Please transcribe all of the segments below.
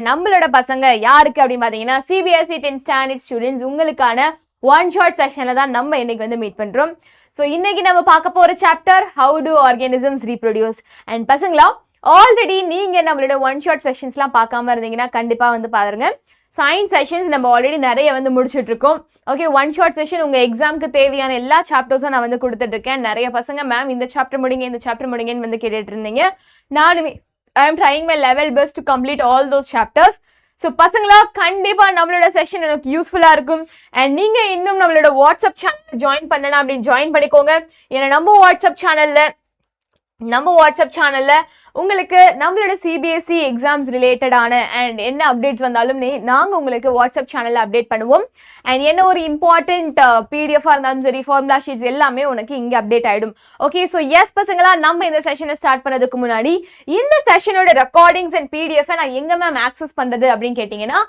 நம்மளோட பசங்க யாருக்கு அப்படின்னு பாத்தீங்கன்னா CBSE 10th ஸ்டாண்டர்ட் ஸ்டூடெண்ட்ஸ் உங்களுக்கான ஒன் ஷாட் செஷன்ல தான் நம்ம இன்னைக்கு வந்து மீட் பண்றோம். ஸோ இன்னைக்கு நம்ம பார்க்க போற chapter how to organisms reproduce. And பசங்களா ஆல்ரெடி நீங்க நம்மளோட ஒன் ஷாட் செஷன்ஸ்லாம் பார்க்காம இருந்தீங்கன்னா கண்டிப்பா வந்து பாருங்க. சயின்ஸ் செஷன்ஸ் நம்ம ஆல்ரெடி நிறைய வந்து முடிச்சுட்டு இருக்கோம். ஓகே, ஒன் ஷாட் செஷன் உங்க எக்ஸாமுக்கு தேவையான எல்லா சாப்டர்ஸும் நான் வந்து கொடுத்துட்டு இருக்கேன். நிறைய பசங்க மேம் இந்த சாப்டர் முடிங்க இந்த சாப்டர் முடிங்கன்னு வந்து கேட்டுட்டு இருந்தீங்க. நானுமே I am trying my level best to complete all those chapters. So பசங்களா கண்டிப்பா நம்மளோட செஷன் எனக்கு யூஸ்ஃபுல்லா இருக்கும். அண்ட் நீங்க இன்னும் நம்மளோட வாட்ஸ்அப் சேனல் ஜாயின் பண்ணலாம் அப்படின்னு ஜாயின் பண்ணிக்கோங்க. ஏன்னா நம்ம வாட்ஸ்அப் சேனல்ல உங்களுக்கு நம்மளோட CBSE எக்ஸாம்ஸ் ரிலேட்டடான அண்ட் என்ன அப்டேட்ஸ் வந்தாலும் நாங்கள் உங்களுக்கு வாட்ஸ்அப் சேனலில் அப்டேட் பண்ணுவோம். அண்ட் என்ன ஒரு இம்பார்ட்டன்ட் பிடிஎஃபாக இருந்தாலும் சரி ஃபார்முலா ஷீட்ஸ் எல்லாமே உனக்கு இங்கே அப்டேட் ஆகிடும். ஓகே, ஸோ எஸ் பசங்களா நம்ம இந்த செஷனை ஸ்டார்ட் பண்ணதுக்கு முன்னாடி இந்த செஷனோட ரெக்கார்டிங்ஸ் அண்ட் பிடிஎஃப் நான் எங்கே மேம் ஆக்சஸ் பண்ணுறது அப்படின்னு கேட்டிங்கன்னா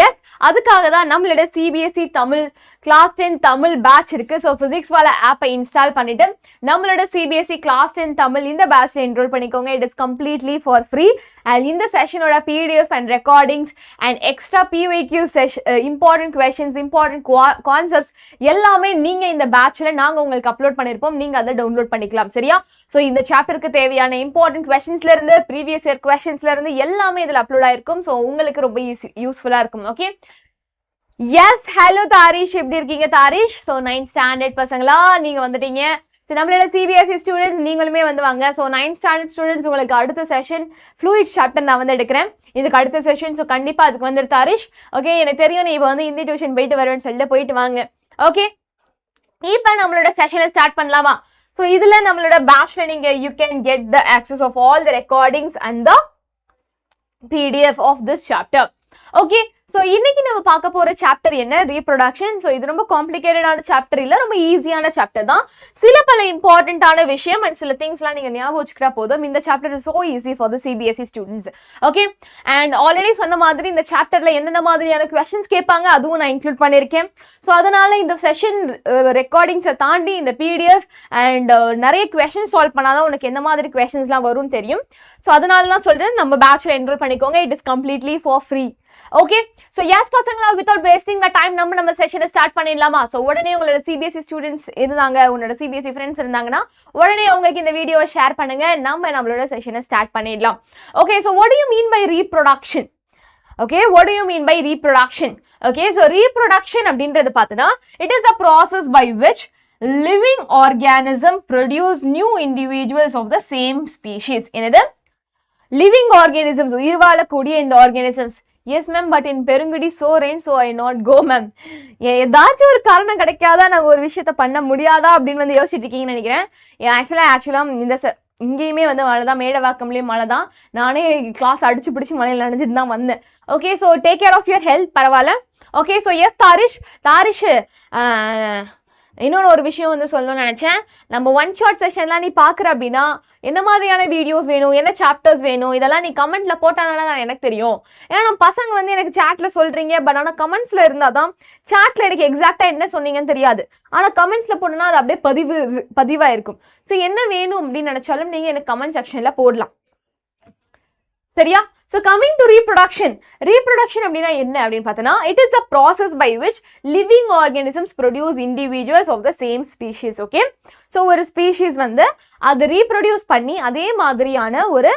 எஸ் அதுக்காக தான் நம்மளோட CBSE தமிழ் Class 10 தமிழ் பேட்ச் இருக்கு. ஸோ ஃபிசிக்ஸ் வால ஆப்பை இன்ஸ்டால் பண்ணிட்டு நம்மளோட CBSE Class 10 தமிழ் இந்த பேட்ச்ல என்ரோல் பண்ணிக்கோங்க. It is completely for free. And இந்த செஷனோட PDF and recordings and extra PYQ important questions, important concepts எல்லாமே நீங்க இந்த பேட்ச்ல நாங்க உங்களுக்கு அப்லோட் பண்ணிருப்போம். நீங்க அதை டவுன்லோட் பண்ணிக்கலாம். சரியா? ஸோ இந்த சாப்டருக்கு தேவையான இம்பார்ட்டன்ட் கொஸ்டின்ஸ்ல இருந்து ப்ரீவியஸ் இயர் கொஸ்டின்ஸ்ல இருந்து எல்லாமே இதுல அப்லோட் ஆயிருக்கும். ஸோ உங்களுக்கு ரொம்ப யூஸ்ஃபுல்லா இருக்கும். ஓகே, எஸ் ஹலோ தாரிஷ், எப்படி இருக்கீங்க தாரிஷ்? ஸோ 9th ஸ்டாண்டர்ட் பசங்களா நீங்க வந்துட்டீங்க. ஸோ நம்மளோட CBSE ஸ்டூடெண்ட்ஸ் நீங்களுமே வந்து வாங்க. ஸோ 9th ஸ்டாண்டர்ட் ஸ்டூடெண்ட்ஸ் உங்களுக்கு அடுத்த செஷன் ஃப்ளூயிட் சாப்டர் நான் வந்து எடுக்கிறேன். இதுக்கு அடுத்த செஷன். ஸோ கண்டிப்பாக அதுக்கு வந்து தாரிஷ். ஓகே, எனக்கு தெரியும் நீ இப்போ வந்து ஹிந்தி டியூஷன் போயிட்டு வருவேன்னு சொல்லிட்டு போயிட்டு வாங்க. ஓகே, இப்போ நம்மளோட செஷனை ஸ்டார்ட் பண்ணலாமா? ஸோ இதில் நம்மளோட பேட்ச்ல நீங்கள் you can get the access of all the recordings and the PDF of this chapter. Okay, so இன்னைக்கு நம்ம பார்க்க போற சாப்டர் என்ன? ரீப்ரொடக்ஷன். ஸோ இது ரொம்ப காம்ப்ளிகேட்டடான சாப்டர் இல்லை, ரொம்ப ஈஸியான சாப்டர் தான். சில பல இம்பார்ட்டன்டான விஷயம் அண்ட் சில திங்ஸ்லாம் நீங்க ஞாபகம் வச்சுக்கிட்டா போதும். இந்த chapter is so easy for the CBSE students. Okay, and already சொன்ன மாதிரி இந்த சாப்டர்ல எந்தெந்த மாதிரியான கொஸ்டின்ஸ் கேட்பாங்க அதுவும் நான் இன்க்ளூட் பண்ணியிருக்கேன். ஸோ அதனால இந்த செஷன் ரெக்கார்டிங்ஸை தாண்டி இந்த PDF அண்ட் நிறைய கொஸ்டின் சால்வ் பண்ணாதான் உனக்கு எந்த மாதிரி கொஸ்டின்ஸ்லாம் வரும்னு தெரியும். ஸோ அதனால தான் சொல்றேன் நம்ம பேட்ச்ல என்ரோல் பண்ணிக்கோங்க. It is completely for free. Okay, so yes பசங்களா வித்வுட் வேஸ்டிங் த டைம் நம்ம செஷனை ஸ்டார்ட் பண்ணிடலாமா? ஸோ உடனே உங்களோட CBSE ஸ்டூடெண்ட்ஸ் இருந்தாங்க, உங்களோட CBSE ஃப்ரெண்ட்ஸ் இருந்தாங்கன்னா உடனே உங்களுக்கு இந்த வீடியோவை ஷேர் பண்ணுங்க. நம்மளோட செஷனை ஸ்டார்ட் பண்ணிடலாம். Okay, so what do you mean by reproduction? Okay, what do you mean by reproduction? Okay, so reproduction அப்படின்றது பார்த்தீங்கன்னா it is the process by which living organism produce new individuals of the same species. என்னது? Living organisms, உயிர் வாழக்கூடிய இந்த organisms. Yes ma'am, but in Perungudi so rain so I not go ma'am. ஏதாச்சும் ஒரு காரணம் கிடைக்காதா நாங்கள் ஒரு விஷயத்த பண்ண முடியாதா அப்படின்னு வந்து யோசிச்சுட்டு இருக்கீங்கன்னு நினைக்கிறேன். ஆக்சுவலாக இந்த இங்கேயுமே வந்து மழை தான், மேடவாக்கம்லேயும் மழை தான். நானே கிளாஸ் அடிச்சு பிடிச்சி மழையில் நினைச்சிட்டு தான் வந்தேன். Okay, so take care of your health. பரவாயில்ல. ஓகே, ஸோ எஸ் தாரிஷ் இன்னொன்று ஒரு விஷயம் வந்து சொல்லணும்னு நினச்சேன். நம்ம ஒன் ஷாட் செஷன்லாம் நீ பார்க்குற அப்படின்னா என்ன மாதிரியான வீடியோஸ் வேணும், என்ன சாப்டர்ஸ் வேணும், இதெல்லாம் நீ கமெண்ட்டில் போட்டாங்கன்னா எனக்கு தெரியும். ஏன்னா நம்ம பசங்க வந்து எனக்கு சாட்டில் சொல்கிறீங்க, பட் ஆனால் கமெண்ட்ஸில் இருந்தால் தான் சாட்டில் எனக்கு எக்ஸாக்டாக என்ன சொன்னீங்கன்னு தெரியாது. ஆனால் கமெண்ட்ஸில் போட்டோன்னா அது அப்படியே பதிவாக இருக்கும். ஸோ என்ன வேணும் அப்படின்னு நினச்சாலும் நீங்கள் எனக்கு கமெண்ட் செக்ஷனில் போடலாம். சரியா? So coming to reproduction. Reproduction அப்படின்னா என்ன அப்படின்னு பார்த்தோன்னா it is the process by which living organisms produce individuals of the same species. Okay, so ஒரு species வந்து அது reproduce பண்ணி அதே மாதிரியான ஒரு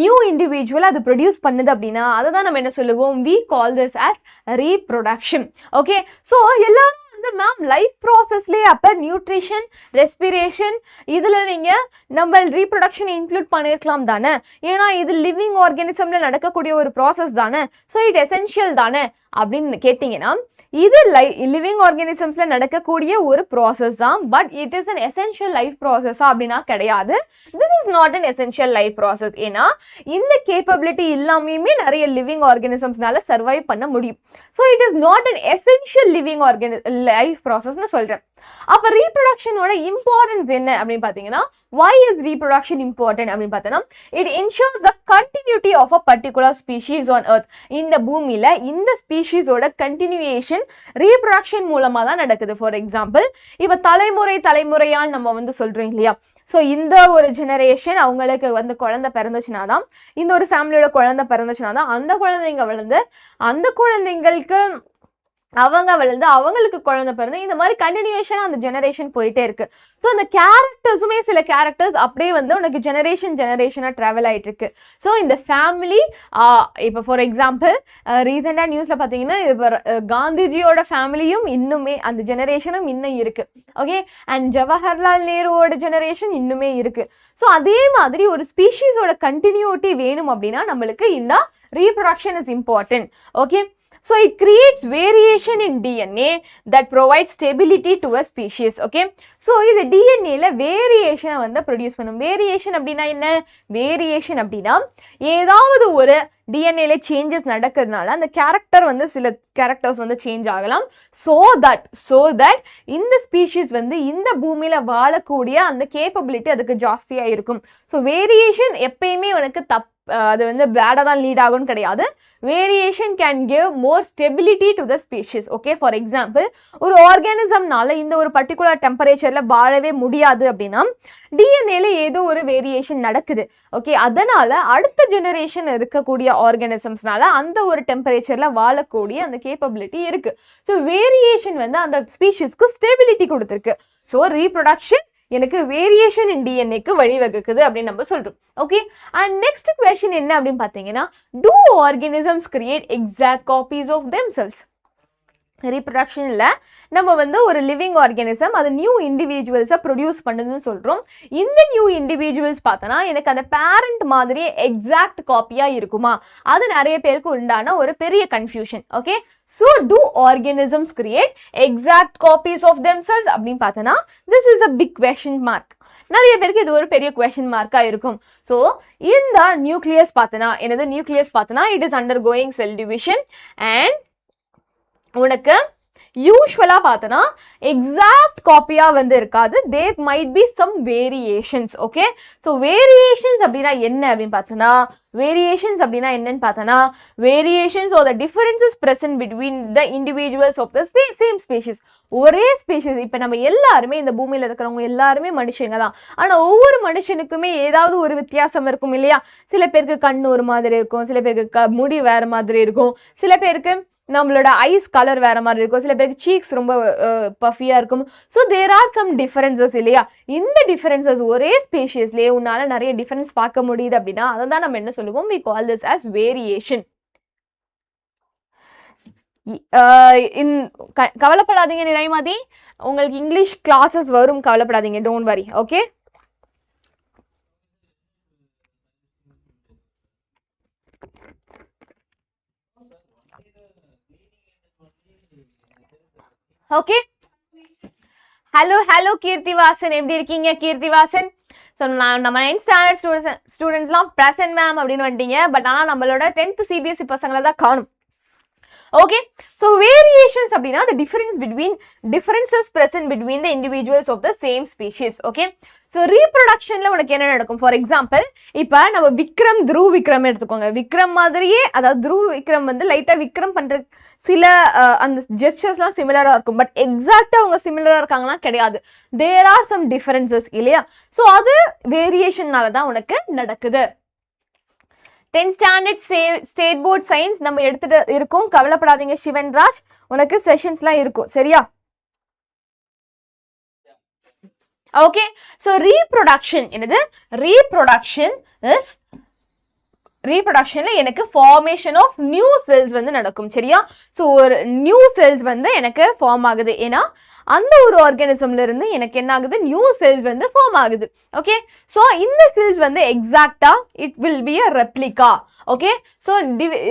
நியூ இண்டிவிஜுவல் அது ப்ரொடியூஸ் பண்ணுது அப்படின்னா அதை தான் நம்ம என்ன சொல்லுவோம்? we call this as reproduction. Okay, so எல்லாரும் வந்து மேம் லைஃப் ப்ராசஸ்லேயே அப்போ நியூட்ரிஷன், ரெஸ்பிரேஷன் இதில் நீங்கள் நம்ம ரீப்ரொடக்ஷன் இன்க்ளூட் பண்ணியிருக்கலாம் தானே? ஏன்னா இது லிவிங் ஆர்கானிசமில் நடக்கக்கூடிய ஒரு ப்ராசஸ் தானே. ஸோ இட் எசென்ஷியல் தானே அப்படின்னு கேட்டிங்கன்னா இது லிவிங் ஆர்கானிசம்ஸ்ல நடக்கக்கூடிய ஒரு ப்ராசஸ் தான். But it is an essential life ப்ராசஸா அப்படின்னா கிடையாது. This is not an essential life process. ஏன்னா இந்த கேப்பபிலிட்டி இல்லாமையுமே நிறைய லிவிங் ஆர்கானிசம்ஸ்னால சர்வைவ் பண்ண முடியும். So it is not an essential living life ப்ராசஸ்ன்னு சொல்றேன். அப்போ ரீப்ரொடக்ஷனோட இம்பார்ட்டன்ஸ் என்ன அப்படின்னு பார்த்தீங்கன்னா why is reproduction important அப்படின்னு பார்த்தோன்னா it ensures the continuity of a particular species on earth. இந்த பூமியில இந்த ஸ்பீஷீஸோட கண்டினியூஷன் ரீப்ரொடக்ஷன் மூலமா தான் நடக்குது. ஃபார் எக்ஸாம்பிள் இப்போ தலைமுறையான்னு நம்ம வந்து சொல்றோம் இல்லையா? ஸோ இந்த ஒரு ஜெனரேஷன் அவங்களுக்கு வந்து குழந்தை பிறந்துச்சுன்னா தான், இந்த ஒரு ஃபேமிலியோட குழந்தை பிறந்துச்சுன்னா தான் அந்த குழந்தைங்க வளர்ந்து அந்த குழந்தைங்களுக்கு அவங்க வளர்ந்து அவங்களுக்கு குழந்தை பிறந்து இந்த மாதிரி கண்டினியூஷனா அந்த ஜெனரேஷன் போயிட்டே இருக்கு. ஸோ அந்த கேரக்டர்ஸுமே சில கேரக்டர்ஸ் அப்படியே வந்து உனக்கு ஜெனரேஷனா ட்ராவல் ஆயிட்டு இருக்கு. ஸோ இந்த ஃபேமிலி இப்போ ஃபார் எக்ஸாம்பிள் ரீசெண்டா நியூஸ்ல பாத்தீங்கன்னா இப்போ காந்திஜியோட ஃபேமிலியும் இன்னுமே அந்த ஜெனரேஷனும் இன்னும் இருக்கு. ஓகே, அண்ட் ஜவஹர்லால் நேருவோட ஜெனரேஷன் இன்னுமே இருக்கு. ஸோ அதே மாதிரி ஒரு ஸ்பீஷீஸோட கண்டினியூட்டி வேணும் அப்படின்னா நம்மளுக்கு இந்த reproduction is important. Okay, so it creates variation in DNA that provides stability to a species. Okay, so இது DNA ல வேரியேஷனை வந்து ப்ரொடியூஸ் பண்ணும். வேரியேஷன் அப்படின்னா என்ன? வேரியேஷன் அப்படின்னா ஏதாவது ஒரு DNA ல சேஞ்சஸ் நடக்கிறதுனால அந்த கேரக்டர் வந்து சில கேரக்டர்ஸ் வந்து சேஞ்ச் ஆகலாம். ஸோ தட் இந்த ஸ்பீஷீஸ் வந்து இந்த பூமியில வாழக்கூடிய அந்த கேப்பபிலிட்டி அதுக்கு ஜாஸ்தியா இருக்கும். ஸோ வேரியேஷன் எப்பயுமே உனக்கு அது வந்து பேடாக தான் லீட் ஆகும்னு கிடையாது. Variation can give more stability to the species. Okay, for example ஒரு ஆர்கானிசம்னால இந்த ஒரு பர்டிகுலர் டெம்பரேச்சர்ல வாழவே முடியாது அப்படின்னா டிஎன்ஏல ஏதோ ஒரு வேரியேஷன் நடக்குது. ஓகே, அதனால அடுத்த ஜெனரேஷன் இருக்கக்கூடிய ஆர்கானிசம்ஸ்னால அந்த ஒரு டெம்பரேச்சர்ல வாழக்கூடிய அந்த கேப்பபிலிட்டி இருக்கு. ஸோ வேரியேஷன் வந்து அந்த ஸ்பீஷீஸ்க்கு ஸ்டெபிலிட்டி கொடுத்துருக்கு. ஸோ ரீப்ரொடக்ஷன் எனக்கு வேரியேஷன் இன் டிஎன்ஏக்கு வழிவகுக்குது அப்படின்னு நம்ம சொல்றோம். ஓகே, அண்ட் நெக்ஸ்ட் क्वेश्चन என்ன அப்படின்னு பார்த்தீங்கன்னா, do organisms create exact copies of themselves? ரீப்ரொடக்ஷன்ல நம்ம வந்து ஒரு லிவிங் ஆர்கானிசம் அது நியூ இண்டிவிஜுவல்ஸை ப்ரொடியூஸ் பண்ணுதுன்னு சொல்றோம். இந்த நியூ இண்டிவிஜுவல்ஸ் பார்த்தோன்னா எனக்கு அந்த பேரண்ட் மாதிரியே எக்ஸாக்ட் காப்பியா இருக்குமா? அது நிறைய பேருக்கு உண்டான ஒரு பெரிய confusion. Okay, so do organisms create exact copies of themselves அப்படின்னு பார்த்தோன்னா this is a big question mark. நிறைய பேருக்கு இது ஒரு பெரிய கொஸ்டின் மார்க்கா இருக்கும். ஸோ இந்த நியூக்ளியஸ் பார்த்தோன்னா என்னது? நியூக்ளியஸ் பார்த்தோன்னா it is undergoing cell division and உனக்கு யூஸ்வலா பார்த்தனா எக்ஸாக்ட் காப்பியா வந்து இருக்காது. There might be some variations. Okay, so variations அப்படின்னா என்ன அப்படின்னு பார்த்தனா, வேரியேஷன்ஸ் அப்படின்னா என்னன்னு பார்த்தனா, variations are the differences present between the individuals of the same species. ஒரே ஸ்பீஷிஸ், இப்போ நம்ம எல்லாருமே இந்த பூமியில் இருக்கிறவங்க எல்லாருமே மனுஷங்க தான். ஆனால் ஒவ்வொரு மனுஷனுக்குமே ஏதாவது ஒரு வித்தியாசம் இருக்கும் இல்லையா? சில பேருக்கு கண்ணு ஒரு மாதிரி இருக்கும், சில பேருக்கு முடி வேற மாதிரி இருக்கும், சில பேருக்கு நம்மளோட ஐஸ் கலர் வேற மாதிரி இருக்கும், சில பேருக்கு சீக்ஸ் ரொம்ப பஃபியா இருக்கும். So there are some differences இல்லையா? இந்த டிஃபரன்சஸ் ஒரே ஸ்பீஷியஸ்லேயே உன்னால நிறைய டிஃபரன்ஸ் பார்க்க முடியுது அப்படின்னா அதை தான் நம்ம என்ன சொல்லுவோம்? we call this as variation. கவலைப்படாதீங்க நிறைமாதி, உங்களுக்கு இங்கிலீஷ் கிளாஸஸ் வரும், கவலைப்படாதீங்க, don't worry. Okay, okay, hello Keerthivasan, எப்படி இருக்கீங்க கீர்த்திவாசன்? ஸோ நம்ம 9th ஸ்டாண்டர்ட் ஸ்டூடெண்ட்ஸ்லாம் பிரசன்ட் மேம் அப்படின்னு வந்துட்டீங்க. பட் ஆனால் நம்மளோட 10th CBSE பசங்களை தான் காணும். ஓகே, ஸோ வேரியேஷன்ஸ் அப்படின்னா the differences present between the individuals of the same species. Okay, so ரீப்ரொடக்ஷன்ல உனக்கு என்ன நடக்கும்? ஃபார் எக்ஸாம்பிள் இப்போ நம்ம துருவ் விக்ரம் எடுத்துக்கோங்க. விக்ரம் மாதிரியே, அதாவது துருவ் விக்ரம் வந்து லைட்டா விக்ரம் பண்ற சில அந்த ஜெஸ்டர்ஸ்லாம் சிமிலரா இருக்கும். பட் எக்ஸாக்டா அவங்க சிமிலரா இருக்காங்கன்னா கிடையாது. தேர் ஆர் சம் டிஃபரன்சஸ் இல்லையா? ஸோ அது வேரியேஷன்னால தான் உனக்கு நடக்குது. 10th standard state board science நம்ம எடுத்துட்டு இருக்கோம், கவலைப்படாதீங்க சிவன்ராஜ், உனக்கு செஷன்ஸ்லாம் இருக்கும் சரியா? ஓகே, ஸோ ரீப்ரொடக்ஷன் என்னது? ரீப்ரொடக்ஷன்ல எனக்கு ஃபார்மேஷன் ஆஃப் நியூ செல்ஸ் வந்து நடக்கும் சரியா? ஸோ ஒரு நியூ செல்ஸ் வந்து எனக்கு ஃபார்ம் ஆகுது. ஏன்னா அந்த ஒரு ஆர்கானிசம்ல இருந்து எனக்கு என்ன ஆகுது? நியூ செல்ஸ் வந்து ஃபார்ம் ஆகுது. ஓகே, ஸோ இந்த செல்ஸ் வந்து எக்ஸாக்டா it will be a replica. Okay, so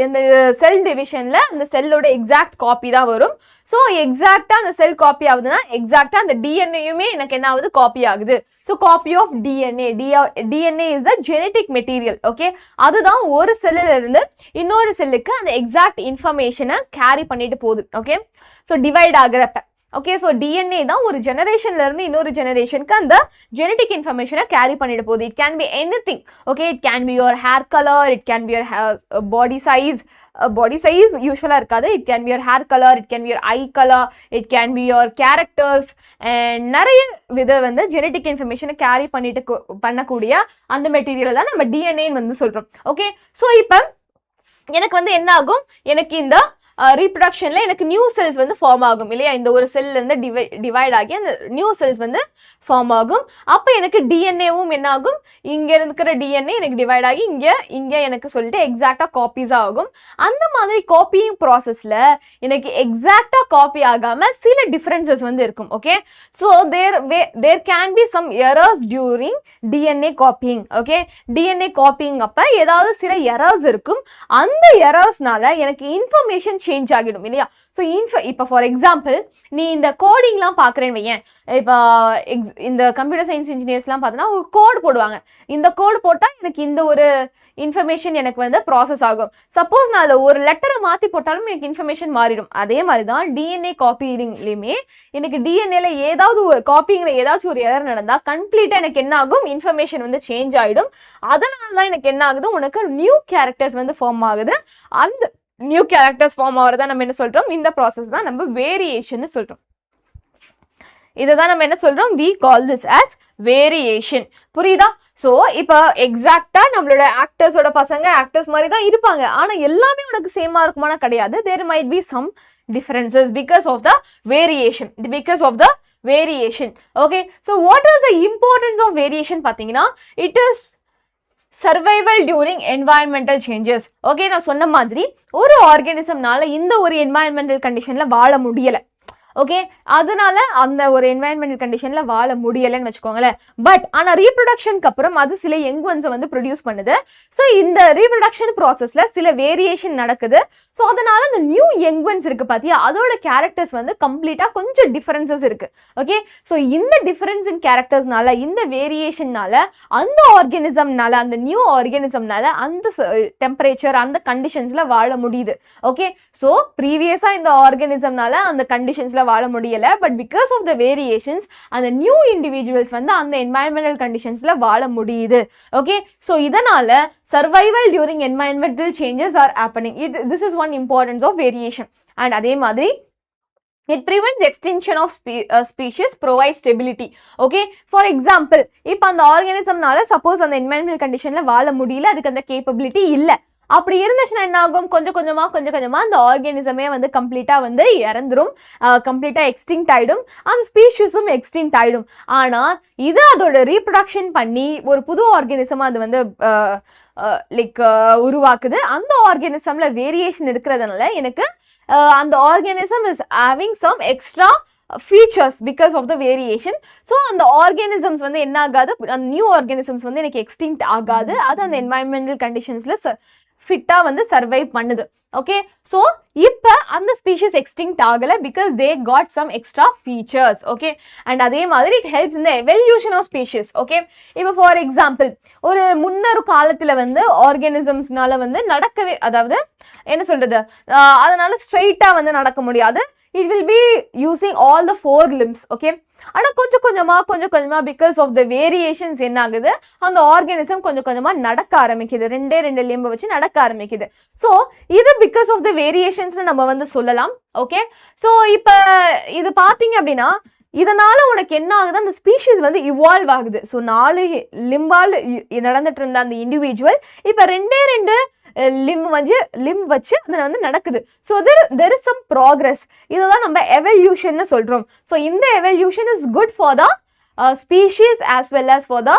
இந்த செல் டிவிஷன்ல அந்த செல்லோட எக்ஸாக்ட் காப்பி தான் வரும். ஸோ எக்ஸாக்டா அந்த செல் காப்பி ஆகுதுன்னா எக்ஸாக்டா அந்த டிஎன்ஏயுமே எனக்கு என்ன ஆகுது? காப்பி ஆகுது. So copy of DNA is the genetic material. Okay, அதுதான் ஒரு செல்லுல இருந்து இன்னொரு செல்லுக்கு அந்த எக்ஸாக்ட் இன்ஃபர்மேஷனை கேரி பண்ணிட்டு போகுது. ஓகே, ஸோ டிவைட் ஆகுறப்ப ஓகே, ஸோ டிஎன்ஏ தான் ஒரு ஜெனரேஷன்ல இருந்து இன்னொரு ஜெனரேஷனுக்கு அந்த ஜெனடிக் இன்ஃபர்மேஷனை கேரி பண்ணிட்டு போகுது. It can be anything. Okay, it can be your hair colour, it can be your body size. Body size யூஸ்வலாக இருக்காது. It can be your hair colour, it can be your I colour, it can be your characters and நிறைய வித வந்து genetic இன்ஃபர்மேஷனை carry பண்ணிட்டு பண்ணக்கூடிய அந்த material தான் நம்ம டிஎன்ஏன்னு வந்து சொல்கிறோம். ஓகே, ஸோ இப்போ எனக்கு வந்து என்ன ஆகும், எனக்கு இந்த ரீப்ரொடக்ஷனில் எனக்கு நியூ செல்ஸ் வந்து ஃபார்ம் ஆகும் இல்லையா, இந்த ஒரு செல்லேருந்து டிவைட் ஆகி அந்த நியூ செல்ஸ் வந்து ஃபார்ம் ஆகும். அப்போ எனக்கு டிஎன்ஏவும் என்ன ஆகும், இங்கே இருக்கிற டிஎன்ஏ எனக்கு டிவைட் ஆகி இங்கே எனக்கு சொல்லிட்டு எக்ஸாக்டாக காப்பீஸாக ஆகும். அந்த மாதிரி காப்பியிங் ப்ராசஸில் எனக்கு எக்ஸாக்டாக காப்பி ஆகாமல் சில டிஃப்ரென்சஸ் வந்து இருக்கும். Okay, so there can be some errors during DNA copying. Okay, DNA copying அப்போ ஏதாவது சில எரர்ஸ் இருக்கும். அந்த எரர்ஸ்னால எனக்கு இன்ஃபர்மேஷன் சேஞ்ச் ஆகிடும் இல்லையா. ஸோ இப்போ ஃபார் எக்ஸாம்பிள் நீ இந்த கோடிங்லாம் பார்க்குறேன்னு வையேன், இப்போ இந்த கம்ப்யூட்டர் சயின்ஸ் இன்ஜினியர்ஸ்லாம் பார்த்தோன்னா ஒரு கோட் போடுவாங்க. இந்த கோடு போட்டால் எனக்கு இந்த ஒரு இன்ஃபர்மேஷன் எனக்கு வந்து ப்ராசஸ் ஆகும். சப்போஸ் நான் அதில் ஒரு லெட்டரை மாற்றி போட்டாலும் எனக்கு இன்ஃபர்மேஷன் மாறிடும். அதே மாதிரி தான் டிஎன்ஏ காப்பிங்லேயுமே எனக்கு டிஎன்ஏல ஏதாவது ஒரு காப்பிங்கில் ஏதாச்சும் ஒரு எரர் நடந்தால் கம்ப்ளீட்டாக எனக்கு என்ன ஆகும், இன்ஃபர்மேஷன் வந்து சேஞ்ச் ஆகிடும். அதனால தான் எனக்கு என்ன ஆகுது, உனக்கு நியூ கேரக்டர்ஸ் வந்து ஃபார்ம் ஆகுது. அந்த நியூ கேரக்டர்ஸ் ஃபார்ம் ஆகிறதா நம்ம என்ன சொல்கிறோம், இந்த ப்ராசஸ் தான் நம்ம வேரியேஷன் சொல்கிறோம். இதை தான் நம்ம என்ன சொல்கிறோம், we call this as variation. புரியுதா? ஸோ இப்போ எக்ஸாக்டாக நம்மளோட ஆக்டர்ஸோட பசங்க ஆக்டர்ஸ் மாதிரி தான் இருப்பாங்க, ஆனால் எல்லாமே உனக்கு சேமாக இருக்குமானா கிடையாது. there might be some differences because of the variation. Okay, so what is the importance of variation பார்த்தீங்கன்னா, it is survival during environmental changes. Okay, நான் சொன்ன மாதிரி ஒரு ஆர்கானிசம்னால இந்த ஒரு என்வாயன்மெண்டல் கண்டிஷனில் வாழ முடியலை. ஓகே, அதனால அந்த ஒரு என்வாயன்மெண்டல் கண்டிஷன்ல வாழ முடியலைன்னு வச்சுக்கோங்களேன். பட் ஆனால் ரீப்ரொடக்ஷனுக்கு அப்புறம் அது சில யங் ஒன்ஸை வந்து ப்ரொடியூஸ் பண்ணுது. ஸோ இந்த ரீப்ரொடக்ஷன் ப்ராசஸ்ல சில வேரியேஷன் நடக்குது. ஸோ அதனால அந்த நியூ யங் ஒன்ஸ் இருக்கு பார்த்தியா, அதோட கேரக்டர்ஸ் வந்து கம்ப்ளீட்டாக கொஞ்சம் டிஃபரன்சஸ் இருக்கு. ஓகே, ஸோ இந்த டிஃபரன்ஸ் இன் கேரக்டர்ஸ்னால, இந்த வேரியேஷன்னால அந்த ஆர்கானிசம்னால, அந்த நியூ ஆர்கானிசம்னால அந்த டெம்பரேச்சர் அந்த கண்டிஷன்ஸ்ல வாழ முடியுது. ஓகே, ஸோ ப்ரீவியஸாக இந்த ஆர்கானிசம்னால அந்த கண்டிஷன்ஸ்ல வாழ முடியல. But because of the variations அந்த நியூ இண்டிவிஜுவல்ஸ் வந்து அந்த என்வாயன்மெண்டல் கண்டிஷன்ஸ்ல வாழ முடியுது. ஓகே, ஸோ இதனால survival during environmental changes are happening. This is one importance of variation. And அதே மாதிரி it prevents extinction of species, provides stability. Okay, for example இப்போ அந்த ஆர்கானிசம்னால சப்போஸ் அந்த என்வாயன்மெண்டல் கண்டிஷன்ல வாழ முடியல, அதுக்கு அந்த கேப்பபிலிட்டி இல்லை. அப்படி இருந்துச்சுன்னா என்ன ஆகும், கொஞ்சம் கொஞ்சமாக அந்த ஆர்கானிசமே வந்து கம்ப்ளீட்டாக வந்து இறந்துரும், கம்ப்ளீட்டாக எக்ஸ்டிங்க்ட் ஆகிடும், அந்த ஸ்பீஷிஸும் எக்ஸ்டிங்க்ட் ஆகிடும். ஆனால் இது அதோட ரீப்ரொடக்ஷன் பண்ணி ஒரு புது ஆர்கானிசமாக அது வந்து உருவாக்குது. அந்த ஆர்கானிசமில் வேரியேஷன் இருக்கிறதுனால எனக்கு அந்த organism is having some extra features because of the variation. So அந்த organisms வந்து என்ன ஆகாது, அந்த நியூ organisms வந்து எனக்கு எக்ஸ்டிங்க்ட் ஆகாது, அது அந்த environmental conditionsல ஃபிட்டா வந்து சர்வைவ் பண்ணுது. ஓகே, ஸோ இப்போ அந்த ஸ்பீஷிஸ் எக்ஸ்டிங்க்ட் ஆகலை because they got some extra features. Okay, and அதே மாதிரி இட் ஹெல்ப்ஸ் இந்த எவல்யூஷன் ஆஃப் ஸ்பீஷிஸ். ஓகே, இப்போ ஃபார் எக்ஸாம்பிள் ஒரு முன்னொரு காலத்தில் வந்து ஆர்கானிசம்ஸ்னால வந்து நடக்கவே, அதாவது என்ன சொல்றது, அதனால ஸ்ட்ரெயிட்டாக வந்து நடக்க முடியாது. It will be using all the 4 limbs. Okay, ஆனால் கொஞ்சம் கொஞ்சமாக பிகாஸ் ஆஃப் த வேரியேஷன்ஸ் என்ன ஆகுது, அந்த ஆர்கானிசம் கொஞ்சம் நடக்க ஆரம்பிக்குது, 2 லிம்பை வச்சு நடக்க ஆரம்பிக்குது. ஸோ இது பிகாஸ் ஆஃப் த வேரியேஷன்ஸ்னு நம்ம வந்து சொல்லலாம். ஓகே, ஸோ இப்போ இது பார்த்தீங்க அப்படின்னா இதனால உனக்கு என்ன ஆகுது, அந்த ஸ்பீஷீஸ் வந்து இவால்வ் ஆகுது. ஸோ 4 லிம்பால் நடந்துட்டு இருந்த அந்த இண்டிவிஜுவல் இப்போ 2 லிம் வச்சு அதில் வந்து நடக்குது. So there is some progress. இதை தான் நம்ம எவல்யூஷன் சொல்கிறோம். ஸோ இந்த evolution is good for the species as well as for the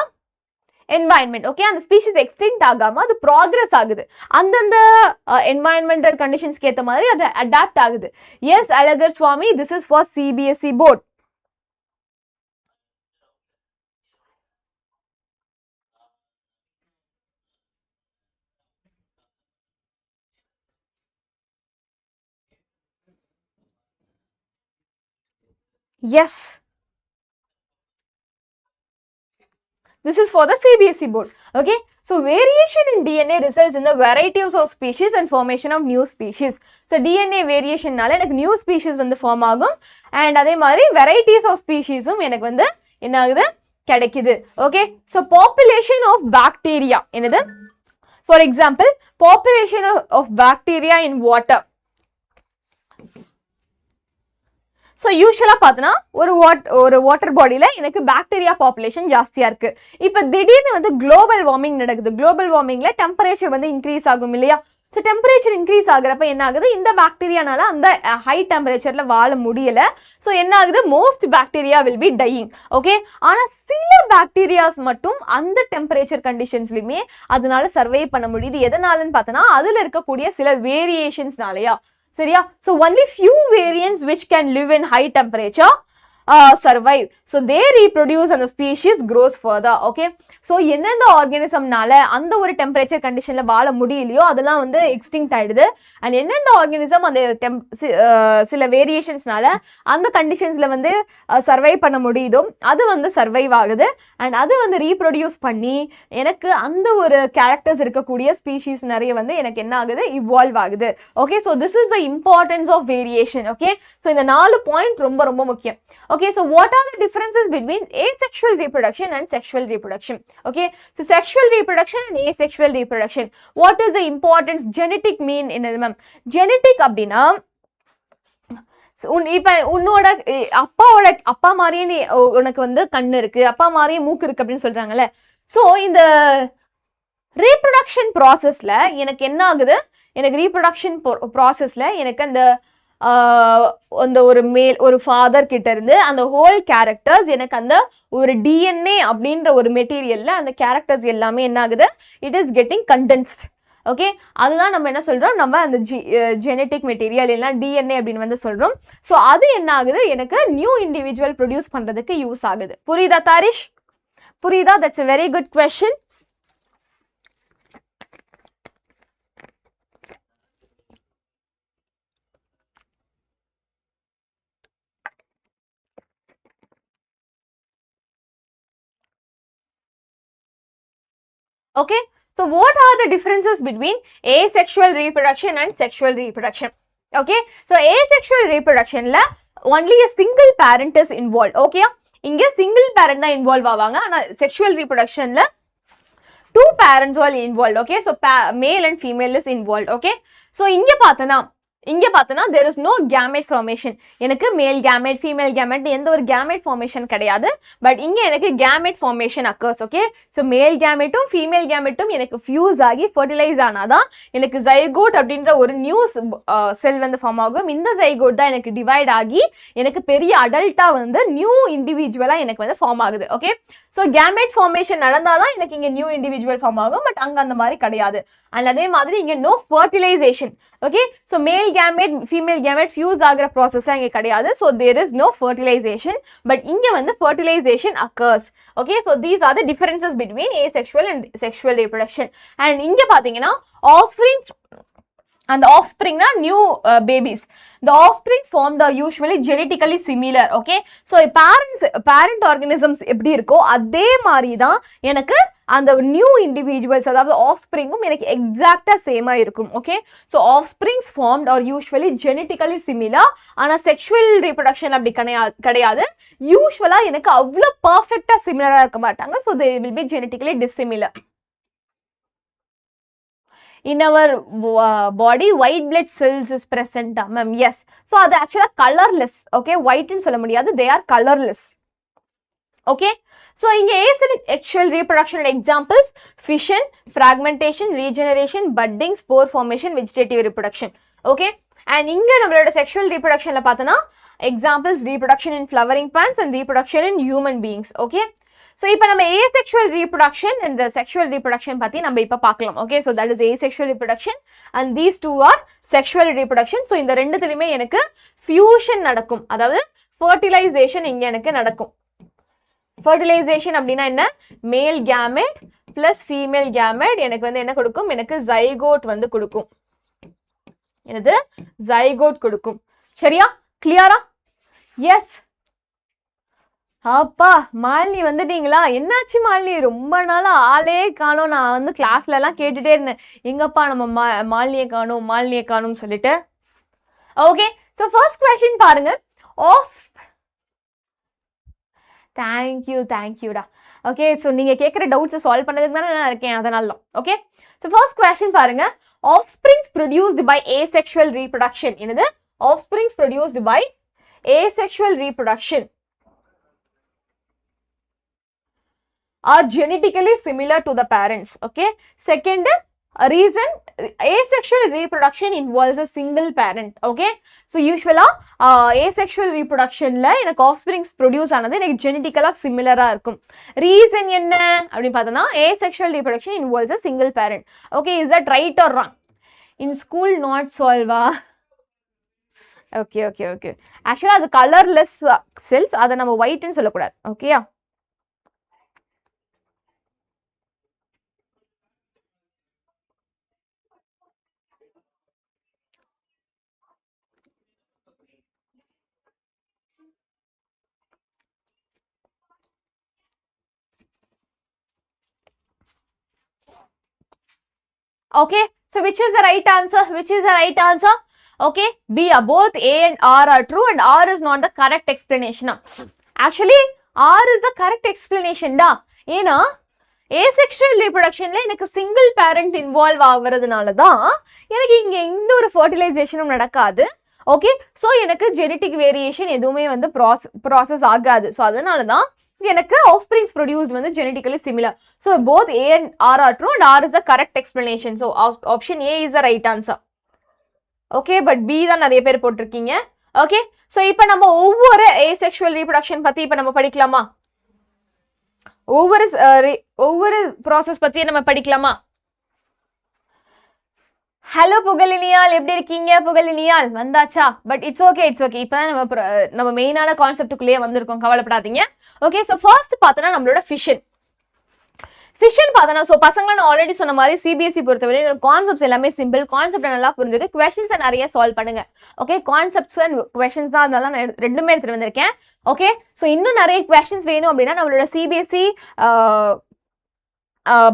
environment. Okay, அந்த ஸ்பீஷீஸ் எக்ஸ்டிங்க்ட் ஆகாமல் அது ப்ராக்ரஸ் ஆகுது, அந்தந்த என்வாயன்மெண்டல் கண்டிஷன்ஸ்க்கு ஏற்ற மாதிரி அது அடாப்ட் ஆகுது. Yes Alagar Swamy, this is for CBSE board. Yes, This is for the CBSE board. Okay, so variation in DNA results in the varieties of species and formation of new species. So DNA variation நால எனக்கு new species வந்து form ஆகும் and அதே மாதிரி varieties of speciesம் எனக்கு வந்து என்ன ஆகுது கிடைக்குது. Okay, so population of bacteria என்னது, for example population of bacteria in water. So usually பார்த்தனா ஒரு வாட்டர் பாடியில எனக்கு பாக்டீரியா பாப்புலேஷன் ஜாஸ்தியா இருக்கு. இப்போ திடீர்னு வந்து குளோபல் வார்மிங் நடக்குது. குளோபல் வார்மிங்ல டெம்பரேச்சர் வந்து இன்க்ரீஸ் ஆகும் இல்லையா? ஸோ டெம்பரேச்சர் இன்க்ரீஸ் ஆகுறப்ப என்ன ஆகுது, இந்த பாக்டீரியானால அந்த ஹை டெம்பரேச்சர்ல வாழ முடியல. ஸோ என்ன ஆகுது, most bacteria will be dying. Okay, ஆனா சில பாக்டீரியாஸ் மட்டும் அந்த டெம்பரேச்சர் கண்டிஷன்ஸ்லயுமே அதனால சர்வை பண்ண முடியுது. எதனாலன்னு பார்த்தோன்னா அதுல இருக்கக்கூடிய சில வேரியேஷன்ஸ்னாலயா, சரியா? So only few variants which can live in high temperature survive. So they reproduce and the species grows further. Okay, so எந்தெந்த ஆர்கானிசம்னால அந்த ஒரு டெம்பரேச்சர் கண்டிஷன்ல வாழ முடியலையோ அதெல்லாம் வந்து எக்ஸ்டிங்க்ட் ஆயிடுது. அண்ட் எந்தெந்த ஆர்கானிசம் அந்த சில வேரியேஷன்ஸ்னால அந்த கண்டிஷன்ஸ்ல வந்து சர்வைவ் பண்ண முடியுதோ அது வந்து சர்வைவ் ஆகுது. அண்ட் அது வந்து ரீப்ரொடியூஸ் பண்ணி எனக்கு அந்த ஒரு கேரக்டர்ஸ் இருக்கக்கூடிய ஸ்பீஷீஸ் நிறைய வந்து எனக்கு என்ன ஆகுது, இவால்வ் ஆகுது. Okay, so this is the importance of variation. Okay, so இந்த 4 பாயிண்ட் ரொம்ப ரொம்ப முக்கியம். Okay, so what are the differences between asexual reproduction and sexual reproduction? Okay, so sexual reproduction and asexual reproduction. What is the importance? Genetic mean என்னது ma'am? Genetic அப்படின்னா இப்ப உன்னோட அப்பா மாதிரியே நீ உனக்கு வந்து கண்ணு இருக்கு, அப்பா மாதிரியே மூக்கு இருக்கு அப்படின்னு சொல்றாங்கல்ல. ஸோ இந்த ரீப்ரொடக்ஷன் ப்ராசஸ்ல எனக்கு என்ன ஆகுது, எனக்கு ரீப்ரொடக்ஷன் ப்ராசஸ்ல எனக்கு அந்த ஒரு ஃபாதர் கிட்ட இருந்து அந்த ஹோல் கேரக்டர்ஸ் எனக்கு அந்த ஒரு டிஎன்ஏ அப்படின்ற ஒரு மெட்டீரியல்ல அந்த கேரக்டர்ஸ் எல்லாமே என்ன ஆகுது, it is getting condensed. Okay, அதுதான் நம்ம என்ன சொல்றோம், நம்ம அந்த ஜெனட்டிக் மெட்டீரியல் இல்லைன்னா டிஎன்ஏ அப்படின்னு வந்து சொல்றோம். ஸோ அது என்ன ஆகுது, எனக்கு நியூ இண்டிவிஜுவல் ப்ரொடியூஸ் பண்றதுக்கு யூஸ் ஆகுது. புரியுதா தாரிஷ்? புரியுதா? That's a very good question. Okay, so what are the differences between asexual reproduction and sexual reproduction? Okay, so asexual reproduction la only a single parent is involved. Okay, inge single parent da involve avanga, ana sexual reproduction la 2 parents are involved. Okay, so male and female is involved. Okay, so inge பார்த்தனா there is no gamete formation. எனக்கு மேல் gamete female gamete எந்த ஒரு gamete formation கிடையாது. But இங்க எனக்கு gamete formation occurs. Okay, so மேல் கேமெட்டும் female கேமெட்டும் எனக்கு ஃபியூஸ் ஆகி ஃபர்டிலைஸ் ஆனாதான் எனக்கு ஜைகோட் அப்படின்ற ஒரு நியூ செல் வந்து ஃபார்ம் ஆகும். இந்த ஜைகோட் தான் எனக்கு டிவைட் ஆகி எனக்கு பெரிய அடல்ட்டா வந்து நியூ இண்டிவிஜுவலா எனக்கு வந்து ஃபார்ம் ஆகுது. ஓகே, ஸோ கேமெட் ஃபார்மேஷன் நடந்தாதான் எனக்கு இங்க நியூ இண்டிவிஜுவல் ஃபார்ம் ஆகும். பட் அங்க அந்த மாதிரி கிடையாது. அண்ட் அதே மாதிரி இங்க no fertilization. Okay, so male gamete female gamete fuse ஆகிற ப்ராசஸ்லாம் இங்கே கிடையாது. So there is no fertilization. But இங்கே வந்து fertilization occurs. Okay, so these are the differences between asexual and sexual reproduction. And இங்கே பார்த்தீங்கன்னா offspring and the offspring na new babies, the offspring formed are usually genetically similar. Okay, so parent organisms எப்படி இருக்கோ அதே மாதிரி தான் எனக்கு அந்த new individuals அதாவது ஆஃப்ஸ்பிரிங்கும் எனக்கு எக்ஸாக்டா சேமா இருக்கும். Okay, so offsprings formed are usually genetically similar. ஆனால் செக்ஷுவல் ரீப்ரொடக்ஷன் அப்படி கிடையாது. யூஸ்வலா எனக்கு அவ்வளோ பர்ஃபெக்டா சிமிலரா இருக்க மாட்டாங்க. So they will be genetically dissimilar. In our body white blood cells is present. Ma'am, yes, so அது actually colorless. Okay, white ன்னு சொல்ல முடியாது, they are colorless. Okay, so இங்க asexual reproduction examples fission, fragmentation, regeneration, budding, spore formation, vegetative reproduction. Okay, and இங்க நம்மளோட sexual reproductionல பார்த்தனா examples reproduction in flowering plants and reproduction in human beings. Okay, so இப்போ நம்ம asexual reproduction and sexual reproduction பத்தி நம்ம இப்போ பார்க்கலாம். Okay, so that is asexual reproduction and these two are sexual reproduction. so இந்த ரெண்டுத்துலயுமே எனக்கு fusion நடக்கும், அதாவது fertilization இங்க எனக்கு நடக்கும். fertilization அப்படின்னா என்ன, மேல் கேமெட் பிளஸ் ஃபீமேல் கேமெட் எனக்கு வந்து என்ன கொடுக்கும், எனக்கு ஜைகோட் வந்து கொடுக்கும். என்னது, ஜைகோட் கொடுக்கும். சரியா, கிளியரா? எஸ். அப்பா மாலினி வந்துட்டீங்களா? என்னாச்சு மாலினி, ரொம்ப நாளா ஆளே காணோம். நான் வந்து கிளாஸ்ல எல்லாம் கேட்டுட்டே இருந்தேன், எங்கப்பா நம்ம மாலினியை காணோம் சொல்லிட்டு. ஓகே, ஸோ ஃபர்ஸ்ட் கொஸ்டின் பாருங்க. தேங்க்யூடா. ஓகே, ஸோ நீங்க கேட்குற டவுட்ஸை சால்வ் பண்ணதுக்கு தானே நான் இருக்கேன், அதனால தான். ஓகே, ஸோ ஃபர்ஸ்ட் கொஸ்டின் பாருங்க. Offsprings produced by asexual reproduction. என்னது? Offsprings produced by asexual reproduction are genetically similar to the parents. Okay, second reason, asexual reproduction involves a single parent. Okay, so usually asexual reproduction la எனக்கு offsprings produce ஆனது எனக்கு genetically similar ஆ இருக்கும். reason என்ன அப்படி பார்த்தனா, asexual reproduction involves a single parent. Okay, is that right or wrong? In school not solve. Okay, ஆக்சுவலா அது colourless cells, அதை நம்ம ஒயிட்னு சொல்லக்கூடாது. ஓகேயா? Okay, so which is the right answer? Okay, B. Both A and R are true and R is not the correct explanation. Actually, R is the correct explanation da. ஏன்னா asexual reproductionல எனக்கு single parent involve ஆகுறதுனால தான் எனக்கு இங்க எந்த ஒரு fertilizationம் நடக்காது. Okay, so எனக்கு genetic variation எதுவுமே வந்து ப்ராசஸ் ஆகாது. ஸோ அதனால தான் எனக்கு offsprings produced வந்து genetically similar. So both A and R are true and R is the correct explanation. So option A is the right answer. Okay, but B தான் நிறைய பேர் போட்டிருக்கீங்க. Okay, so இப்போ நம்ம ஒவ்வொரு asexual reproduction பத்தி இப்போ நம்ம படிக்கலாமா? ஒவ்வொரு ப்ராசஸ் பத்தி நம்ம படிக்கலாமா? ஹலோ புகழினியால், எப்படி இருக்கீங்க? புகழினியால் வந்தாச்சா? But it's okay. இப்பதான் நம்ம மெயினான கான்செப்டுக்குள்ளேயே வந்திருக்கோம், கவலைப்படாதீங்க. ஓகே, ஸோ ஃபர்ஸ்ட் பார்த்தோன்னா நம்மளோட ஃபிஷன் பார்த்தோன்னா, ஸோ பசங்க நான் ஆல்ரெடி சொன்ன மாதிரி சிபிஎஸ்சி பொறுத்தவரை கான்செப்ட்ஸ் எல்லாமே சிம்பிள். கான்செப்ட் நல்லா புரிஞ்சுது, கொஸ்டின்ஸை நிறைய சால்வ் பண்ணுங்க. ஓகே, கான்செப்ட்ஸ் அண்ட் கொஸ்டின்ஸ் தான், அதனால நான் ரெண்டுமே எடுத்துட்டு வந்திருக்கேன். ஓகே, ஸோ இன்னும் நிறைய கொஸ்டின்ஸ் வேணும் அப்படின்னா நம்மளோட சிபிஎஸ்சி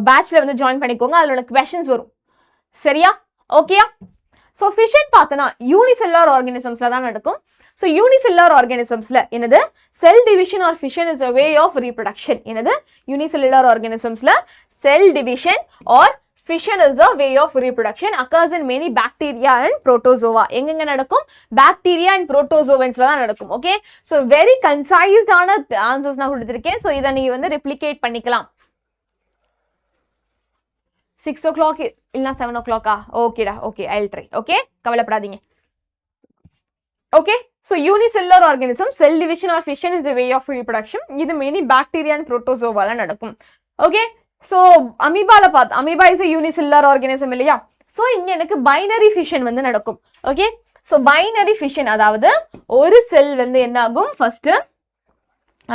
பேட்ச்ல வந்து ஜாயின் பண்ணிக்கோங்க, அதோட கொஸ்டின்ஸ் வரும். சரியா? ஓகேயா? ஸோ ஃபிஷன் பார்த்தோன்னா யூனிசெல்லுலர் ஆர்கானிசம்ஸ்ல தான் நடக்கும். ஸோ யூனிசெல்லுலர் ஆர்கானிசம்ஸ்ல என்னது? Cell division or fission is a way of reproduction. என்னது? யூனிசெல்லுலர் ஆர்கானிசம்ஸ்ல cell division or fission is a way of reproduction occurs in many bacteria and protozoa. எங்கெங்க நடக்கும்? பாக்டீரியா அண்ட் புரோட்டோசோவன்ஸ்ல தான் நடக்கும். ஓகே, ஸோ வெரி கன்சைஸ்டான ஆன்சர்ஸ் நான் கொடுத்துருக்கேன். So இதை நீங்க வந்து ரெப்ளிகேட் பண்ணிக்கலாம். 6 o'clock இல்லைனா 7 o'clock? ஓகேடா, okay, I will try. Okay, கவலைப்படாதீங்க. Okay, so unicellular organism cell division or fission is a way of reproduction. இது மெயினி பாக்டீரியா அண்ட் புரோட்டோசோவால நடக்கும். ஓகே, ஸோ அமீபால பார்த்து, amoeba is a unicellular organism இல்லையா? ஸோ இங்க எனக்கு பைனரி ஃபிஷன் வந்து நடக்கும். ஓகே, ஸோ பைனரி ஃபிஷன் அதாவது ஒரு செல் வந்து என்ன ஆகும்? ஃபர்ஸ்ட்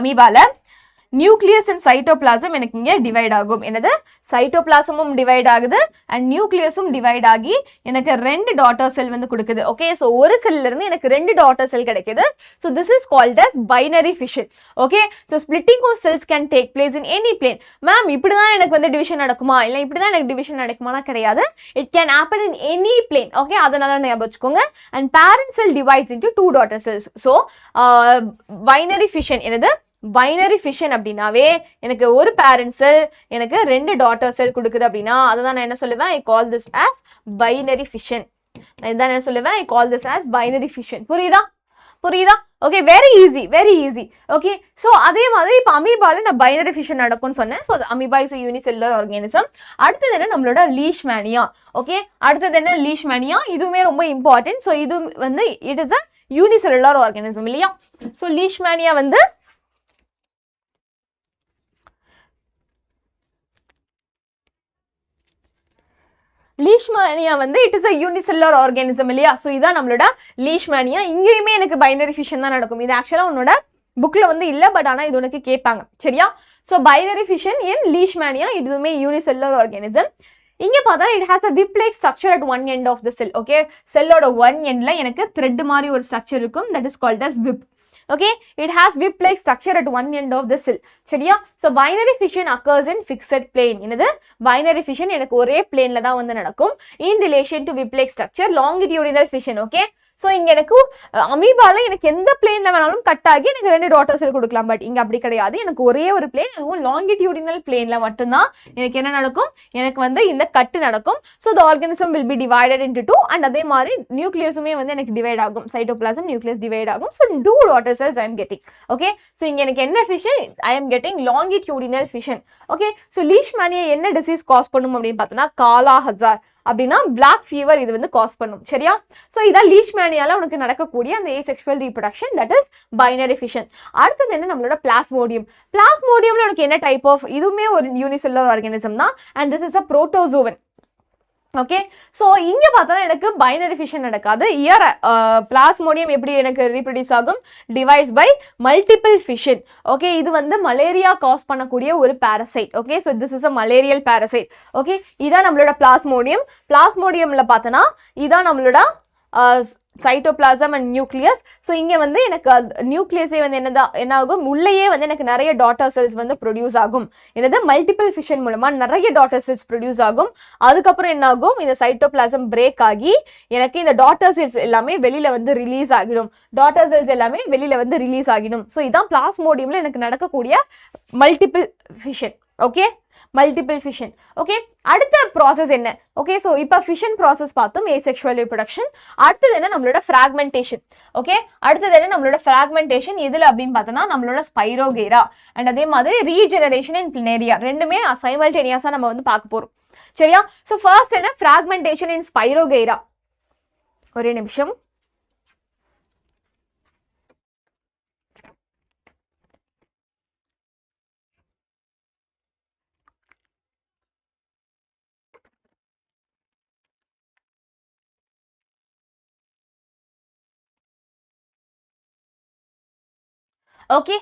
அமீபால நியூக்ளியஸ் அண்ட் சைட்டோபிளாசம் எனக்கு இங்கே டிவைட் ஆகும். என்னது? சைட்டோபிளாசமும் டிவைட் ஆகுது அண்ட் நியூக்ளியஸும் டிவைட் ஆகி எனக்கு 2 டாட்டர் செல் வந்து கொடுக்குது. ஓகே, ஸோ ஒரு செல்ல இருந்து எனக்கு 2 டாட்டர் செல் கிடைக்குது. So this is called as binary fission. Okay, so splitting of cells can take place in any plane. Ma'am இப்படிதான் எனக்கு வந்து டிவிஷன் நடக்குமா? இல்லை இப்படிதான் எனக்கு டிவிஷன் நடக்குமானா கிடையாது. It can happen in any plane. Okay, அதனால ஞாபகம் வச்சுக்கோங்க. And parent cell divides into 2 daughter cells. So binary fission என்னது? பைனரி ஃபிஷன் அப்படின்னாவே எனக்கு ஒரு பேரண்ட் செல் எனக்கு 2 டாட்டர் செல் கொடுக்குது அப்படின்னா அதுதான் நான் என்ன சொல்லுவேன்? I call this as binary fission. நான் இதான் என்ன சொல்லுவேன்? I call this as binary fission. புரியுதா? Okay, very easy. Okay, so அதே மாதிரி இப்போ அமீபால நான் பைனரி ஃபிஷன் நடக்கும்னு சொன்னேன். So amoeba is unicellular organism. அடுத்தது என்ன? நம்மளோட லீஷ்மேனியா. ஓகே, அடுத்தது என்ன? லீஷ்மேனியா. இதுவுமே ரொம்ப இம்பார்ட்டன்ட். ஸோ இது வந்து it is a unicellular organism இல்லையா? ஸோ லீஷ்மேனியா வந்து லீஷ்மேனியா வந்து it is a unicellular organism இல்லையா? ஸோ இதான் நம்மளோட லீஷ்மேனியா. இங்கேயுமே எனக்கு பைனரி ஃபிஷன் தான் நடக்கும். இது ஆக்சுவலாக உன்னோட புக்ல வந்து இல்லை, பட் ஆனால் இது உனக்கு கேட்பாங்க. சரியா? So binary fission in leishmania இதுவுமே யூனிசெல்லுலர் ஆர்கானிசம். இங்கே பார்த்தா it has a whip like structure at one end of the cell. Okay, செல்லோட ஒன் எண்ட்ல எனக்கு த்ரெட் மாதிரி ஒரு ஸ்ட்ரக்சர் இருக்கும். That is called as whip. Okay, it has whip-like structure at one end of the cell. சரியா? So binary fission occurs in fixed plane. என்னது? Binary fission எனக்கு ஒரே planeல தான் வந்து நடக்கும். In relation to whip-like structure, longitudinal fission. Okay? So இங்க எனக்கு அமீபால எனக்கு எந்த பிளேன்ல வேணாலும் கட் ஆகி எனக்கு 2 டாட்டர் செல் கொடுக்கலாம். பட் இங்க அப்படி கிடையாது. எனக்கு ஒரே ஒரு பிளேன், அதுவும் லாங்கிடியூடினல் பிளேன்ல மட்டும்தான் எனக்கு என்ன நடக்கும்? எனக்கு வந்து இந்த கட்டு நடக்கும். So the organism will be divided into two and அதே மாதிரி நியூக்ளியஸுமே வந்து எனக்கு டிவைட் ஆகும். சைட்டோபிளாசம் நியூக்ளியஸ் டிவைட் ஆகும். So 2 daughter cells I am getting. Okay? So இங்க எனக்கு என்ன fission? I am getting longitudinal fission. Okay? So leishmania என்ன disease காஸ் பண்ணும் அப்படின்னு பார்த்தோம்னா காலா ஹசார் அப்படின்னா பிளாக் ஃபீவர் இது வந்து காஸ் பண்ணும். சரியா? ஸோ இதான் லீஷ்மேனியால உனக்கு நடக்கக்கூடிய அந்த asexual reproduction, that is binary fission. அடுத்தது என்ன? நம்மளோட பிளாஸ்மோடியம். பிளாஸ்மோடியம்ல உனக்கு என்ன டைப் ஆஃப்? இதுவுமே ஒரு யூனிசெல்லுலர் ஆர்கானிசம் தான். And this is a protozoan. Okay, so இங்கே பார்த்தா எனக்கு பைனரி ஃபிஷன் நடக்காது. இயர் பிளாஸ்மோடியம் எப்படி எனக்கு ரீப்ரொடியூஸ் ஆகும்? Divides by multiple fission. Okay, இது வந்து மலேரியா காஸ் பண்ணக்கூடிய ஒரு parasite. Okay, so this is a malarial parasite. Okay, இதான் நம்மளோட பிளாஸ்மோடியம். பிளாஸ்மோடியம்ல பார்த்தோன்னா இதான் நம்மளோட சைட்டோபிளாசம் அண்ட் நியூக்ளியஸ். ஸோ இங்கே வந்து எனக்கு நியூக்ளியஸே வந்து என்ன ஆகும்? உள்ளேயே வந்து எனக்கு நிறைய டாட்டர் செல்ஸ் வந்து ப்ரொடியூஸ் ஆகும். என்னது? மல்டிபிள் ஃபிஷன் மூலமா நிறைய டாட்டர் செல்ஸ் ப்ரொடியூஸ் ஆகும். அதுக்கப்புறம் என்ன ஆகும்? இந்த சைட்டோபிளாசம் பிரேக் ஆகி எனக்கு இந்த டாட்டர் செல்ஸ் எல்லாமே வெளியில வந்து ரிலீஸ் ஆகிடும். டாட்டர் செல்ஸ் எல்லாமே வெளியில வந்து ரிலீஸ் ஆகிடும். ஸோ இதான் பிளாஸ்மோடியம்ல எனக்கு நடக்கக்கூடிய multiple fission. Okay, multiple fission. Okay, அடுத்த ப்ராசஸ் என்ன? ஓகே, ஸோ இப்போ ஃபிஷன் ப்ராசஸ் பார்த்தோம், ஏசெக்சுவல் ரீப்ரொடக்ஷன். அடுத்தது என்ன? நம்மளோட ஃப்ராக்மெண்டேஷன். ஓகே, அடுத்தது என்ன? நம்மளோட ஃப்ராக்மெண்டேஷன் எதில் அப்படின்னு பார்த்தோம்னா நம்மளோட ஸ்பைரோகேரா அண்ட் அதே மாதிரி ரீஜெனரேஷன் இன் பிளனேரியா, ரெண்டுமே சைமல்டேனியஸாக நம்ம வந்து பார்க்க போகிறோம். சரியா? ஸோ ஃபர்ஸ்ட் என்ன? ஃப்ராக்மெண்டேஷன் இன் ஸ்பைரோகேரா. ஒரே நிமிஷம். ஓகே,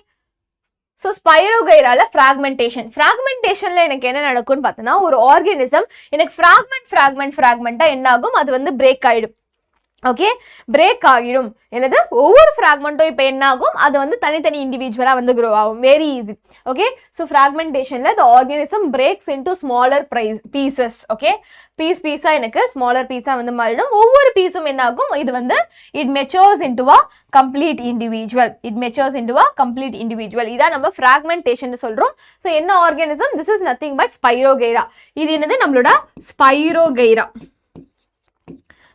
ஸோ ஸ்பைரோகைரால ஃப்ராக்மெண்டேஷன்ல எனக்கு என்ன நடக்கும்னு பார்த்தோன்னா ஒரு ஆர்கானிசம் எனக்கு ஃப்ராக்மெண்ட்டாக என்ன ஆகும்? அது வந்து பிரேக் ஆகிடும். ஓகே, பிரேக் ஆகிடும். என்னது? ஒவ்வொரு ஃப்ராக்மெண்ட்டும் இப்போ என்ன ஆகும்? அது வந்து தனித்தனி இண்டிவிஜுவலாக வந்து க்ரோ ஆகும். Very easy. ஓகே, ஸோ ஃப்ராக்மெண்டேஷனில் the organism breaks into smaller pieces. Okay, பீஸாக எனக்கு ஸ்மாலர் பீஸாக வந்து மாறிடும். ஒவ்வொரு பீஸும் என்ன ஆகும்? இது வந்து it matures into a complete individual. இதான் நம்ம ஃப்ராக்மெண்டேஷன் சொல்கிறோம். ஸோ என்ன organism? This is nothing but spirogyra. இது என்னது? நம்மளோட spirogyra.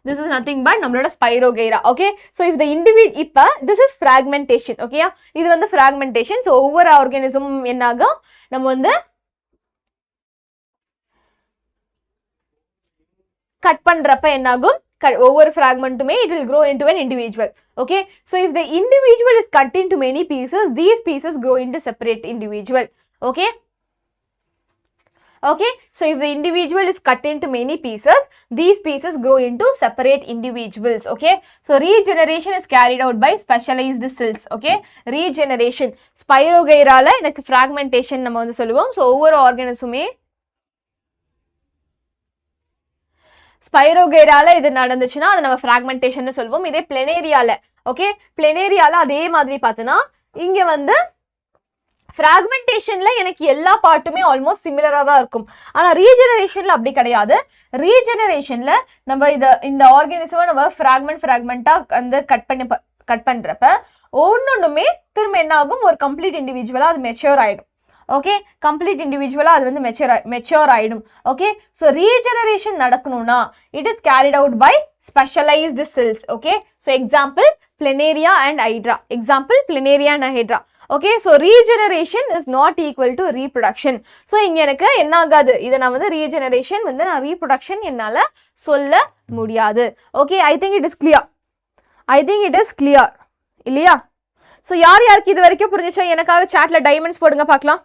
This is nothing but நம்மளோட spirogyra. Okay, so if the individual இப்போ this is fragmentation. ஓகேயா? இது வந்து fragmentation. ஸோ ஒவ்வொரு ஆர்கானிசமும் என்ன ஆகும்? நம்ம வந்து கட் பண்றப்ப என்ன ஆகும்? ஒவ்வொரு ஃப்ராக்மெண்ட்டுமே it will grow into an individual. Okay, so if the individual is cut into many pieces, these pieces grow into separate individual. Okay. Okay, so if the individual is cut into many pieces, these pieces grow into separate individuals. Okay, so regeneration is carried out by specialized cells. Okay, regeneration ஸ்பைரோகைரால எனக்கு fragmentation நம்ம வந்து சொல்லுவோம். So ஒவ்வொரு ஆர்கானிசமே ஸ்பைரோகைரால இது நடந்துச்சுன்னா அது நம்ம fragmentation சொல்லுவோம். இதே பிளனேரியால, ஓகே, பிளனேரியால அதே மாதிரி பார்த்தோன்னா இங்க வந்து ஃப்ராக்மெண்டேஷன்ல எனக்கு எல்லா பார்ட்டுமே ஆல்மோஸ்ட் சிமிலராக தான் இருக்கும். ஆனால் ரீஜெனரேஷன்ல அப்படி கிடையாது. ரீஜெனரேஷன்ல நம்ம இந்த ஆர்கானிசமை நம்ம ஃப்ராக்மெண்ட்டாக வந்து கட் பண்ணுறப்ப ஒன்னொன்றுமே திரும்ப என்ன ஆகும்? ஒரு கம்ப்ளீட் இண்டிவிஜுவலாக அது மெச்சூர் ஆகிடும். ஓகே, கம்ப்ளீட் இண்டிவிஜுவலாக அது வந்து மெச்சூர் ஆகிடும். ஓகே, ஸோ ரீஜெனரேஷன் நடக்கணும்னா it is carried out by specialised cells. Okay, so example planaria and hydra. Okay, so regeneration is not equal to reproduction. So இங்கே எனக்கு என்ன ஆகாது? இதை நான் வந்து ரீஜெனரேஷன் வந்து நான் ரீப்ரொடக்ஷன் என்னால் சொல்ல முடியாது. Okay, I think it is clear இல்லையா? ஸோ யாருக்கு இது வரைக்கும் புரிஞ்சிச்சோ எனக்காக சாட்ல டைமண்ட்ஸ் போடுங்க பார்க்கலாம்.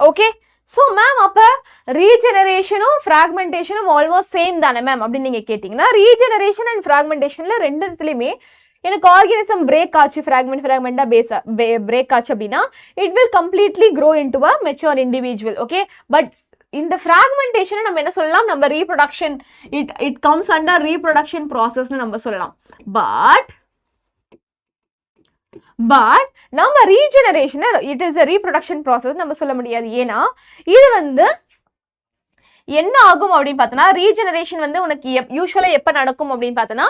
ஓகே ஸோ மேம் அப்போ ரீஜெனரேஷனும் ஃப்ராக்மெண்டேஷனும் ஆல்மோஸ்ட் சேம் தானே மேம் அப்படின்னு நீங்கள் கேட்டிங்கன்னா ரீஜெனரேஷன் அண்ட் ஃப்ராக்மெண்டேஷனில் ரெண்டு இடத்துலையுமே எனக்கு ஆர்கானிசம் பிரேக் ஆச்சு ஃப்ராக்மெண்டாக பிரேக் ஆச்சு அப்படின்னா it will completely grow into a mature individual. Okay but இந்த ஃப்ராக்மெண்டேஷனை நம்ம என்ன சொல்லலாம், நம்ம reproduction it comes under reproduction ப்ராசஸ்னு நம்ம சொல்லலாம். பட் நம்ம regeneration it is a reproduction process நம்ம சொல்ல முடியாது. ஏன்னா இது வந்து என்ன ஆகும் அப்படின்னு பார்த்தோன்னா ரீஜெனரேஷன் வந்து உனக்கு யூஸ்வலாக எப்போ நடக்கும் அப்படின்னு பார்த்தோன்னா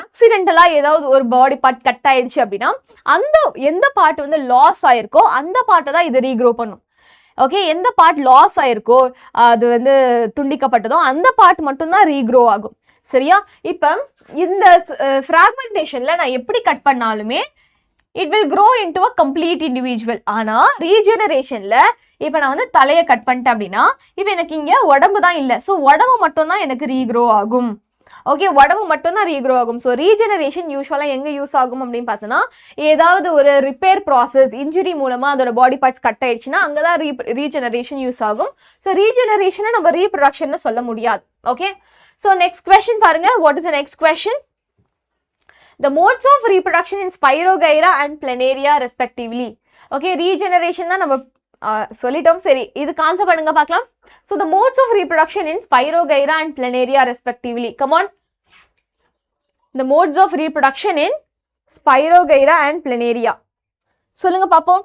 ஆக்சிடென்டலாக ஏதாவது ஒரு பாடி பார்ட் கட் ஆயிடுச்சு அப்படின்னா அந்த எந்த பார்ட் வந்து லாஸ் ஆயிருக்கோ அந்த பார்ட்டை தான் இது ரீக்ரோ பண்ணும். ஓகே எந்த பார்ட் லாஸ் ஆயிருக்கோ அது வந்து துண்டிக்கப்பட்டதோ அந்த பார்ட் மட்டும்தான் ரீக்ரோ ஆகும். சரியா? இப்போ இந்த ஃப்ராக்மெண்டேஷனில் நான் எப்படி கட் பண்ணாலுமே it will grow into a complete individual. ஆனா ரீஜெனரேஷன்ல இப்போ நான் வந்து தலையை கட் பண்ணிட்டேன் அப்படின்னா இப்போ எனக்கு இங்க உடம்பு தான் இல்லை, ஸோ உடம்பு மட்டும் தான் எனக்கு ரீக்ரோ ஆகும். ஓகே உடம்பு மட்டும் தான் ரீக்ரோ ஆகும். ஸோ ரீஜெனரேஷன் யூஸ்வலாக எங்கே யூஸ் ஆகும் அப்படின்னு பார்த்தோன்னா ஏதாவது ஒரு ரிப்பேர் ப்ராசஸ் இன்ஜுரி மூலமா அதோட பாடி பார்ட்ஸ் கட் ஆயிடுச்சுன்னா அங்கே தான் ரீஜெனரேஷன் யூஸ் ஆகும். ஸோ ரீஜெனரேஷனை நம்ம ரீப்ரொடக்ஷன் சொல்ல முடியாது. ஓகே ஸோ நெக்ஸ்ட் கொஸ்டின் பாருங்க. What is the next question? The modes of reproduction in Spirogyra and Planaria respectively. Okay, regeneration தான் நம்ம சொல்லிட்டோம். சரி இது கான்செப்ட் பண்ணுங்க பார்க்கலாம். So the modes of reproduction in Spirogyra and Planaria respectively. Come on. The modes of reproduction in Spirogyra and Planaria. சொல்லுங்க பாப்போம்.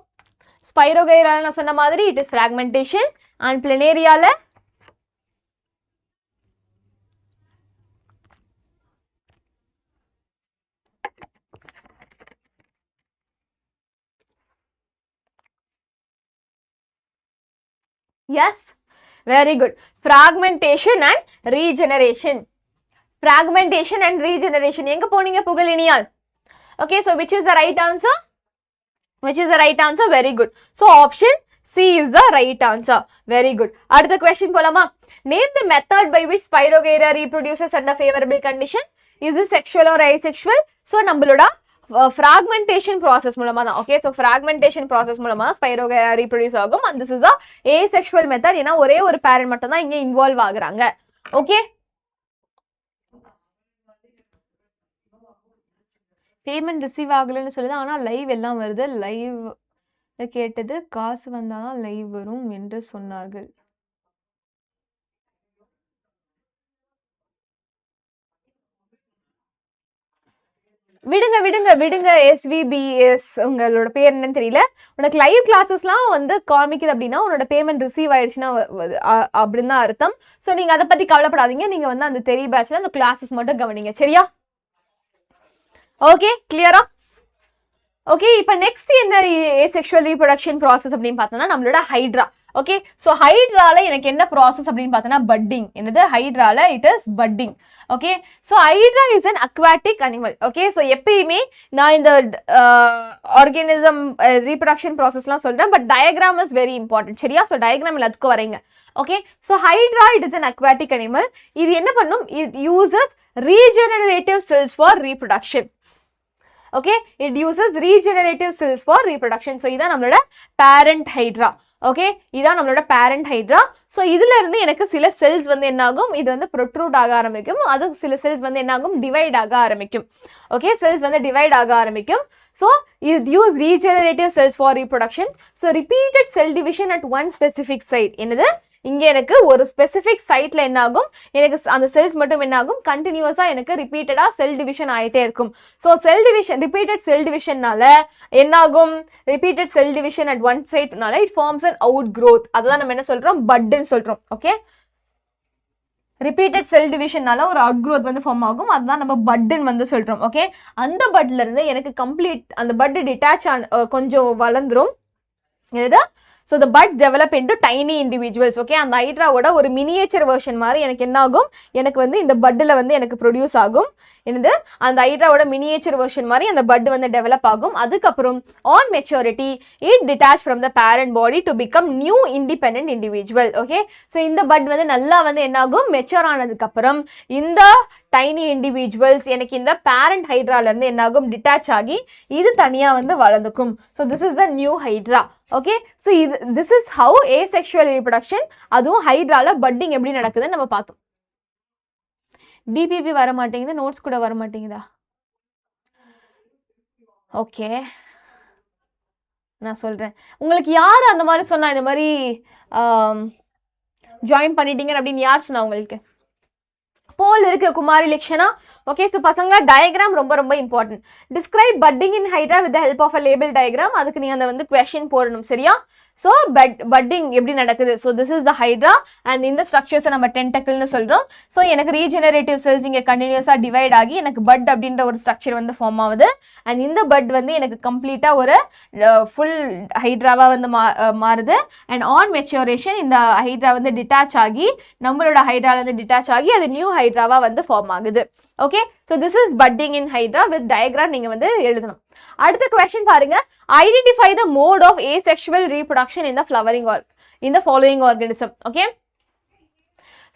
Spirogyra நான் சொன்ன மாதிரி it is fragmentation and Planaria ல yes very good fragmentation and regeneration. Fragmentation and regeneration எங்க போனீங்க புகழினியால்? Okay so which is the right answer? Very good. So option C is the right answer. Very good. அடுத்த question போலாமா? Name the method by which Spirogyra reproduces under favorable condition. Is it sexual or asexual? So நம்மளோட fragmentation process மூலமா தான். Okay so fragmentation process மூலமா Spirogyra reproduce ஆகும். and this is a asexual method. ஏன்னா ஒரே ஒரு parent மட்டும் தான் இங்க இன்வால்வ் ஆகுறாங்க. ஓகே பேமெண்ட் ரிசீவ் ஆகலன்னு சொல்லுது. ஆனா லைவ் எல்லாம் வருது. லைவ் கேட்டது காசு வந்தாதான் லைவ் வரும் என்று சொன்னார்கள். விடுங்க SVBS உங்களோட பேர் என்னன்னு தெரியல. உனக்கு லைவ் கிளாஸஸ்லாம் வந்து காமிக்குது அப்படின்னா உன்னோட பேமெண்ட் ரிசீவ் ஆயிடுச்சுன்னா அப்படின்னு தான் அர்த்தம். ஸோ நீங்க அதை பத்தி கவலைப்படாதீங்க. நீங்க வந்து அந்த தெரிய பேட்ச்ல அந்த கிளாஸஸ் மட்டும் கவனிங்க. சரியா? ஓகே கிளியரா? ஓகே இப்போ நெக்ஸ்ட் என்ன asexual reproduction ப்ராசஸ் அப்படின்னு பார்த்தோம்னா நம்மளோட ஹைட்ரா. ஓகே ஸோ ஹைட்ரால எனக்கு என்ன ப்ராசஸ் அப்படின்னு பார்த்தோன்னா பட்டிங். என்னது ஹைட்ரால it is budding. Okay so hydra is an aquatic animal. Okay so எப்பயுமே நான் இந்த ஆர்கானிசம் ரீப்ரொடக்ஷன் ப்ராசஸ்லாம் சொல்கிறேன் but diagram is very important. சரியா? ஸோ டயக்ராம் எல்லாத்துக்கும் வரீங்க. Okay so hydra it is an aquatic animal. இது என்ன பண்ணும்? It uses regenerative cells for reproduction. Okay it uses regenerative cells for reproduction. So இதான் நம்மளோட பேரண்ட் ஹைட்ரா. ஓகே இதான் நம்மளோட பேரண்ட் ஹைட்ரா. ஸோ இதுல இருந்து எனக்கு சில செல்ஸ் வந்து என்ன ஆகும்? இது வந்து ப்ரொட்ரூட் ஆக ஆரம்பிக்கும். அது சில செல்ஸ் வந்து என்ன ஆகும்? டிவைட் ஆக ஆரம்பிக்கும். ஓகே செல்ஸ் வந்து டிவைட் ஆக ஆரம்பிக்கும். So it use regenerative cells for reproduction. So repeated cell division at one specific site. என்னது? இங்கே எனக்கு ஒரு ஸ்பெசிஃபிக் சைட்ல என்ன ஆகும்? எனக்கு அந்த செல்ஸ் மட்டும் என்ன ஆகும்? கண்டினியூஸா எனக்கு ரிப்பீட்டடா செல் டிவிஷன் ஆகிட்டே இருக்கும். So cell division repeated cell டிவிஷன்னால என்ன ஆகும்? Repeated cell division at one சைட்னால it forms an out growth. அதுதான் நம்ம என்ன சொல்றோம்? பட்ன்னு சொல்றோம். ஓகே ரிப்பீட்டட் செல் டிவிஷன்னால ஒரு அவுட் க்ரோத் வந்து ஃபார்ம் ஆகும். அதுதான் நம்ம பட்ன்னு வந்து சொல்றோம். ஓகே அந்த பட்ல இருந்து எனக்கு கம்ப்ளீட் அந்த பட் டிட்டாச் கொஞ்சம் வளர்ந்துரும். என்னது? So the buds develop into tiny individuals. Okay அந்த ஹைட்ராவோட ஒரு மினியேச்சர் வெர்ஷன் மாதிரி எனக்கு என்ன ஆகும்? எனக்கு வந்து இந்த பட்டில் வந்து எனக்கு ப்ரொடியூஸ் ஆகும். என்னது? அந்த ஹைட்ராவோட மினியேச்சர் வெர்ஷன் மாதிரி அந்த பட் வந்து டெவலப் ஆகும். அதுக்கப்புறம் on maturity it detach from the parent body to become new independent individual. Okay so இந்த பட் வந்து நல்லா வந்து என்ன ஆகும்? மெச்சூர் ஆனதுக்கப்புறம் இந்த டைனி இண்டிவிஜுவல்ஸ் எனக்கு இந்த பேரண்ட் ஹைட்ரால இருந்து என்ன ஆகும்? டிட்டாச் ஆகி இது தனியா வந்து வளர்ந்துக்கும். So this is the new hydra. Okay so this is how asexual reproduction அதுவும் ஹைட்ரால பட்டிங் எப்படி நடக்குதுன்னு நம்ம பார்த்தோம். டிபிபி வர மாட்டேங்குது, நோட்ஸ் கூட வர மாட்டேங்குதா? ஓகே நான் சொல்றேன். உங்களுக்கு யார் அந்த மாதிரி சொன்னா இந்த மாதிரி ஜாயின் பண்ணிட்டீங்க அப்படின்னு யார் சொன்னா உங்களுக்கு? போல் இருக்கு குமாரி லட்சணா. ஓகே ஸோ பசங்க டயக்ராம் ரொம்ப ரொம்ப important. Describe budding in hydra with help of a label diagram. அதுக்கு நீங்க அந்த வந்து கொஸ்டின் போடணும் சரியா? ஸோ பட்டிங் எப்படி நடக்குது? So this is the hydra and இந்த ஸ்ட்ரக்சர்ஸை நம்ம டென்டக்கிள்னு சொல்கிறோம். ஸோ எனக்கு ரீஜெனரேட்டிவ் செல்ஸ் இங்கே கண்டினியூஸாக டிவைட் ஆகி எனக்கு பட் அப்படின்ற ஒரு ஸ்ட்ரக்சர் வந்து ஃபார்ம் ஆகுது. அண்ட் இந்த பட் வந்து எனக்கு கம்ப்ளீட்டாக ஒரு ஃபுல் ஹைட்ராவாக வந்து மாறுது. அண்ட் ஆன் மெச்சூரேஷன் இந்த ஹைட்ரா வந்து டிட்டாச் ஆகி நம்மளோட ஹைட்ரால வந்து டிட்டாச் ஆகி அது நியூ ஹைட்ராவாக வந்து ஃபார்ம் ஆகுது. Okay so this is budding in hydra with diagram நீங்கள் வந்து எழுதணும். அடுத்த கொஸ்டின் பாருங்க. Identify the mode of asexual reproduction in the flowering or in the following organism. Okay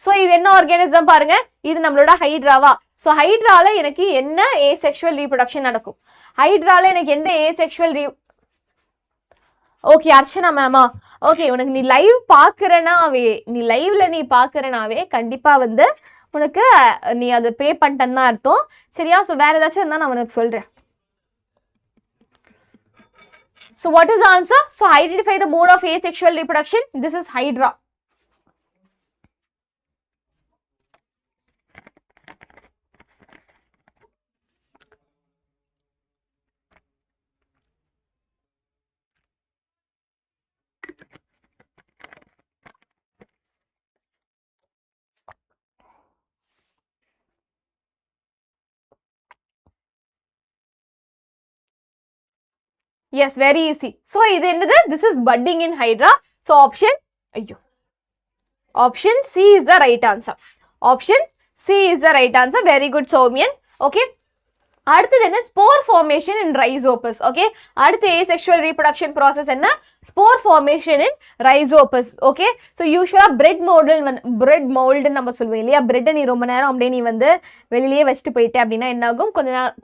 so இது என்ன ஆர்கானிசம் பாருங்க, இது நம்மளோட ஹைட்ராவா. ஸோ ஹைட்ரால எனக்கு என்ன asexual reproduction நடக்கும்? ஹைட்ரால எனக்கு எந்த asexual ஓகே அர்ச்சனா மேமா, ஓகே உனக்கு நீ லைவ் பார்க்குறனாவே நீ பார்க்குறனாவே கண்டிப்பா வந்து உனக்கு நீ அதை பே பண்ணிட்டேன்னு தான் அர்த்தம் சரியா? ஸோ வேற ஏதாச்சும் இருந்தால் நான் உனக்கு சொல்றேன். So what is the answer? So identify the mode of asexual reproduction. This is Hydra. Yes, very easy. So, this is budding in Hydra. So, option C is the right answer. Option C is the right answer. Very good, Soumyan. Okay. அடுத்தது என்ன? Spore formation இன் Rhizopus. Okay அடுத்து asexual reproduction process என்ன? Spore formation இன் Rhizopus. Okay so யூஸ்வலாக bread மோல்டுன்னு நம்ம சொல்லுவோம் இல்லையா? பிரெட்டை நீ ரொம்ப நேரம் அப்படியே நீ வந்து வெளியிலேயே வச்சுட்டு போயிட்டே அப்படின்னா என்ன ஆகும்?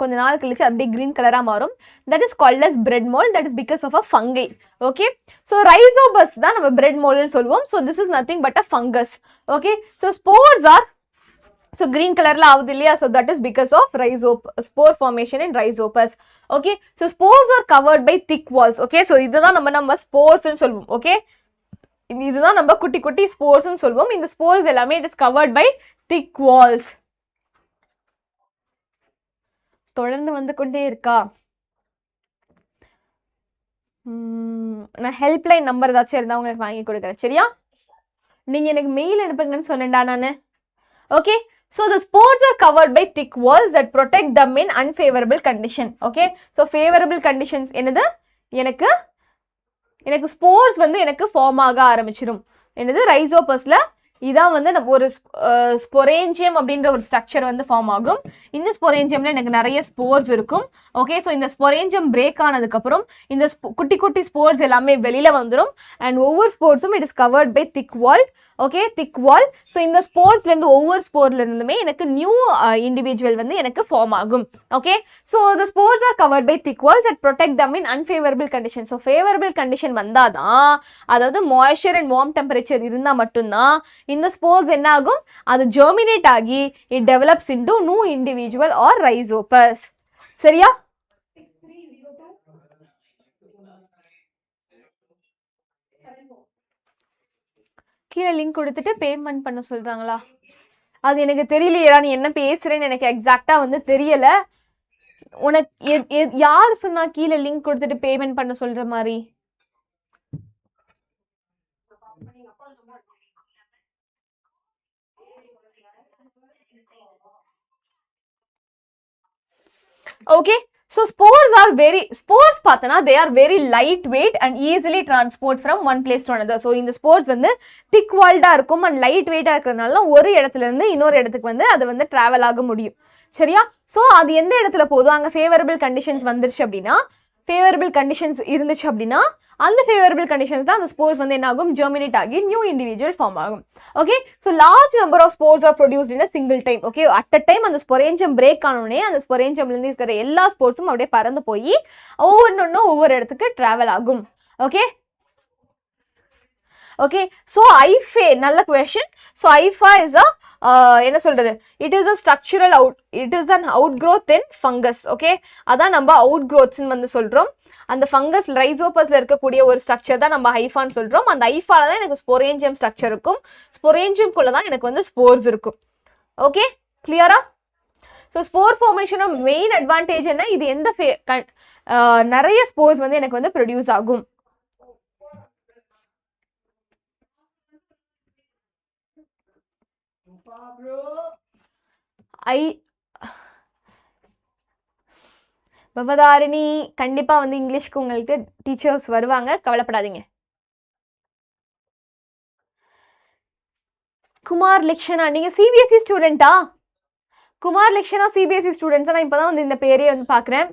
கொஞ்ச நாள் கழிச்சு அப்படியே கிரீன் கலராக மாறும். That is called as bread mould. That is because of a fungi. Okay so rhizopus தான் நம்ம பிரெட் மோல்டுன்னு சொல்லுவோம். So this is nothing but a fungus. Okay so spores are so green color la avudhu illaya, so that is because of spore formation in rhizopus. Okay so spores are covered by thick walls. Okay so idha நம்ம spores nu solvom. Okay idha நம்ம குட்டி spores nu solvom. இந்த spores எல்லாமே it is covered by thick walls. தொடர்ந்து வந்து கொண்டே இருக்கா? நான் ஹெல்ப்லைன் நம்பர் ஏதாச்சும் இருந்தா உங்களுக்கு வாங்கி கொடுக்குறேன் சரியா? நீங்க எனக்கு மெயில் அனுப்புங்கன்னு சொன்னேன்டா நானு. Okay so the spores are covered by thick walls that protect them in unfavorable condition. Okay so favorable conditions என்னது? எனக்கு spores வந்து எனக்கு ஃபார்ம் ஆக ஆரம்பிச்சிடும். என்னது? ரைசோபஸ்ல இதான் வந்து நம்ம ஒரு ஸ்பொரேஞ்சியம் அப்படின்ற ஒரு ஸ்ட்ரக்சர் வந்து ஃபார்ம் ஆகும். இந்த ஸ்பொரேஞ்சியம்ல எனக்கு நிறைய ஸ்போர்ஸ் இருக்கும். ஓகே ஸோ இந்த ஸ்பொரேஞ்சியம் பிரேக் ஆனதுக்கப்புறம் இந்த குட்டி ஸ்போர்ஸ் எல்லாமே வெளியில வந்துடும். அண்ட் ஒவ்வொரு ஸ்போர்ஸும் it is covered by thick wall. Okay thick wall. So இந்த ஸ்போர்ஸ்லேருந்து ஒவ்வொரு ஸ்போர்ல இருந்துமே எனக்கு நியூ இண்டிவிஜுவல் வந்து எனக்கு ஃபார்ம் ஆகும். Okay so the spores are covered by thick walls at protect them in unfavourable condition. So favourable condition வந்தாதான், அதாவது மாய்ஸ்சர் அண்ட் வார்ம் டெம்பரேச்சர் இருந்தால் மட்டும்தான் இந்த ஸ்போர்ஸ் என்ன ஆகும்? அது ஜெர்மினேட் ஆகி it develops into new individual or rhizopus. சரியா? கீழே லிங்க் கொடுத்துட்டு பேமெண்ட் பண்ண சொல்றாங்களா? அது எனக்கு தெரியலையா, நீ என்ன பேசுறேன்னு எனக்கு எக்ஸாக்டா வந்து தெரியல. உனக்கு யார் சொன்னா கீழே லிங்க் கொடுத்துட்டு பேமெண்ட் பண்ண சொல்ற மாதிரி? Okay so spores பார்த்தனா they are very lightweight and easily transport from one place to another. so இந்த spores வந்து thick walled இருக்கும் and light weight இருக்கறனால ஒரு இடத்துல இருந்து இன்னொரு இடத்துக்கு வந்து அது வந்து travel ஆக முடியும். சரியா? so அது எந்த இடத்துல போதும்? அங்க favorable conditions வந்துருச்சு அப்படினா, favorable conditions இருந்துச்சு அப்படினா அந்த favorable conditions தான் அந்த spores வந்து என்ன ஆகும்? germinate ஆகி new individual form ஆகும். okay so large number of spores are produced in a single time. okay at a time அந்த sporangium break ஆனோனே அந்த sporangiumல இருந்து இருக்கிற எல்லா sporesum அப்படியே பறந்து போய் ஒவ்வொரு இடத்துக்கு travel ஆகும். okay ஓகே ஸோ ஐஃபே நல்ல question. So IIFA is a என்ன சொல்றது, it is a structural it is an out growth in fungus. Okay அதான் நம்ம அவுட் க்ரோத்ஸ்ன்னு வந்து சொல்றோம். அந்த ஃபங்கஸ் ரைசோபஸ்ல இருக்கக்கூடிய ஒரு ஸ்ட்ரக்சர் தான் நம்ம ஐஃபான்னு சொல்றோம். அந்த ஐஃபால தான் எனக்கு ஸ்பொரேஞ்சியம் ஸ்ட்ரக்சர் இருக்கும். ஸ்பொரேஞ்சியம்குள்ள தான் எனக்கு வந்து ஸ்போர்ஸ் இருக்கும். ஓகே கிளியரா? ஸோ ஸ்போர் ஃபார்மேஷனோட மெயின் அட்வான்டேஜ் என்ன, இது எந்த நிறைய ஸ்போர்ஸ் வந்து எனக்கு வந்து ப்ரொடியூஸ் ஆகும். பவதாரிணி கண்டிப்பா வந்து இங்கிலீஷ்க்கு உங்களுக்கு டீச்சர்ஸ் வருவாங்க, கவலைப்படாதீங்க. குமார் லக்ஷனா நீங்க சிபிஎஸ்இ ஸ்டூடெண்டா? குமார் லக்ஷனா சிபிஎஸ்இ ஸ்டூடெண்ட்ஸா? நான் இப்பதான் வந்து இந்த பேரே வந்து பாக்குறேன்.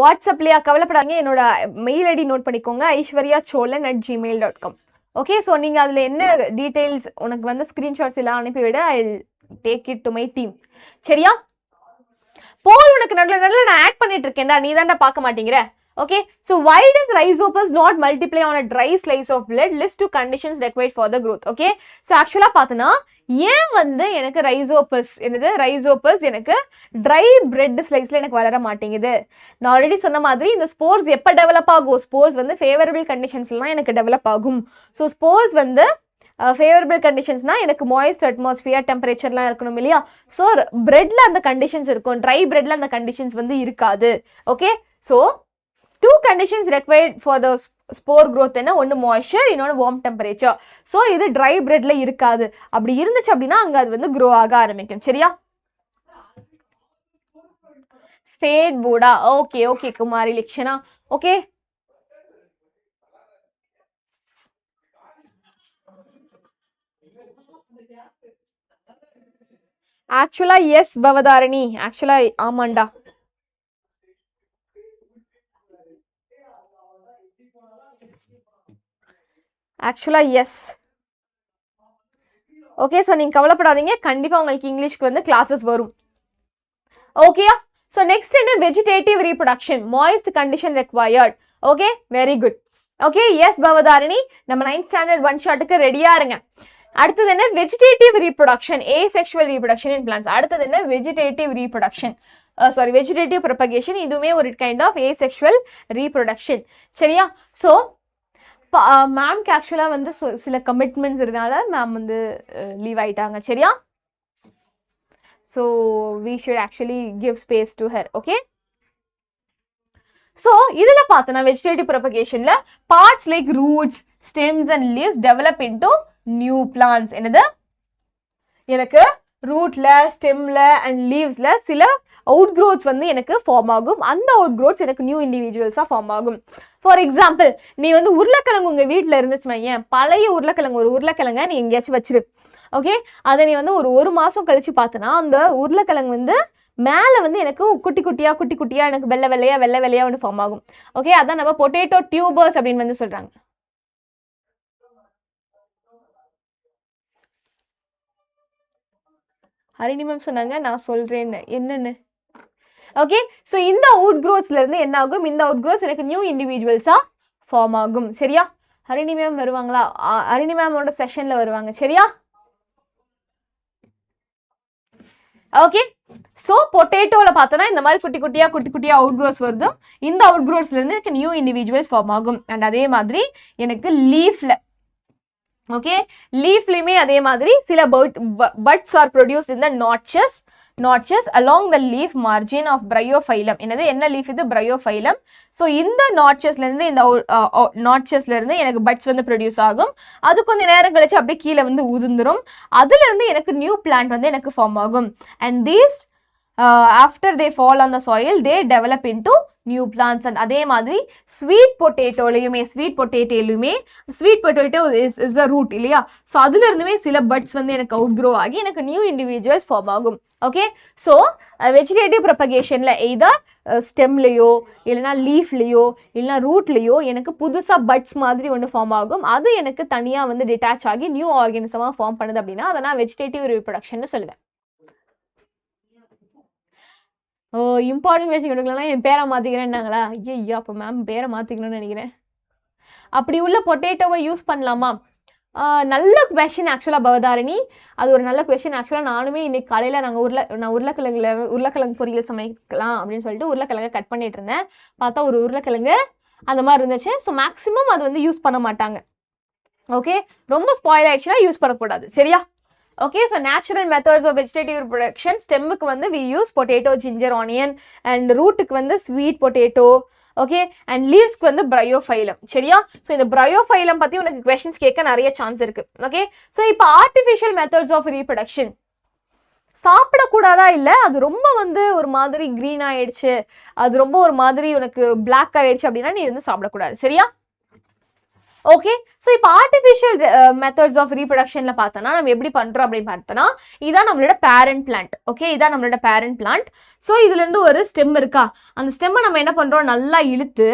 வாட்ஸ்அப்லயா? கவலைப்படாதீங்க, என்னோட மெயில் ஐடி நோட் பண்ணிக்கோங்க, aishwaryacholan@gmail.com. ஓகே ஸோ நீங்கள் அதில் என்ன டீட்டெயில்ஸ் உனக்கு வந்து ஸ்க்ரீன்ஷாட்ஸ் எல்லாம் அனுப்பிவிட, I take it to my team. சரியா? போல் உனக்கு நல்ல நான் ஆட் பண்ணிட்டு இருக்கேன்டா, நீ தான்டா பார்க்க மாட்டேங்கிற. Okay, so why does Rhizopus not multiply on a dry slice of blood? List two conditions required for the growth. Okay, so actually பார்த்தனா ஏன் வந்து எனக்கு Rhizopus எனக்கு dry bread sliceல எனக்கு வளர மாட்டேங்குது. நான் ஆல்ரெடி சொன்ன மாதிரி இந்த ஸ்போர்ஸ் எப்போ டெவலப் ஆகும், ஸ்போர்ஸ் வந்து ஃபேவரபிள் கண்டிஷன்ஸ்லாம் எனக்கு டெவலப் ஆகும். ஸோ ஸ்போர்ஸ் வந்து ஃபேவரபிள் கண்டிஷன்ஸ்னா எனக்கு மாய்ஸ்ட் அட்மாஸ்பியர் டெம்பரேச்சர்லாம் இருக்கணும் இல்லையா. ஸோ பிரெட்ல அந்த கண்டிஷன்ஸ் இருக்கும், ட்ரை பிரெட்ல அந்த கண்டிஷன்ஸ் வந்து இருக்காது. Okay, so two conditions required for the spore growth என்ன, ஒன்று moisture, இன்னொன்று warm temperature. ஸோ இது ட்ரை பிரெட்ல இருக்காது. அப்படி இருந்துச்சு அப்படின்னா அங்கே அது வந்து க்ரோ ஆக ஆரம்பிக்கும். சரியா? ஸ்டேட் போர்டா? ஓகே ஓகே குமாரி லக்ஷனா. ஓகே ஆக்சுவலா எஸ் பவதாரணி, ஆக்சுவலா ஆமாண்டா. ஆக்சுவலா எஸ். ஓகே ஸோ நீங்கள் கவலைப்படாதீங்க, கண்டிப்பாக உங்களுக்கு இங்கிலீஷ்க்கு வந்து கிளாஸஸ் வரும். ஓகேயா? ஸோ நெக்ஸ்ட் என்ன, vegetative reproduction, moist condition required. Okay very good. Okay yes Bhavatharini, நம்ம 9th ஸ்டாண்டர்ட் ஒன் ஷாட்டுக்கு ரெடியா இருங்க. அடுத்தது என்ன, vegetative reproduction, asexual reproduction in plants. அடுத்தது என்ன, வெஜிடேட்டிவ் ரீப்ரொடக்ஷன், வெஜிடேட்டிவ் ப்ரொபகேஷன், இதுவுமே ஒரு கைண்ட் ஆஃப் ஏசெக்சுவல் ரீப்ரொடக்ஷன். சரியா? ஸோ மேம்க்கு ஆக்சுவலாக வந்து சில கமிட்மெண்ட்ஸ் இருந்தனால மேம் வந்து லீவ் ஆயிட்டாங்க. சரியா? So we should actually give space to her. Okay, so இதில் பார்த்தோன்னா வெஜிடேட்டிவ் ப்ரொபகேஷனில் parts like roots, stems and leaves develop into new plants. என்னது, எனக்கு ரூட்ல, ஸ்டெம்ல அண்ட் லீவ்ஸ்ல சில அவுட் க்ரோத்ஸ் வந்து எனக்கு ஃபார்ம் ஆகும். அந்த அவுட் க்ரோத்ஸ் எனக்கு நியூ இண்டிவிஜுவல்ஸாக ஃபார்ம் ஆகும். ஃபார் எக்ஸாம்பிள், நீ வந்து உருளைக்கிழங்கு உங்கள் வீட்டில் இருந்துச்சுன்னா, ஏன் பழைய உருளைக்கிழங்கு, ஒரு உருளைக்கிழங்க நீ எங்கேயாச்சும் வச்சிரு. ஓகே, அதை நீ வந்து ஒரு மாதம் கழிச்சு பார்த்தனா அந்த உருளைக்கிழங்கு வந்து மேலே வந்து எனக்கு குட்டி குட்டியாக எனக்கு வெள்ளை வெள்ளையாக வந்து ஃபார்ம் ஆகும். ஓகே, அதான் நம்ம பொட்டேட்டோ டியூபர்ஸ் அப்படின்னு வந்து சொல்கிறாங்க. ஹரிணி மேம் சொன்னாங்க, நான் சொல்கிறேன்னு என்னென்னு. ஓகே, ஸோ இந்த அவுட் க்ரோத்ஸ்ல இருந்து என்ன ஆகும், இந்த அவுட் க்ரோத்ஸ் எனக்கு நியூ இண்டிவிஜுவல்ஸாக ஃபார்ம் ஆகும். சரியா? ஹரிணி மேம் வருவாங்களா? ஹரிணி மேமோட செஷனில் வருவாங்க. சரியா? ஓகே, ஸோ பொட்டேட்டோவில் பார்த்தோன்னா இந்த மாதிரி குட்டி குட்டியாக அவுட் க்ரோத்ஸ் வருது. இந்த அவுட் க்ரோத்ஸ்லேருந்து எனக்கு நியூ இண்டிவிஜுவல்ஸ் ஃபார்ம் ஆகும். அண்ட் அதே மாதிரி எனக்கு லீஃபில், ஓகே, லீஃப்லையுமே அதே மாதிரி சில buds are produced in the notches along the leaf margin of bryophyllum. என்ன லீஃப் இது? bryophyllum. ஸோ இந்த நாட்சஸ்லேருந்து, இந்த நாட்சஸ்லேருந்து எனக்கு பட்ஸ் வந்து ப்ரொடியூஸ் ஆகும். அது கொஞ்சம் நேரம் கழிச்சு அப்படியே கீழே வந்து உதிர்ந்துடும். அதுலேருந்து எனக்கு நியூ பிளான்ட் வந்து எனக்கு ஃபார்ம் ஆகும். And these after they fall on the soil they develop into new plants. And அதே மாதிரி ஸ்வீட் பொட்டேட்டோலையுமே sweet potato is a root இல்லையா. ஸோ அதுலேருந்துமே சில பட்ஸ் வந்து எனக்கு அவுட் க்ரோ ஆகி எனக்கு நியூ இண்டிவிஜுவல்ஸ் ஃபார்ம் ஆகும். ஓகே, ஸோ வெஜிடேட்டிவ் ப்ரொபகேஷனில் எய்தர் ஸ்டெம்லையோ இல்லைனா லீஃப்லையோ இல்லைனா ரூட்லையோ எனக்கு புதுசாக பட்ஸ் மாதிரி ஒன்று ஃபார்ம் ஆகும். அது எனக்கு தனியாக வந்து டிட்டாச் ஆகி நியூ ஆர்கானிசமாக ஃபார்ம் பண்ணுது அப்படின்னா அதை நான் வெஜிடேட்டிவ் ரீப்ரொடக்ஷன் சொல்லுவேன். ஓ, இம்பார்ட்டன்ட் விஷயம் கொடுக்கலாம், என் பேரை மாற்றிக்கிறேன்னாங்களா? ஐயோ, அப்போ மேம் பேரை மாற்றிக்கணும்னு நினைக்கிறேன். அப்படி உள்ள பொட்டேட்டோவை யூஸ் பண்ணலாமா? நல்ல கொஸ்டின் ஆக்சுவலாக பவதாரணி, அது ஒரு நல்ல கொஸ்டின். ஆக்சுவலாக நானுமே இன்னைக்கு காலையில் நான் உருளைக்கிழங்கு பொரியல் சமைக்கலாம் அப்படின்னு சொல்லிட்டு உருளைக்கிழங்கை கட் பண்ணிட்டு இருந்தேன். பார்த்தா ஒரு உருளைக்கிழங்கு அந்த மாதிரி இருந்துச்சு. ஸோ மேக்ஸிமம் அது வந்து யூஸ் பண்ண மாட்டாங்க. ஓகே, ரொம்ப ஸ்பாயில் ஆயிடுச்சுன்னா யூஸ் பண்ணக்கூடாது, சரியா? Okay, so natural methods of vegetative reproduction. ஸ்டெம்முக்கு வந்து we use potato, ginger, onion. And ரூட்டுக்கு வந்து ஸ்வீட் பொட்டேட்டோ. ஓகே, அண்ட் லீவ்ஸ்க்கு வந்து பிரயோஃபைலம், சரியா? ஸோ இந்த பிரயோஃபைலம் பற்றி உனக்கு கொஸ்டின்ஸ் கேட்க நிறைய சான்ஸ் இருக்கு. ஓகே, ஸோ இப்போ ஆர்டிஃபிஷியல் மெத்தட்ஸ் ஆஃப் ரீப்ரொடக்ஷன் சாப்பிடக்கூடாதா? இல்லை, அது ரொம்ப வந்து ஒரு மாதிரி க்ரீன் ஆயிடுச்சு, அது ரொம்ப ஒரு மாதிரி உனக்கு பிளாக் ஆயிடுச்சு அப்படின்னா நீ வந்து சாப்பிடக்கூடாது, சரியா? ஓகே, ஸோ இப்போ ஆர்டிஃபிஷியல் மெத்தட்ஸ் ஆஃப் ரீப்ரொடக்ஷன்ல பார்த்தோன்னா நம்ம எப்படி பண்ணுறோம் அப்படின்னு பார்த்தோன்னா, இதான் நம்மளோட பேரண்ட் பிளான்ட். ஓகே, இதான் நம்மளோட பேரண்ட் பிளான்ட். ஸோ இதுலேருந்து ஒரு ஸ்டெம் இருக்கா, அந்த ஸ்டெம்மை நம்ம என்ன பண்ணுறோம், நல்லா இழுத்து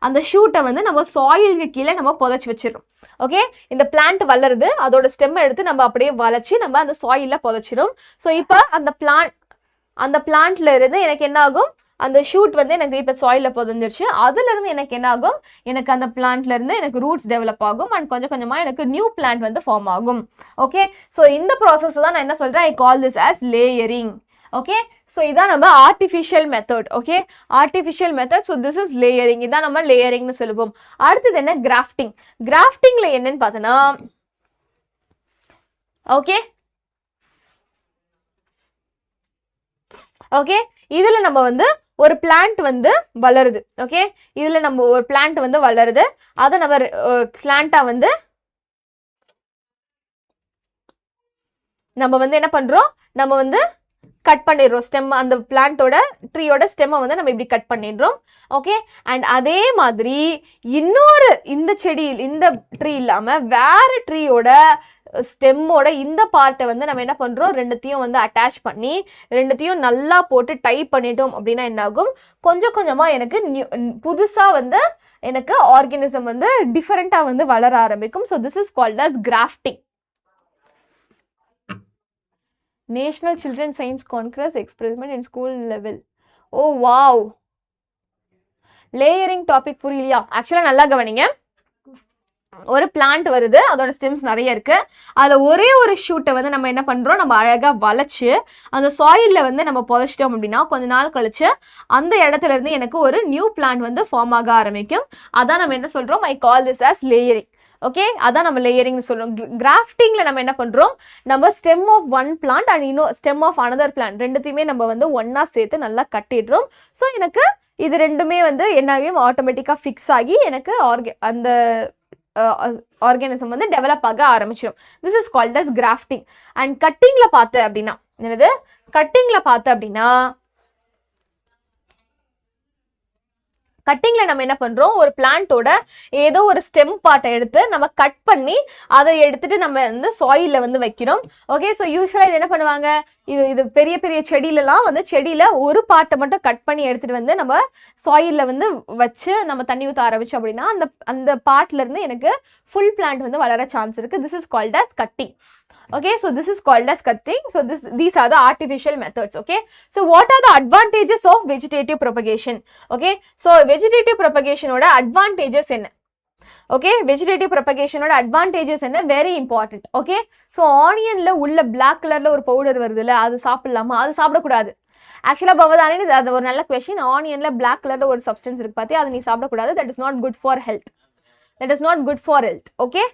அந்த ஷூட்டை வந்து நம்ம சாயிலுக்கு கீழே நம்ம புதைச்சி வச்சிடறோம். ஓகே, இந்த பிளான்ட் வளருது, அதோட ஸ்டெம்மை எடுத்து நம்ம அப்படியே வளைச்சி நம்ம அந்த சாயிலில் புதைச்சிடும். ஸோ இப்போ அந்த பிளான்ட்ல இருந்து எனக்கு என்ன ஆகும், அந்த ஷூட் வந்து எனக்கு இப்போ சாயிலில் புதஞ்சிருச்சு. அதுலேருந்து எனக்கு என்ன ஆகும், எனக்கு அந்த பிளான்ட்லேருந்து எனக்கு ரூட்ஸ் டெவலப் ஆகும் அண்ட் கொஞ்சம் கொஞ்சமாக எனக்கு நியூ பிளான்ட் வந்து ஃபார்ம் ஆகும். ஓகே, ஸோ இந்த ப்ராசஸ் தான் நான் என்ன சொல்கிறேன், I call this as layering. Okay, so இதான் நம்ம artificial method. Okay, artificial method. So this is layering. இதான் நம்ம லேயரிங்னு சொல்லுவோம். அடுத்தது என்ன, கிராஃப்டிங். கிராஃப்டிங்கில் என்னன்னு பார்த்தோன்னா, ஓகே ஓகே இதில் நம்ம வந்து ஒரு பிளான்ட் வந்து வளருது. ஓகே, இதில் நம்ம ஒரு பிளான்ட் வந்து வளருது, அதை நம்ம ஸ்லாண்டாக வந்து நம்ம வந்து என்ன பண்ணுறோம், நம்ம வந்து கட் பண்ணிடுறோம் ஸ்டெம். அந்த பிளான்ட்டோட ட்ரீயோட ஸ்டெம்மை வந்து நம்ம இப்படி கட் பண்ணிடுறோம். ஓகே, அண்ட் அதே மாதிரி இன்னொரு இந்த ட்ரீ இல்லாமல் வேற ட்ரீயோட ஸ்டெம்மோட இந்த பார்ட்டை வந்து நம்ம என்ன பண்ணுறோம், ரெண்டுத்தையும் வந்து அட்டாச் பண்ணி ரெண்டுத்தையும் நல்லா போட்டு டைப் பண்ணிட்டோம் அப்படின்னா என்ன ஆகும், கொஞ்சம் கொஞ்சமாக எனக்கு புதுசாக வந்து எனக்கு ஆர்கானிசம் வந்து டிஃபரெண்ட்டாக வந்து வளர ஆரம்பிக்கும். So this is called as grafting. National children science congress experiment in school level. Oh wow, layering topic புரியலையா? ஆக்சுவலாக நல்லா கவனிங்க. ஒரு பிளான்ட் வருது, அதோட ஸ்டெம்ஸ் நிறைய இருக்கு, அதில் ஒரே ஒரு ஷூட்டை வந்து நம்ம என்ன பண்ணுறோம், நம்ம அழகாக வளைச்சு அந்த சாயிலில் வந்து நம்ம புதைச்சிட்டோம் அப்படின்னா கொஞ்ச நாள் கழிச்சு அந்த இடத்துல இருந்து எனக்கு ஒரு நியூ பிளான்ட் வந்து ஃபார்ம் ஆக ஆரம்பிக்கும். அதான் நம்ம என்ன சொல்கிறோம், I call this as layering. Okay, அதான் நம்ம லேயரிங்னு சொல்கிறோம். கிராஃப்டிங்கில் நம்ம என்ன பண்ணுறோம், நம்ம stem of one plant and இன்னும் ஸ்டெம் ஆஃப் அனதர் பிளான்ட் ரெண்டுத்தையுமே நம்ம வந்து ஒன்றா சேர்த்து நல்லா கட்டிடுறோம். ஸோ எனக்கு இது ரெண்டுமே வந்து என்னாகும், ஆட்டோமேட்டிக்காக ஃபிக்ஸ் ஆகி எனக்கு அந்த ஆர்கானிசம் வந்து டெவலப் ஆக ஆரம்பிச்சிடும். This is called as grafting. And கட்டிங்கில் பார்த்து அப்படின்னா என்னது, கட்டிங்கில் பார்த்து அப்படின்னா கட்டிங்கில் நம்ம என்ன பண்ணுறோம், ஒரு பிளான்ட்டோட ஏதோ ஒரு ஸ்டெம் பார்ட்டை எடுத்து நம்ம கட் பண்ணி அதை எடுத்துட்டு நம்ம வந்து சாயிலில் வந்து வைக்கிறோம். ஓகே, ஸோ யூஸ்வலாக இது என்ன பண்ணுவாங்க, இது பெரிய பெரிய செடியிலலாம் வந்து செடியில் ஒரு பார்ட்டை மட்டும் கட் பண்ணி எடுத்துகிட்டு வந்து நம்ம சாயிலில் வந்து வச்சு நம்ம தண்ணி ஊற்ற ஆரம்பிச்சோம் அப்படின்னா அந்த பார்ட்லேருந்து எனக்கு ஃபுல் பிளான்ட் வந்து வளர சான்ஸ் இருக்குது. This is called as cutting. Okay, so this is called as cutting. So these are the artificial methods. Okay, so what are the advantages of vegetative propagation? Okay, so vegetative propagation oda advantages enna? Okay, vegetative propagation oda advantages enna, very important. Okay, so onion la ulla black color la or powder varudhula, adu saapidalama, adu saapidakudadu. Actually bavadane adu or nalla question. Onion la black color la or substance irukku pathi, adu nee saapidakudadu. That is not good for health. That is not good for health. Okay,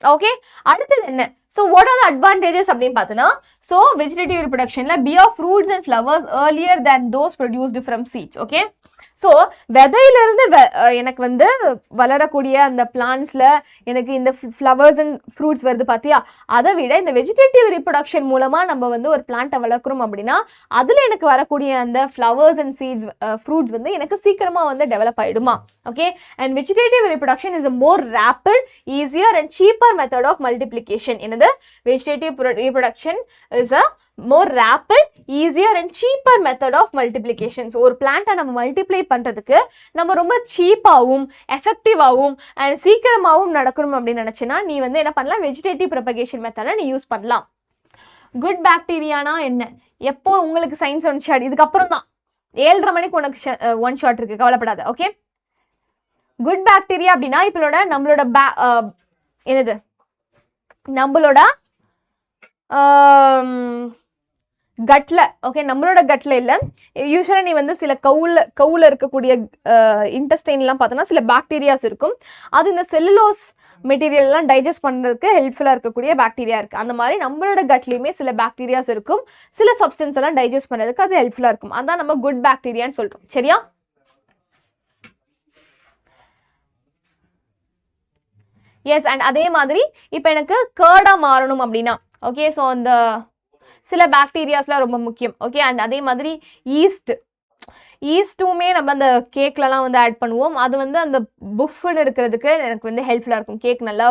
okay, அடுத்தது என்ன, so what are the advantages அப்படின்னு பார்த்தோன்னா, so vegetative ரிப்ரொடக்ஷனில் bear fruits and flowers earlier than those produced from seeds. Okay, so விதையிலிருந்து எனக்கு வந்து வளரக்கூடிய அந்த பிளான்ட்ஸில் எனக்கு இந்த ஃப்ளவர்ஸ் அண்ட் ஃப்ரூட்ஸ் வருது பார்த்தியா, அதை விட இந்த வெஜிடேட்டிவ் ரிப்ரொடக்ஷன் மூலமாக நம்ம வந்து ஒரு பிளான்ட்டை வளர்க்குறோம் அப்படின்னா அதில் எனக்கு வரக்கூடிய அந்த ஃப்ளவர்ஸ் அண்ட் சீட்ஸ் ஃப்ரூட்ஸ் வந்து எனக்கு சீக்கிரமாக வந்து டெவலப் ஆகிடுமா. Okay, and vegetative reproduction is a more rapid, easier and cheaper method of multiplication. என்னது, vegetative reproduction is a more rapid, easier and cheaper method of multiplication. So ஒரு பிளான்ட்டை நம்ம multiply பண்ணுறதுக்கு நம்ம ரொம்ப சீப்பாகவும் எஃபெக்டிவாகவும் அண்ட் சீக்கிரமாகவும் நடக்கணும் அப்படின்னு நினச்சின்னா நீ வந்து என்ன பண்ணலாம், வெஜிடேட்டிவ் ப்ரொபகேஷன் மெத்தடை நீ யூஸ் பண்ணலாம். குட் பாக்டீரியானா என்ன, எப்போ உங்களுக்கு சயின்ஸ் ஒன் ஷாட், இதுக்கப்புறம் தான் 7:30 மணிக்கு உனக்கு ஒன் ஷாட் இருக்குது, கவலைப்படாத. ஓகே, குட் பாக்டீரியா அப்படின்னா இப்போட நம்மளோட என்னது நம்மளோட கட்ல ஓகே நம்மளோட கட்ல இல்ல யூஸ்வலா நீ வந்து சில கவுல இருக்கக்கூடிய இன்டெஸ்டைன்லாம் பார்த்தோன்னா சில பாக்டீரியாஸ் இருக்கும் அது இந்த செல்லுலோஸ் மெட்டீரியல்லாம் டைஜஸ்ட் பண்ணுறதுக்கு ஹெல்ப்ஃபுல்லாக இருக்கக்கூடிய பாக்டீரியா இருக்குது அந்த மாதிரி நம்மளோட கட்லேயுமே சில பாக்டீரியாஸ் இருக்கும் சில சப்ஸ்டன்ஸ் எல்லாம் டைஜஸ்ட் பண்ணுறதுக்கு அது ஹெல்ப்ஃபுல்லாக இருக்கும் அதான் நம்ம குட் பாக்டீரியான்னு சொல்கிறோம் சரியா எஸ் அண்ட் அதே மாதிரி இப்போ எனக்கு கேர்டாக மாறணும் அப்படின்னா ஓகே ஸோ அந்த சில பாக்டீரியாஸ்லாம் ரொம்ப முக்கியம் ஓகே அண்ட் அதே மாதிரி ஈஸ்ட்டுமே நம்ம அந்த கேக்லலாம் வந்து ஆட் பண்ணுவோம் அது வந்து அந்த புஃப்னு இருக்கிறதுக்கு எனக்கு வந்து ஹெல்ப்ஃபுல்லாக இருக்கும் கேக் நல்லா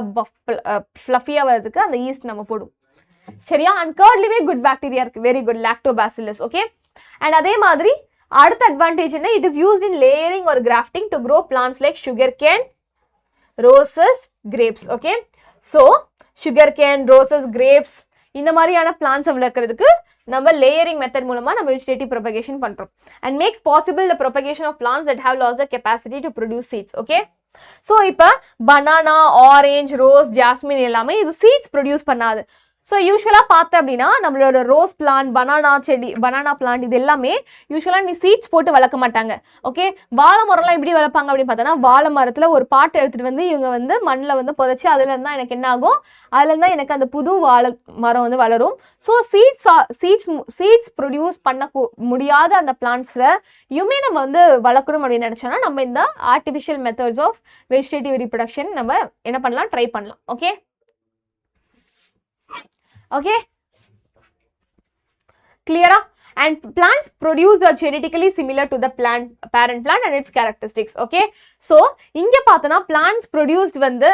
ஃப்ளஃபியாக வர்றதுக்கு அந்த ஈஸ்ட் நம்ம போடுவோம் சரியா அண்ட் கர்ட்லேயுமே குட் பாக்டீரியா இருக்குது very good lactobacillus okay and அதே மாதிரி அடுத்த அட்வான்டேஜ் என்ன it is used in layering or grafting to grow plants like sugar cane roses grapes okay so sugar cane roses grapes இந்த மாதிரியான பிளான்ட்ஸை வளர்க்குறதுக்கு நம்ம லேயரிங் மெத்தட் மூலமா நம்ம வெஜிடேட்டிவ் ப்ரொபகேஷன் பண்றோம் and makes possible the propagation of plants that have lost the capacity to produce seeds okay so இப்போ banana orange rose jasmine எல்லாமே இது சீட்ஸ் ப்ரொடியூஸ் பண்ணாது ஸோ யூஸ்வலாக பார்த்தேன் அப்படின்னா நம்மளோட ரோஸ் பிளான்ட் பனானா பிளான்ட் இது எல்லாமே யூஸ்வலாக நீ சீட்ஸ் போட்டு வளர்க்க மாட்டாங்க ஓகே வாழை மரம்லாம் எப்படி வளர்ப்பாங்க அப்படின்னு பார்த்தோன்னா வாழை மரத்தில் ஒரு பாட்டை எடுத்துகிட்டு வந்து இவங்க வந்து மண்ணில் வந்து புதைச்சி அதுலேருந்து தான் எனக்கு என்ன ஆகும் அதுலேருந்து தான் எனக்கு அந்த புது வாழை மரம் வந்து வளரும் ஸோ சீட்ஸ் ப்ரொடியூஸ் பண்ண முடியாத அந்த பிளான்ட்ஸில் இவமே நம்ம வந்து வளர்க்கணும் அப்படின்னு நினச்சோன்னா நம்ம இந்த artificial methods of vegetative reproduction நம்ம என்ன பண்ணலாம் ட்ரை பண்ணலாம் okay okay clear and plants produce are genetically similar to the parent plant and its characteristics okay so inga pathana plants produced வந்து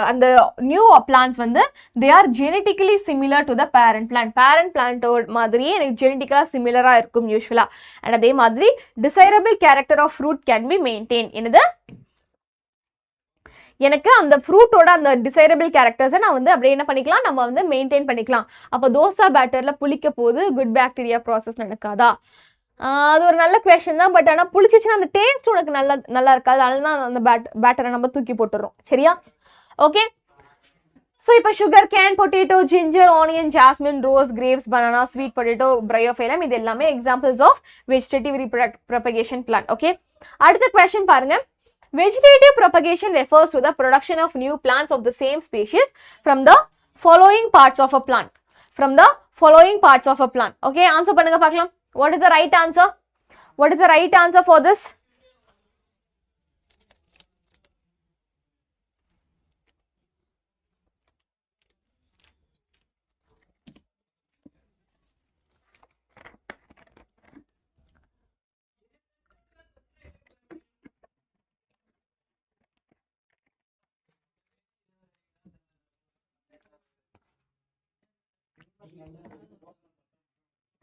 அந்த new plants வந்து they are genetically similar to the parent plant மாதிரியே எனக்கு genetically similar இருக்கும் usually and அதே மாதிரி desirable character of fruit can be maintained என்னது எனக்கு அந்த ஃப்ரூட்டோட அந்த டிசைரபிள் கேரக்டர்ஸை நான் வந்து அப்படியே என்ன பண்ணிக்கலாம் நம்ம வந்து மெயின்டைன் பண்ணிக்கலாம் அப்போ தோசா பேட்டர்ல புளிக்க போது குட் பாக்டீரியா ப்ராசஸ் நடக்காதா அது ஒரு நல்ல கொஸ்டின் தான் பட் ஆனால் புளிச்சிச்சுன்னா அந்த டேஸ்ட் உனக்கு நல்லா இருக்காது அதனால தான் அந்த பேட்டரை நம்ம தூக்கி போட்டுறோம் சரியா ஓகே ஸோ இப்போ sugar cane potato ginger onion jasmine rose grapes banana sweet potato bryophyllum இது எல்லாமே examples of vegetative propagation plant okay அடுத்த கொஸ்டின் பாருங்க Vegetative propagation refers to the production of new plants of the same species from the following parts of a plant. Okay, answer பண்ணுங்க பார்க்கலாம். What is the right answer? What is the right answer for this?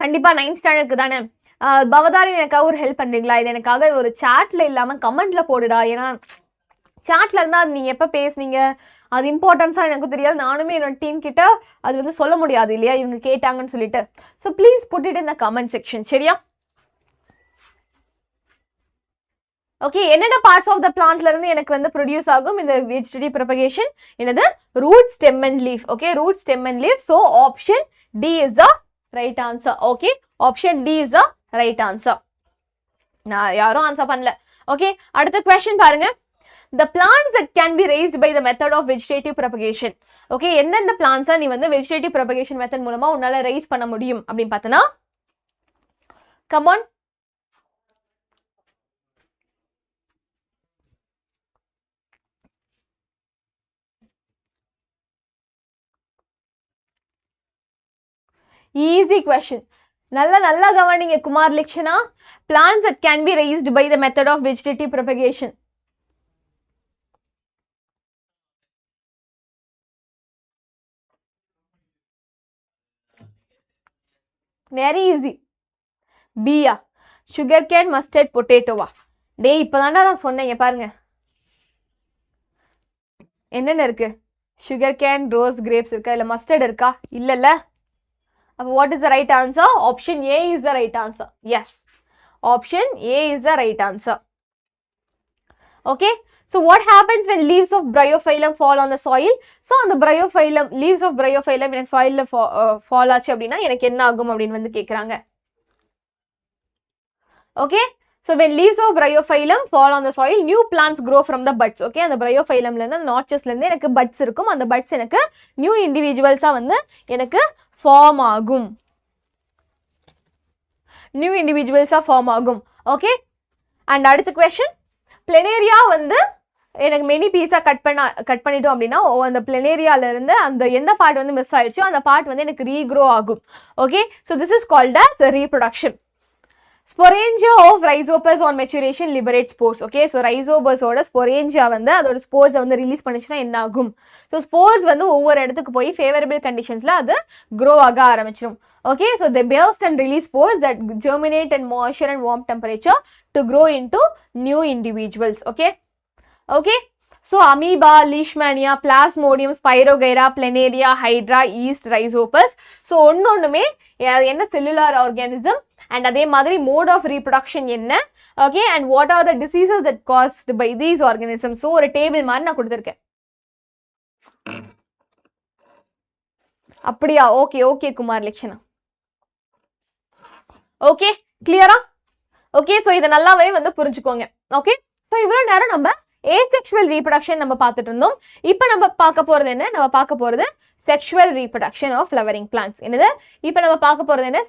கண்டிப்பா 9th ஸ்டாண்டர்டுக்கு தானே பவதாரி எனக்காக ஒரு help பண்றீங்களா இது எனக்காக ஒரு சாட்ல இல்லாம கமெண்ட்ல போடுடா ஏன்னா சாட்ல இருந்தா நீங்க எப்ப பேசுனீங்க அது இம்பார்ட்டன்ஸா எனக்கு தெரியாது நானுமே என்னோட டீம் கிட்ட அது வந்து சொல்ல முடியாது இல்லையா இவங்க கேட்டாங்கன்னு சொல்லிட்டு so please put it in the comment section சரியா ஓகே என்னென்ன பார்ட்ஸ் ஆஃப் த பிளான்ட்ல இருந்து எனக்கு வந்து ப்ரொடியூஸ் ஆகும் இந்த வெஜிடேட்டிவ் ப்ரொபகேஷன் என்னது root stem and leaf okay root stem and leaf so option D is the right answer okay option D is the right answer நான் யாரும் ஆன்சர் பண்ணல ஓகே அடுத்த क्वेश्चन பாருங்க the plants that can be raised by the method of vegetative propagation okay எந்தெந்த பிளான்ட்ஸை நீ வந்து vegetative propagation method மூலமா உன்னால ரைஸ் பண்ண முடியும் அப்படின்னு பார்த்தனா கம் ஆன் easy question நல்லா கவனிங்க Kumar Lakshana plants that can be raised by the method of vegetative propagation very easy b yeah sugarcane mustard potato வா டேய் இப்பதான்டா நான் சொன்னேன் பாருங்க என்னென்ன இருக்கு sugarcane rose grapes இருக்கா இல்ல mustard இருக்கா இல்லல்ல what is the right answer? Option A is the right answer. Yes. Option A is the right answer. Okay. So what happens when leaves of bryophyllum fall on the soil? So அந்த bryophyllum, leaves of bryophyllum எனக்கு soilல fall ஆச்சு அப்படின்னா எனக்கு என்ன ஆகும் அப்படின்னு வந்து கேக்குறாங்க. Okay, so when leaves of bryophyllum fall on the soil, new plants grow from the buds. Okay, அந்த bryophyllum ல இருந்து அந்த notches ல இருந்து எனக்கு buds இருக்கும். அந்த buds எனக்கு new individuals வந்து எனக்கு form ஆகும். New individuals form ஆகும். Okay, and அடுத்த question, planaria வந்து எனக்கு many piece கட் பண்ணிட்டோம் அப்படின்னா அந்த planaria-ல இருந்து அந்த எந்த part வந்து மிஸ் ஆயிடுச்சோ அந்த part வந்து எனக்கு regrow ஆகும். Okay, so this is called as reproduction. Sporangia of Rhizopus on maturation liberates spores. Okay, so Rhizopus ஓட sporangia வந்து அதோட spores வந்து ரிலீஸ் பண்ணிச்சுனா என்ன ஆகும்? So spores வந்து ஒவ்வொரு இடத்துக்கு போய் favorable conditionsல அது grow ஆக ஆரம்பிச்சிடும். Okay, so they burst and release spores that germinate in moisture and warm temperature to grow into new individuals. Okay, okay, so amoeba, leishmania, plasmodium, spirogyra, planaria, hydra, yeast, rhizopus. So ஒன்னொண்ணுமே என்ன cellular organism and அதே மாதிரி mode of reproduction என்ன, okay, and what are the diseases that caused by these organisms. So ஒரு table மாதிரி நான் கொடுத்திருக்கேன். அப்படியா? Okay okay Kumar Lakshana. Okay கிளியரா? ஓகே, ஸோ இதை நல்லாவே வந்து புரிஞ்சுக்கோங்க. ஓகே, ஸோ இவ்வளோ நேரம் நம்ம asexual reproduction நம்ம பார்த்துட்டு இருந்தோம். இப்போ நம்ம பார்க்க போகிறது என்ன? நம்ம பார்க்க போகிறது sexual reproduction of flowering plants. என்னது? இப்போ நம்ம பார்க்க போகிறது என்ன?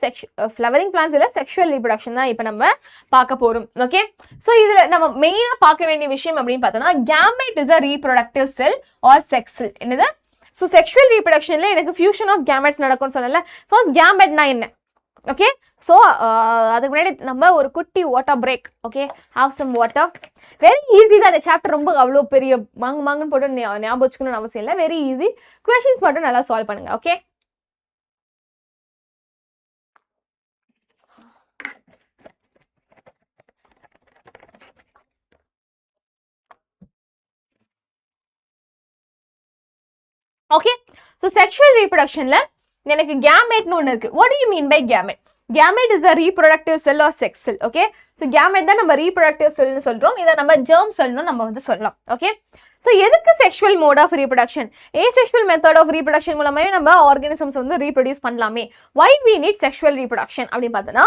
flowering plants இல்லை, sexual reproduction தான் இப்போ நம்ம பார்க்க போகிறோம். ஓகே, ஸோ இதில் நம்ம மெயினாக பார்க்க வேண்டிய விஷயம் அப்படின்னு பார்த்தோம்னா gamete is a reproductive cell or sex cell. என்னது? ஸோ sexual reproductionல எனக்கு fusion of gametes நடக்கும்னு சொன்னல. ஃபர்ஸ்ட் gametனா என்ன? ஓகே, ஸோ அதுக்கு முன்னாடி நம்ம ஒரு குட்டி water break. Okay, have some water. Very easy தான். இந்த சாப்டர் ரொம்ப அவ்வளோ பெரிய மாங்குன்னு போட்டு ஞாபகம் வச்சுக்கணும்னு அவசியம் இல்லை. Very easy. கொஷின்ஸ் மட்டும் நல்லா சால்வ் பண்ணுங்க. ஓகே, ஓகே, ஸோ செக்ஷுவல் ரீப்ரொடக்ஷன்ல எனக்கு கேமெட்னு ஒன்று இருக்கு. What do you mean by gamete? Gamete is a reproductive cell or sex cell. Okay, so gamete தான் நம்ம reproductive cell னு சொல்றோம். இதை நம்ம germ cell னு நம்ம வந்து சொல்லலாம். Okay, so எதுக்கு sexual mode of reproduction? Asexual method of reproduction மூலமே நம்ம organisms வந்து reproduce பண்ணலாமே. Why we need sexual reproduction அப்படின்னு பார்த்தனா,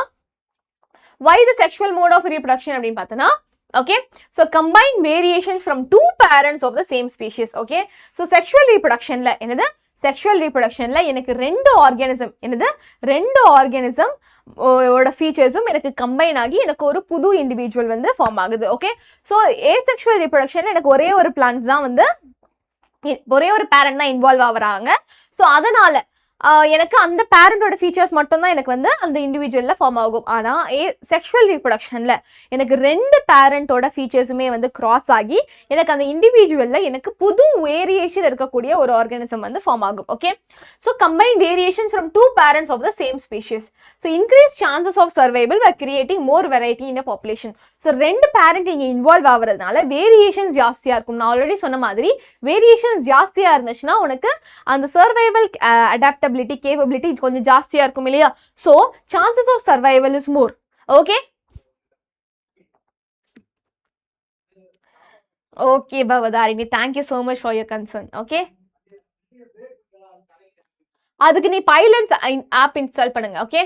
why the sexual mode of reproduction அப்படின்னு பார்த்தனா, okay, so combine variations from two parents of the same species. Okay, so sexual reproductionல என்னது? Sexual ரீப்ரொடக்ஷன்ல எனக்கு ரெண்டு ஆர்கானிசம் ஓட ஃபீச்சர்ஸும் எனக்கு கம்பைன் ஆகி எனக்கு ஒரு புது இண்டிவிஜுவல் வந்து ஃபார்ம் ஆகுது. ஓகே, ஸோ ஏசெக்ஷுவல் ரீப்ரொடக்ஷன்ல எனக்கு ஒரே ஒரு பிளான்ட் தான் வந்து ஒரே ஒரு பேரண்ட் தான் இன்வால்வ் ஆகுறாங்க. ஸோ அதனால எனக்கு அந்த பேரண்டோட ஃபீச்சர்ஸ் மட்டும்தான் எனக்கு வந்து அந்த இண்டிவிஜுவல்ல ஃபார்ம் ஆகும். ஆனால் செக்ஷுவல் ரீப்ரொடக்ஷன்ல எனக்கு ரெண்டு பேரண்டோட ஃபீச்சர்ஸுமே வந்து கிராஸ் ஆகி எனக்கு அந்த இண்டிவிஜுவல்ல எனக்கு புது வேரியேஷன் இருக்கக்கூடிய ஒரு ஆர்கானிசம் வந்து ஃபார்ம் ஆகும். Okay, so combine variations from two parents of the same species. So increase chances of survival by creating more variety in a population. So ரெண்டு பேரண்ட் இங்கே இன்வால்வ் ஆகுறதுனால வேரியேஷன்ஸ் ஜாஸ்தியாக இருக்கும். நான் ஆல்ரெடி சொன்ன மாதிரி வேரியேஷன்ஸ் ஜாஸ்தியாக இருந்துச்சுன்னா உனக்கு அந்த சர்வைவல் அடாப்டபிலிட்டி கேப்பபிலிட்டி கொஞ்சம் ஜாஸ்தியா இருக்கும் இல்லையா? So chances of survival is more. Okay, okay Bhavatharini, thank you so much for your concern. Okay, அதுக்கு நீ பைலட் ஆப் இன்ஸ்டால் பண்ணுங்க. Okay,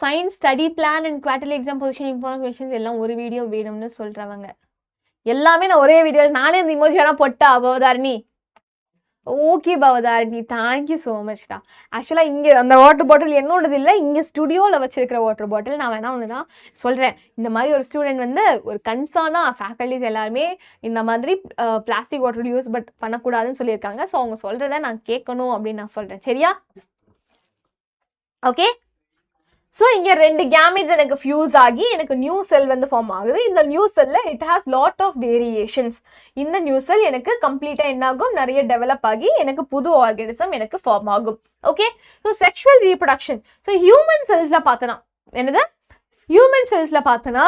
science study plan and quarterly exam position informations எல்லாம் ஒரு வீடியோ வேணும்னு சொல்றவங்க எல்லாமே நான் ஒரே வீடியோ நானே இந்த இமோஜியெல்லாம் போட்டா Bhavatharini. Okay Bhavatharini, thank you so மச்டா. ஆக்சுவலாக இங்கே அந்த வாட்டர் பாட்டில் என்னோடது இல்லை, இங்கே ஸ்டுடியோவில் வச்சிருக்கிற வாட்டர் பாட்டில். நான் வேணா ஒன்று தான் சொல்கிறேன், இந்த மாதிரி ஒரு ஸ்டூடெண்ட் வந்து ஒரு கன்சர்னாக ஃபேக்கல்டிஸ் எல்லாருமே இந்த மாதிரி பிளாஸ்டிக் வாட்டர் யூஸ் பண்ணக்கூடாதுன்னு சொல்லியிருக்காங்க. ஸோ அவங்க சொல்கிறத நான் கேட்கணும் அப்படின்னு நான் சொல்கிறேன். சரியா? ஓகே, ஸோ இங்கே ரெண்டு கேமெட்ஸ் எனக்கு ஃபியூஸ் ஆகி எனக்கு நியூ செல் வந்து ஃபார்ம் ஆகுது. இந்த நியூ செல்ல it has lot of variations. இந்த நியூ செல் எனக்கு கம்ப்ளீட்டாக என்ன ஆகும்? நிறைய டெவலப் ஆகி எனக்கு புது ஆர்கானிசம் எனக்கு ஃபார்ம் ஆகும். Okay, so sexual reproduction. So human செல்ஸ்ல பார்த்தனா என்னது? ஹியூமன் செல்ஸ்ல பார்த்தனா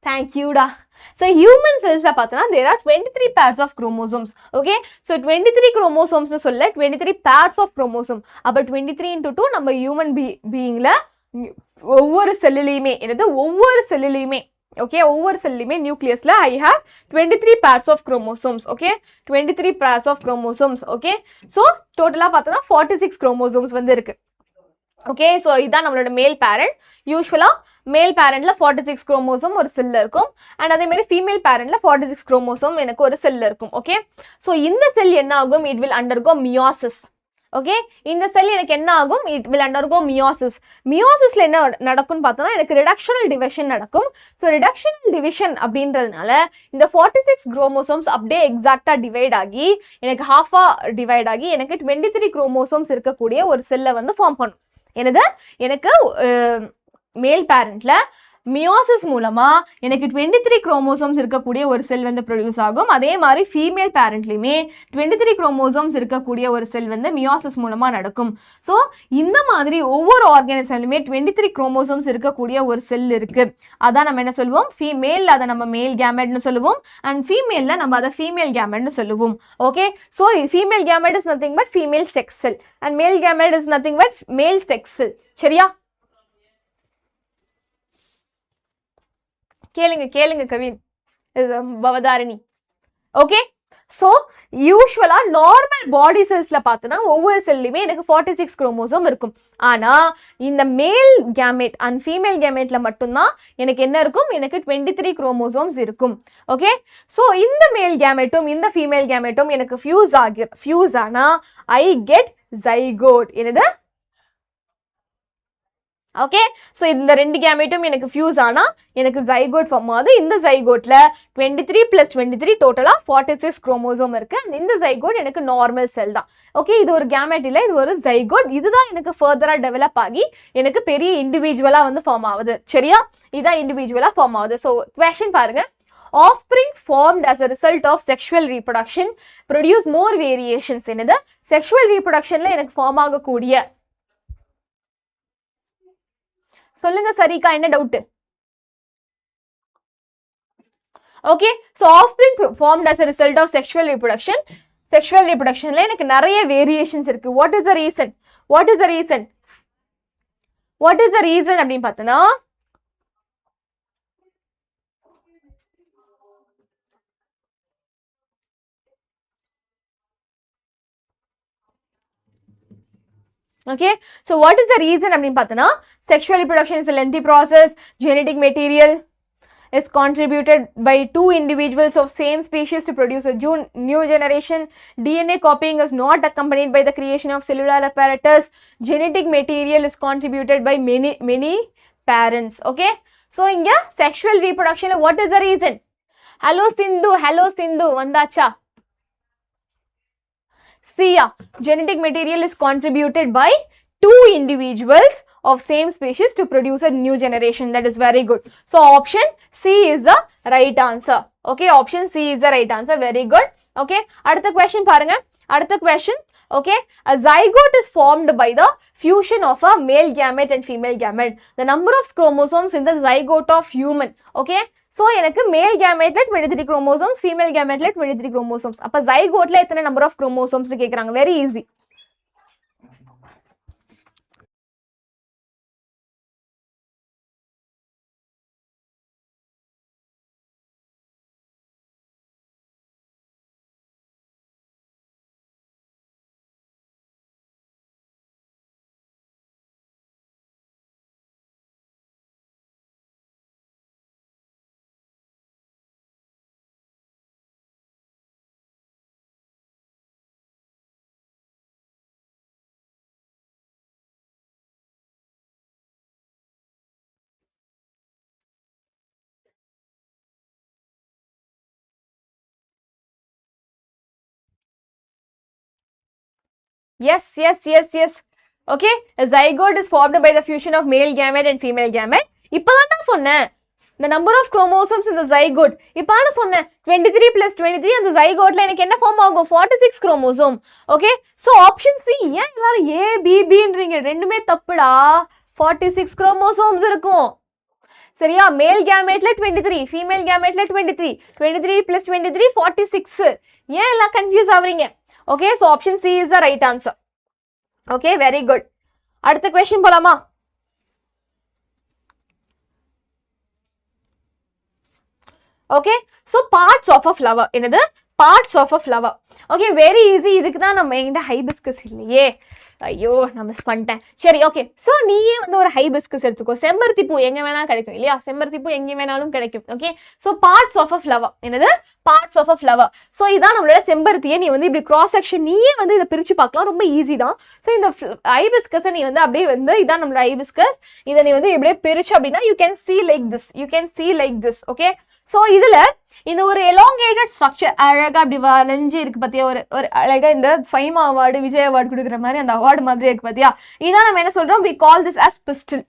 தேங்க்யூடா. ஸோ ஹியூமன் செல்ஸ்ல பார்த்தனா there are 23 pairs of chromosomes. Okay, so 23 chromosomes சொல்ல 23 pairs of chromosome. அப்போ 23 into 2 நம்ம ஹியூமன் பீயிங்ல ஒவ்வொரு செல்லுலையுமே என்னது? ஒவ்வொரு செல்லுலையுமே ஓகே ஒவ்வொரு செல்லுமே நியூக்ளியஸ்ல I have 23 pairs of chromosomes. Okay 23 pairs of chromosomes. Okay so டோட்டலாக பார்த்தோம்னா 46 chromosomes வந்து இருக்கு. ஓகே ஸோ இதுதான் நம்மளோட மேல் பேரண்ட். யூஸ்வலாக மேல் பேரண்ட்ல 46 குரோமோசோம் ஒரு செல்ல இருக்கும் அண்ட் அதே மாதிரி ஃபீமேல் பேரண்ட்ல 46 குரோமோசோம் எனக்கு ஒரு செல்ல இருக்கும். ஓகே ஸோ இந்த செல் என்ன ஆகும்? It will undergo meiosis. Okay இந்த செல் எனக்கு என்ன ஆகும்? It will undergo meiosis. மியோசிஸ்ல என்ன நடக்கும்னு பார்த்தோம்னா எனக்கு ரிடக்ஷனல் டிவிஷன் நடக்கும். ஸோ ரிடக்ஷனல் டிவிஷன் அப்படின்றதுனால இந்த 46 குரோமோசோம்ஸ் அப்படியே எக்ஸாக்டா டிவைட் ஆகி எனக்கு ஹாஃபா டிவைட் ஆகி எனக்கு 23 குரோமோசோம்ஸ் இருக்கக்கூடிய ஒரு செல்லை வந்து ஃபார்ம் பண்ணும். என்னது? எனக்கு மேல் பேரண்ட்ல மியோசிஸ் மூலமா எனக்கு 23 குரோமோசோம்ஸ் இருக்கக்கூடிய ஒரு செல் வந்து ப்ரொடியூஸ் ஆகும். அதே மாதிரி ஃபீமேல் பேரண்ட்லையுமே 23 குரோமோசோம்ஸ் இருக்கக்கூடிய ஒரு செல் வந்து மியோசிஸ் மூலமா நடக்கும். ஸோ இந்த மாதிரி ஒவ்வொரு ஆர்கானிசம்லையுமே 23 குரோமோசோம்ஸ் இருக்கக்கூடிய ஒரு செல் இருக்கு. அதான் நம்ம என்ன சொல்லுவோம்? ஃபீமேல் அதை நம்ம மேல் கேமெட்னு சொல்லுவோம் அண்ட் ஃபீமேல்ல நம்ம அதை ஃபீமேல் கேமெட்னு சொல்லுவோம். Okay so female gamete is nothing but female sex cell and male gamete is nothing but male sex cell. சரியா? கேளுங்க கவின் பவதாரணி. ஓகே ஸோ யூஸ்வலா நார்மல் பாடி செல்ஸ்ல பார்த்தோன்னா ஒவ்வொரு செல்லையுமே எனக்கு 46 குரோமோசோம் இருக்கும். ஆனா இந்த மேல் கேமெட் அண்ட் ஃபீமேல் கேமெட்ல மட்டும்தான் எனக்கு என்ன இருக்கும்? எனக்கு 23 குரோமோசோம்ஸ் இருக்கும். ஓகே ஸோ இந்த மேல் கேமெட்டும் இந்த ஃபீமேல் கேமெட்டும் எனக்கு ஃபியூஸ் ஆனா ஐ கெட் ஜைகோட். என்னது? ஓகே ஸோ இந்த ரெண்டு கேமெட்டும் எனக்கு ஃபியூஸ் ஆனால் எனக்கு ஜைகோட் ஃபார்ம் ஆகுது. இந்த ஜைகோட்ல 23 + 23 டோட்டலாக 46 குரோமோசோம் இருக்கு. இந்த ஜைகோட் எனக்கு நார்மல் செல் தான். ஓகே இது ஒரு கேமெட் இல்லை, இது ஒரு ஜைகோட். இதுதான் எனக்கு ஃபர்தராக டெவலப் ஆகி எனக்கு பெரிய இண்டிவிஜுவலாக வந்து ஃபார்ம் ஆகுது. சரியா? இதுதான் இண்டிவிஜுவலாக ஃபார்ம் ஆகுது. ஸோ குவெஸ்சன் பாருங்க. Offspring formed as a result of sexual reproduction produce more variations. என்னது? sexual reproductionல எனக்கு ஃபார்ம் ஆகக்கூடிய சொல்லுங்க சரிக்கா, என்ன doubt? Okay so offspring formed as a result of sexual reproduction. sexual reproductionல எனக்கு நிறைய வேரியேஷன்ஸ் இருக்கு. what is the reason அப்படின்னு பார்த்தனா okay so what is the reason அப்படின்னு பார்த்தனா sexual reproduction is a lengthy process. genetic material is contributed by two individuals of same species to produce a new generation. DNA copying is not accompanied by the creation of cellular apparatus. Genetic material is contributed by many parents. Okay so inga sexual reproduction what is the reason? hello Sindhu vandacha. See ya, genetic material is contributed by two individuals of same species to produce a new generation. That is very good. So option C is the right answer. Okay, option C is the right answer. Very good. Okay, அடுத்த question பாருங்க. அடுத்த question. Okay, a zygote is formed by the fusion of a male gamete and female gamete. The number of chromosomes in the zygote of human. Okay, so எனக்கு male gamete 23 chromosomes, female gamete 23 chromosomes. அப்ப zygote ல எத்தனை number of chromosomes கேக்குறாங்க? Very easy. Yes. Okay, a zygote is formed by the fusion of male gamete and female gamete. இப்பதான் நான் சொன்னேன் the number of chromosomes in the zygote. இப்பதான் நான் சொன்னேன் 23 + 23 அந்த zygoteல எனக்கு என்ன ஃபார்ம் ஆகும்? 46 chromosome. Okay, so option C. ஏன் எல்லாரும் A B Bன்றீங்க? ரெண்டுமே தப்புடா. 46 chromosomes இருக்கும். சரியா? மேல் கேமெட்ல 23, ஃபீமேல் கேமெட்ல 23, 23 + 23 46. ஏன் எல்லாம் confuse ஆவறீங்க? Okay, so option C is the right answer. Okay, very good. அடுத்த question போலாமா? Okay so parts of a flower என்னது parts of a flower okay very easy இதுக்கு தான் நம்ம எங்கிட்ட ஹைபிஸ்கஸ் இல்லையே ஐயோ நான் மிஸ் பண்ணிட்டேன் சரி ஓகே ஸோ நீயே வந்து ஒரு ஹைபிஸ்கஸ் எடுத்துக்கோ செம்பருத்தி பூ எங்கே வேணாலும் கிடைக்கும் இல்லையா செம்பருத்தி பூ எங்கே வேணாலும் கிடைக்கும் okay so parts of a flower என்னது parts of a flower so இதான் நம்மளோட செம்பருத்தியை நீ வந்து இப்படி கிராஸ் செக்ஷன் நீயே வந்து இதை பிரித்து பார்க்கலாம் ரொம்ப ஈஸி தான் ஸோ இந்த ஹைபிஸ்கஸை நீ வந்து அப்படியே வந்து இதான் நம்மளோட ஹைபிஸ்கஸ் இதை நீ வந்து இப்படியே பிரிச்சு அப்படின்னா you can see like this okay so இதில் இந்த ஒரு எலாங்கேட்டட் ஸ்ட்ரக்சர் அழகாக அப்படி வளைஞ்சு இருக்கு பார்த்தியா ஒரு அழகாக இந்த சைமா அவார்டு விஜய் அவார்டு கொடுக்குற மாதிரி அந்த அவார்டு மாதிரி இருக்கு பார்த்தியா இதான் நம்ம என்ன சொல்கிறோம் we call this as pistil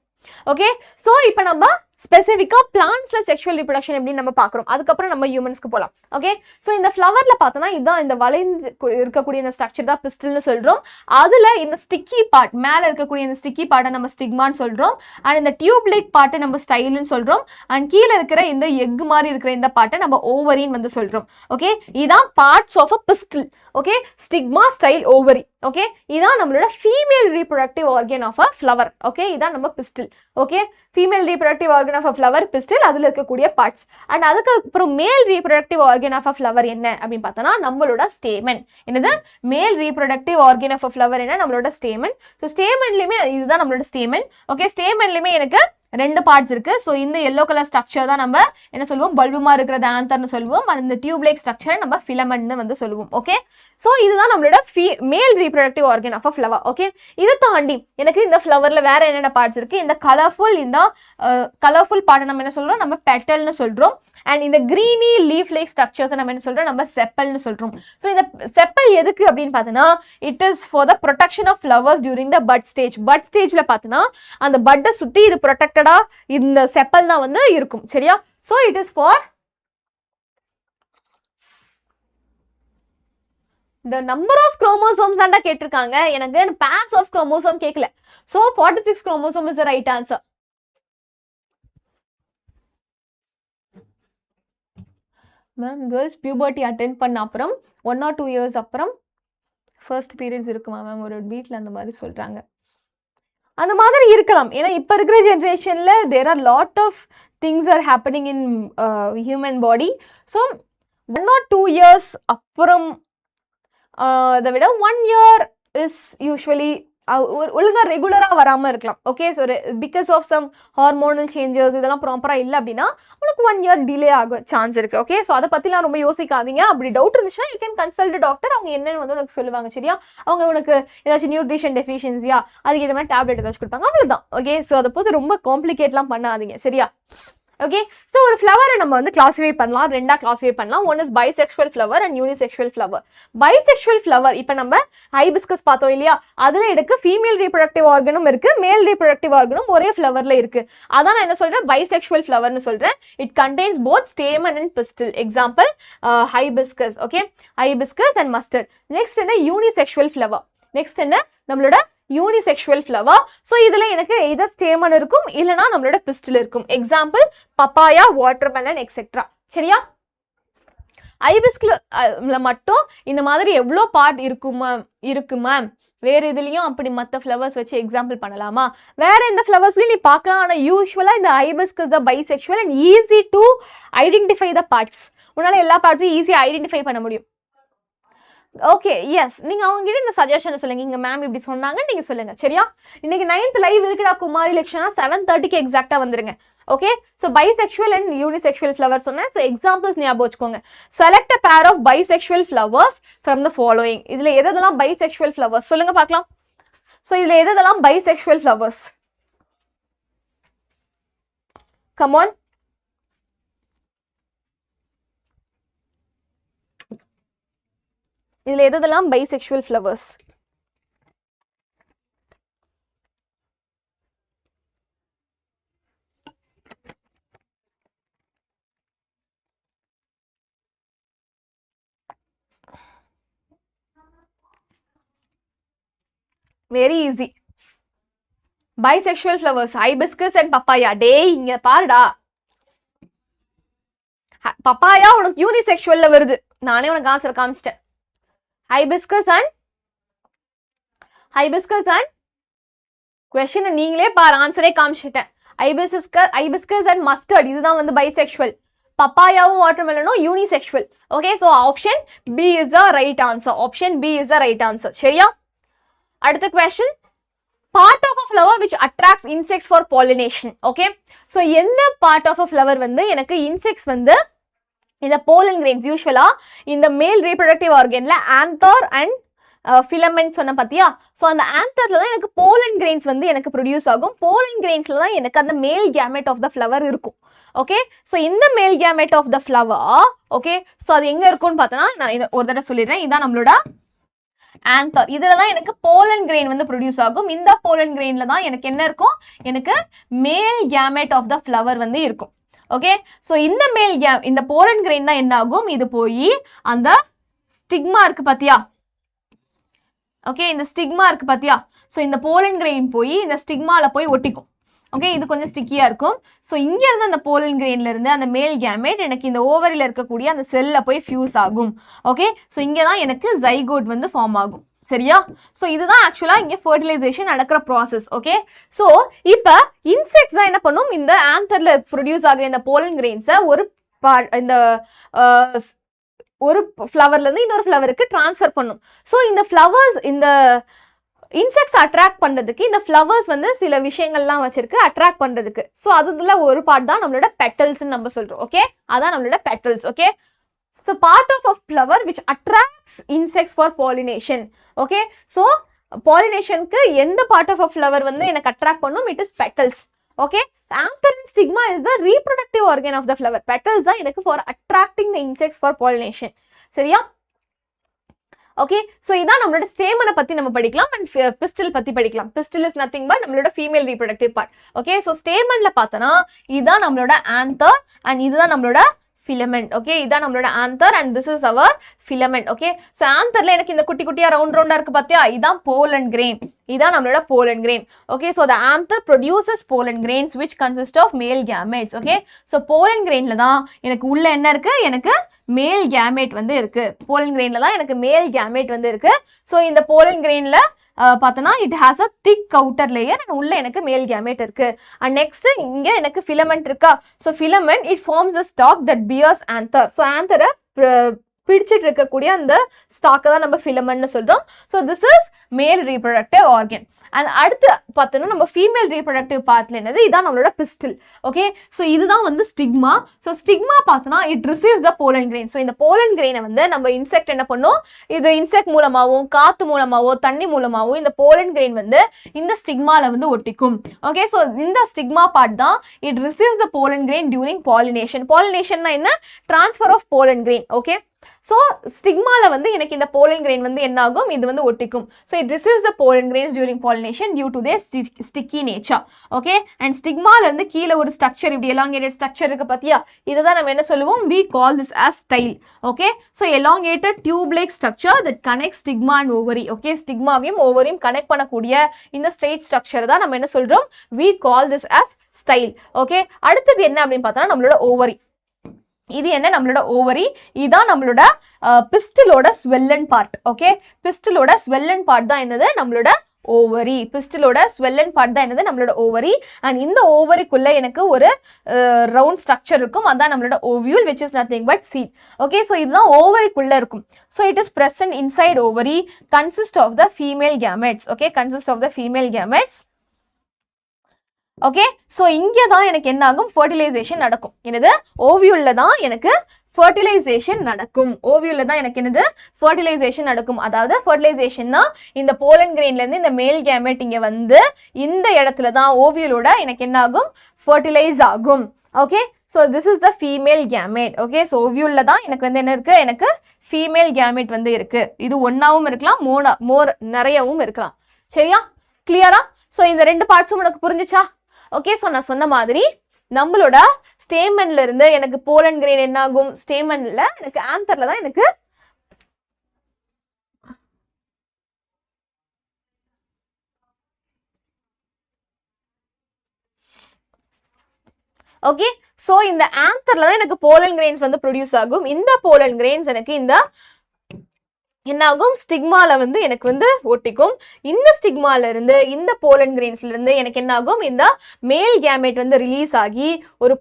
okay so இப்போ நம்ம ஸ்பெசிஃபிக்காக பிளான்ட்ஸில் செக்ஷுவல் ரிப்ரொடக்ஷன் எப்படின்னு நம்ம பார்க்குறோம் அதுக்கப்புறம் நம்ம ஹியூமன்ஸ்க்கு போகலாம் ஓகே ஸோ இந்த ஃப்ளவரில் பார்த்தோன்னா இதுதான் இந்த வளைந்து இருக்கக்கூடிய இந்த ஸ்ட்ரக்சர் தான் பிஸ்டில்னு சொல்கிறோம் அதில் இந்த ஸ்டிக்கி பார்ட் மேலே இருக்கக்கூடிய இந்த ஸ்டிக்கி பார்ட்டை நம்ம ஸ்டிக்மான்னு சொல்கிறோம் அண்ட் இந்த டியூப் லைக் பார்ட்டை நம்ம ஸ்டைல்னு சொல்கிறோம் அண்ட் கீழே இருக்கிற இந்த எக் மாதிரி இருக்கிற இந்த பார்ட்டை நம்ம ஓவரின்னு வந்து சொல்கிறோம் ஓகே இதான் parts of a pistil okay stigma style ovary okay இதான் நம்மளோட female reproductive organ of a flower okay இதான் நம்ம pistil okay female reproductive organ of a flower pistil அதில் இருக்கக்கூடிய பார்ட்ஸ் அண்ட் அதுக்கப்புறம் male reproductive organ of a flower என்ன அப்படின்னு பார்த்தோன்னா நம்மளோட ஸ்டேமன் என்னது male reproductive organ of a flower என்ன நம்மளோட ஸ்டேமன் ஸோ ஸ்டேமன்லையுமே இதுதான் நம்மளோட ஸ்டேமன் ஓகே ஸ்டேமன்லையுமே எனக்கு ரெண்டு பார்ட்ஸ் இருக்கு ஸோ இந்த எல்லோ கலர் ஸ்ட்ரக்சர் தான் நம்ம என்ன சொல்லுவோம் பல்புமா இருக்கிறது ஆந்தர்னு சொல்லுவோம் அந்த டியூப் லைக் ஸ்ட்ரக்சர் நம்ம ஃபிலமெண்ட்னு வந்து சொல்லுவோம் ஓகே ஸோ இதுதான் நம்மளோட male reproductive organ of a flower okay இதை தாண்டி எனக்கு இந்த ஃப்ளவரில் வேற என்னென்ன பார்ட்ஸ் இருக்கு இந்த கலர்ஃபுல் பார்ட்டை நம்ம என்ன சொல்றோம் நம்ம பெட்டல்னு சொல்றோம் அண்ட் இந்த கிரீனி லீஃப் லைக் ஸ்ட்ரக்சர்ஸ் நம்ம என்ன சொல்றோம் நம்ம செப்பல்னு சொல்றோம் ஸோ இந்த செப்பல் எதுக்கு அப்படின்னு பார்த்தோன்னா it is for the protection of flowers during the bud ஸ்டேஜ்ல பார்த்தோன்னா அந்த பட்டை சுற்றி இது ப்ரொடெக்டடா இந்த செப்பல் தான் வந்து இருக்கும் சரியா so it is for the number of chromosomes தான் கேட்டிருக்காங்க எனக்கு pairs of chromosome கேட்கல so 46 chromosome is the right answer ma'am girls puberty attend பண்ண அப்புறம் 1 or 2 years அப்புறம் ஃபர்ஸ்ட் பீரியட்ஸ் இருக்குமா மேம் ஒரு வீட்டில் அந்த மாதிரி சொல்கிறாங்க அந்த மாதிரி இருக்கலாம் ஏன்னா இப்போ இருக்கிற ஜென்ரேஷனில் there are lot of things are happening in human body so 1 or 2 years அப்புறம் அதை விட 1 year இஸ் யூஸ்வலி ஒழுங்காக ரெகுலராக வராமல் இருக்கலாம் okay so because of some hormonal changes இதெல்லாம் ப்ராப்பராக இல்லை அப்படின்னா உனக்கு 1 year டிலே ஆக சான்ஸ் இருக்குது ஓகே ஸோ அதை பற்றிலாம் ரொம்ப யோசிக்காதீங்க அப்படி டவுட் இருந்துச்சுன்னா யூ கேன் கன்சல்ட் டாக்டர் அவங்க என்னென்னு வந்து உனக்கு சொல்லுவாங்க சரியா அவங்க உனக்கு ஏதாச்சும் நியூட்ரிஷன் டெஃபிஷியன்சியா அதுக்கு இது மாதிரி டேப்லெட் ஏதாச்சும் கொடுப்பாங்க அவ்வளோதான் ஓகே ஸோ அதை போது ரொம்ப காம்ப்ளிகேட்லாம் பண்ணாதீங்க சரியா ஓகே ஸோ ஒரு ஃப்ளவரை நம்ம வந்து கிளாஸிஃபை பண்ணலாம் ரெண்டாக கிளாஸிஃபை பண்ணலாம் one is bisexual flower and unisexual flower bisexual flower இப்போ நம்ம ஹைபிஸ்கஸ் பார்த்தோம் இல்லையா அதில் எனக்கு ஃபீமேல் ரீப்ரொடக்டிவ் ஆர்கனும் இருக்கு மேல் ரீப்ரொடக்டிவ் ஆர்கனும் ஒரே ஃப்ளவரில் இருக்கு அதான் நான் என்ன சொல்றேன் பைசெக்சுவல் ஃப்ளவர்னு சொல்றேன் it contains both stamen and pistil example hibiscus okay hibiscus and mustard next என்ன யூனிசெக்சுவல் ஃப்ளவர் நெக்ஸ்ட் என்ன நம்மளோட யூனிசெக்சுவல் ஃப்ளவர் ஸோ இதில் எனக்கு எதர் ஸ்டேமன் இருக்கும் இல்லைனா நம்மளோட பிஸ்டில் இருக்கும் எக்ஸாம்பிள் பப்பாயா வாட்டர்மெலன் எக்ஸெட்ரா சரியா ஹைபிஸ்கஸ்ல மட்டும் இந்த மாதிரி எவ்வளோ பார்ட் இருக்கு மேம் வேறு இதுலேயும் அப்படி மற்ற ஃப்ளவர்ஸ் வச்சு எக்ஸாம்பிள் பண்ணலாமா வேற எந்த ஃப்ளவர்ஸ்லையும் நீ பார்க்கலாம் ஆனால் யூஸ்வலாக இந்த hibiscus the bisexual and easy to identify the parts உன்னால் எல்லா பார்ட்ஸும் ஈஸியாக ஐடென்டிஃபை பண்ண முடியும் ஓகே எஸ் நீங்கள் அவங்ககிட்ட இந்த சஜஷனை சொல்லுங்க இங்கே மேம் இப்படி சொன்னாங்க நீங்கள் சொல்லுங்க சரியா இன்னைக்கு 9th லைவ் இருக்குடா குமாரி லெக்ஷனா 7:30க்கு எக்ஸாக்டாக வந்துருங்க okay so bisexual and unisexual flower சொன்னேன் ஸோ எக்ஸாம்பிள்ஸ் ஞாபகம் வச்சுக்கோங்க select a pair of bisexual flowers from the following இதில் எதெல்லாம் பைசெக்சுவல் ஃப்ளவர்ஸ் சொல்லுங்க பார்க்கலாம் ஸோ இதில் எதெல்லாம் பைசெக்சுவல் ஃப்ளவர்ஸ் கமான் இதில் எதெல்லாம் bisexual flowers very easy bisexual flowers hibiscus and papaya டேய் இங்க பாருடா பப்பாயா உனக்கு யூனிசெக்சுவல்ல வருது நானே உனக்கு ஆன்சர் காமிச்சிட்டேன் ஹைபிஸ்கஸ் அண்ட் கொஸ்டின் நீங்களே பாரு ஆன்சரே காமிச்சிட்டேன் ஹைபிஸ்கஸ் அண்ட் மஸ்டர்ட் இதுதான் வந்து பைசெக்சுவல் பப்பாயாவும் வாட்டர்மெலனும் unisexual. Okay, so option B is the right answer. Option B is the right answer. சரியா? அடுத்த question, part of a flower which attracts insects for pollination. Okay, so எந்த part of a flower வந்து எனக்கு insects வந்து இந்த pollen grains usually இந்த male reproductive organல anther and filament சொன்ன பாத்தியா? so அந்த antherல தான் எனக்கு pollen grains வந்து எனக்கு produce ஆகும். pollen grainsல தான் எனக்கு அந்த male gamete of the flower இருக்கும். okay, so இந்த male gamete of the flower, okay, so அது எங்க இருக்கும்னு பார்த்தனா நான் ஒரு தடவை சொல்லிடுறேன். இதான் நம்மளோட anther. இதுல தான் எனக்கு pollen grain வந்து ப்ரொடியூஸ் ஆகும். இந்த pollen grainல தான் எனக்கு என்ன இருக்கும்? எனக்கு male gamete of the flower வந்து இருக்கும். ஓகே, சோ இந்த இந்த pollen grain தான் என்ன ஆகும்? இது போய் அந்த ஸ்டிக்மா இருக்கு பாத்தியா? ஓகே, இந்த ஸ்டிக்மா இருக்கு பாத்தியா? சோ இந்த pollen grain போய் இந்த ஸ்டிக்மால போய் ஒட்டிக்கும். ஓகே, இது கொஞ்சம் ஸ்டிக்கியா இருக்கும். ஸோ இங்க இருந்து அந்த pollen grainல இருந்து அந்த மேல் கேமெட் எனக்கு இந்த ஓவரியில் இருக்கக்கூடிய அந்த செல்ல போய் ஃபியூஸ் ஆகும். ஓகே, ஸோ இங்கே தான் எனக்கு ஜைகோட் வந்து ஃபார்ம் ஆகும். சரியா? ஸோ இதுதான் ஆக்சுவலாக இங்கே ஃபர்டிலைசேஷன் நடக்கிற ப்ராசஸ். ஓகே, ஸோ இப்போ இன்செக்ட்ஸ் தான் என்ன பண்ணும்? இந்த ஆந்தர்ல ப்ரொடியூஸ் ஆகிற இந்த pollen grains-ஐ இந்த ஒரு ஃப்ளவர்ல இருந்து இன்னொரு ஃப்ளவருக்கு டிரான்ஸ்ஃபர் பண்ணும். ஸோ இந்த ஃப்ளவர்ஸ் இந்த இன்செக்ட்ஸ் அட்ராக்ட் பண்றதுக்கு இந்த ஃப்ளவர்ஸ் வந்து சில விஷயங்கள்லாம் வச்சிருக்கு அட்ராக்ட் பண்றதுக்கு. ஸோ அதுல ஒரு பார்ட் தான் நம்மளோட பெட்டல்ஸ் நம்ம சொல்றோம். ஓகே, அதான் நம்மளோட petals. Okay, so part of a flower which attracts insects for pollination. Okay, so பாலினேஷனுக்கு எந்த பார்ட் ஆஃப் அ ஃப்ளவர் வந்து எனக்கு அட்ராக்ட் பண்ணும்? It is petals. Okay, anther and stigma is the reproductive organ of the flower. petals தான் எனக்கு for attracting the insects for pollination. சரியா? Okay, so இதான் நம்மளோட ஸ்டேமனை பத்தி நம்ம படிக்கலாம் அண்ட் பிஸ்டில் பத்தி படிக்கலாம். பிஸ்டில் இஸ் நத்திங் பட் நம்மளோட female reproductive part. Okay, so ஸ்டேமன்ல பார்த்தோன்னா இதுதான் நம்மளோட ஆந்தர் அண்ட் இதுதான் நம்மளோட filament. ஓகே, இதான் நம்மளோட anther and this is our filament. Okay, so ஆந்தர்ல எனக்கு இந்த குட்டி குட்டியா ரவுண்டா இருக்கு பாத்தியா? இதான் pollen grain. இதான் நம்மளோட pollen grain. Okay, so the anther produces pollen grains which consist of male gametes. Okay, so pollen grainல தான் எனக்கு உள்ள என்ன இருக்கு? எனக்கு மேல் கேமெட் வந்து இருக்கு. pollen grainல தான் எனக்கு மேல் கேமெட் வந்து இருக்கு. ஸோ இந்த pollen grainல பார்த்தோன்னா it has a thick outer layer and உள்ள எனக்கு மேல் கேமெட் இருக்கு. அண்ட் நெக்ஸ்ட் இங்க எனக்கு ஃபிலமெண்ட் இருக்கா? So filament it forms a stalk that bears anther. So ஆந்தரை பிடிச்சிட்டு இருக்கக்கூடிய அந்த ஸ்டாக்கை தான் நம்ம ஃபிலமெண்ட்னு சொல்றோம். So this is male reproductive organ. And அடுத்து பார்த்தோன்னா நம்ம ஃபீமேல் ரீப்ரொடக்டிவ் பார்ட்ல என்னது? இதான் நம்மளோட பிஸ்டில். ஓகே, ஸோ இதுதான் வந்து ஸ்டிக்மா. ஸோ ஸ்டிக்மா பார்த்தோன்னா it receives the pollen grain. So இந்த pollen grain-ஐ வந்து நம்ம இன்செக்ட் என்ன பண்ணும்? இது இன்செக்ட் மூலமாகவும் காத்து மூலமாவோ தண்ணி மூலமாவோ இந்த pollen grain வந்து இந்த ஸ்டிக்மால வந்து ஒட்டிக்கும். ஓகே, ஸோ இந்த ஸ்டிக்மா பார்ட் தான் it receives the pollen grain during pollination. pollination-னா என்ன? transfer of pollen grain. Okay, so ஸ்டிக்மால வந்து எனக்கு இந்த pollen grain வந்து என்ன ஆகும்? இது வந்து ஒட்டிக்கும். So it receives the pollen grains during pollination due to their sticky nature. Okay, and ஸ்டிக்மால இருந்து கீழே ஒரு ஸ்ட்ரக்சர் இப்படி elongated ஸ்ட்ரக்சர் இருக்கு பாத்தியா? இதை தான் நம்ம என்ன சொல்லுவோம்? we call this as style. Okay, so elongated tube like structure that connects stigma and ovary. Okay, ஸ்டிக்மாவையும் ஓவரியும் கனெக்ட் பண்ணக்கூடிய இந்த ஸ்ட்ரெயிட் ஸ்ட்ரக்சர் தான் நம்ம என்ன சொல்றோம்? we call this as style. Okay, அடுத்தது என்ன அப்படின்னு பார்த்தோம்னா நம்மளோட ஓவரி. இது என்ன? நம்மளோட ஓவரி. இதான் நம்மளோட பிஸ்டிலோட ஸ்வெல்லன் பார்ட். ஓகே, பிஸ்டிலோட ஸ்வெல்லன் பார்ட் தான் என்னது? நம்மளோட ஓவரி. பிஸ்டிலோட ஸ்வெல்லன் பார்ட் தான் என்னது? நம்மளோட ஓவரி. அண்ட் இந்த ஓவரிக்குள்ள எனக்கு ஒரு ரவுண்ட் ஸ்ட்ரக்சர் இருக்கும். அதான் நம்மளோட ovule which is nothing but seed. Okay, so இதுதான் ஓவரிக்குள்ள இருக்கும். So it is present inside ovary, consist of the female gametes. Okay, consist of the female gametes. Okay, so இங்கே தான் எனக்கு என்ன ஆகும்? ஃபர்டிலைசேஷன் நடக்கும். என்னது? ஓவியூல்ல தான் எனக்கு ஃபர்டிலைசேஷன் நடக்கும். ஓவியூல்ல தான் எனக்கு என்னது? ஃபர்டிலைசேஷன் நடக்கும். அதாவது ஃபர்டிலைசேஷன்னா இந்த pollen grainல இருந்து இந்த மேல் கேமெட் இங்க வந்து இந்த இடத்துல தான் ஓவியூலோட எனக்கு என்ன ஆகும்? ஃபர்டிலைஸ் ஆகும். Okay, so this is the female gamete. Okay, so ஓவியூல்ல தான் எனக்கு வந்து என்ன இருக்கு? எனக்கு ஃபீமேல் கேமெட் வந்து இருக்கு. இது ஒன்னாவும் இருக்கலாம், நிறையவும் இருக்கலாம். சரியா? கிளியரா? ஸோ இந்த ரெண்டு பார்ட்ஸும் உனக்கு புரிஞ்சுச்சா? ஓகே, ஸோ நான் சொன்ன மாதிரி நம்மளோட ஸ்டேமன்ல இருந்து எனக்கு pollen grain என்ன ஆகும்? ஸ்டேமன்ல எனக்கு ஆந்தர்ல தான் எனக்கு ஓகே, ஸோ இந்த ஆந்தர்ல தான் எனக்கு pollen grains வந்து ப்ரொடியூஸ் ஆகும். இந்த pollen grains எனக்கு இந்த என்ன ஆகும்? ஸ்டிக்மால வந்து எனக்கு வந்து ஒட்டிக்கும். இந்த ஸ்டிக்மால இருந்து இந்த pollen grainsல இருந்து எனக்கு என்ன ஆகும்? இந்த மேல் கேமெட் வந்து ரிலீஸ் ஆகி ஒரு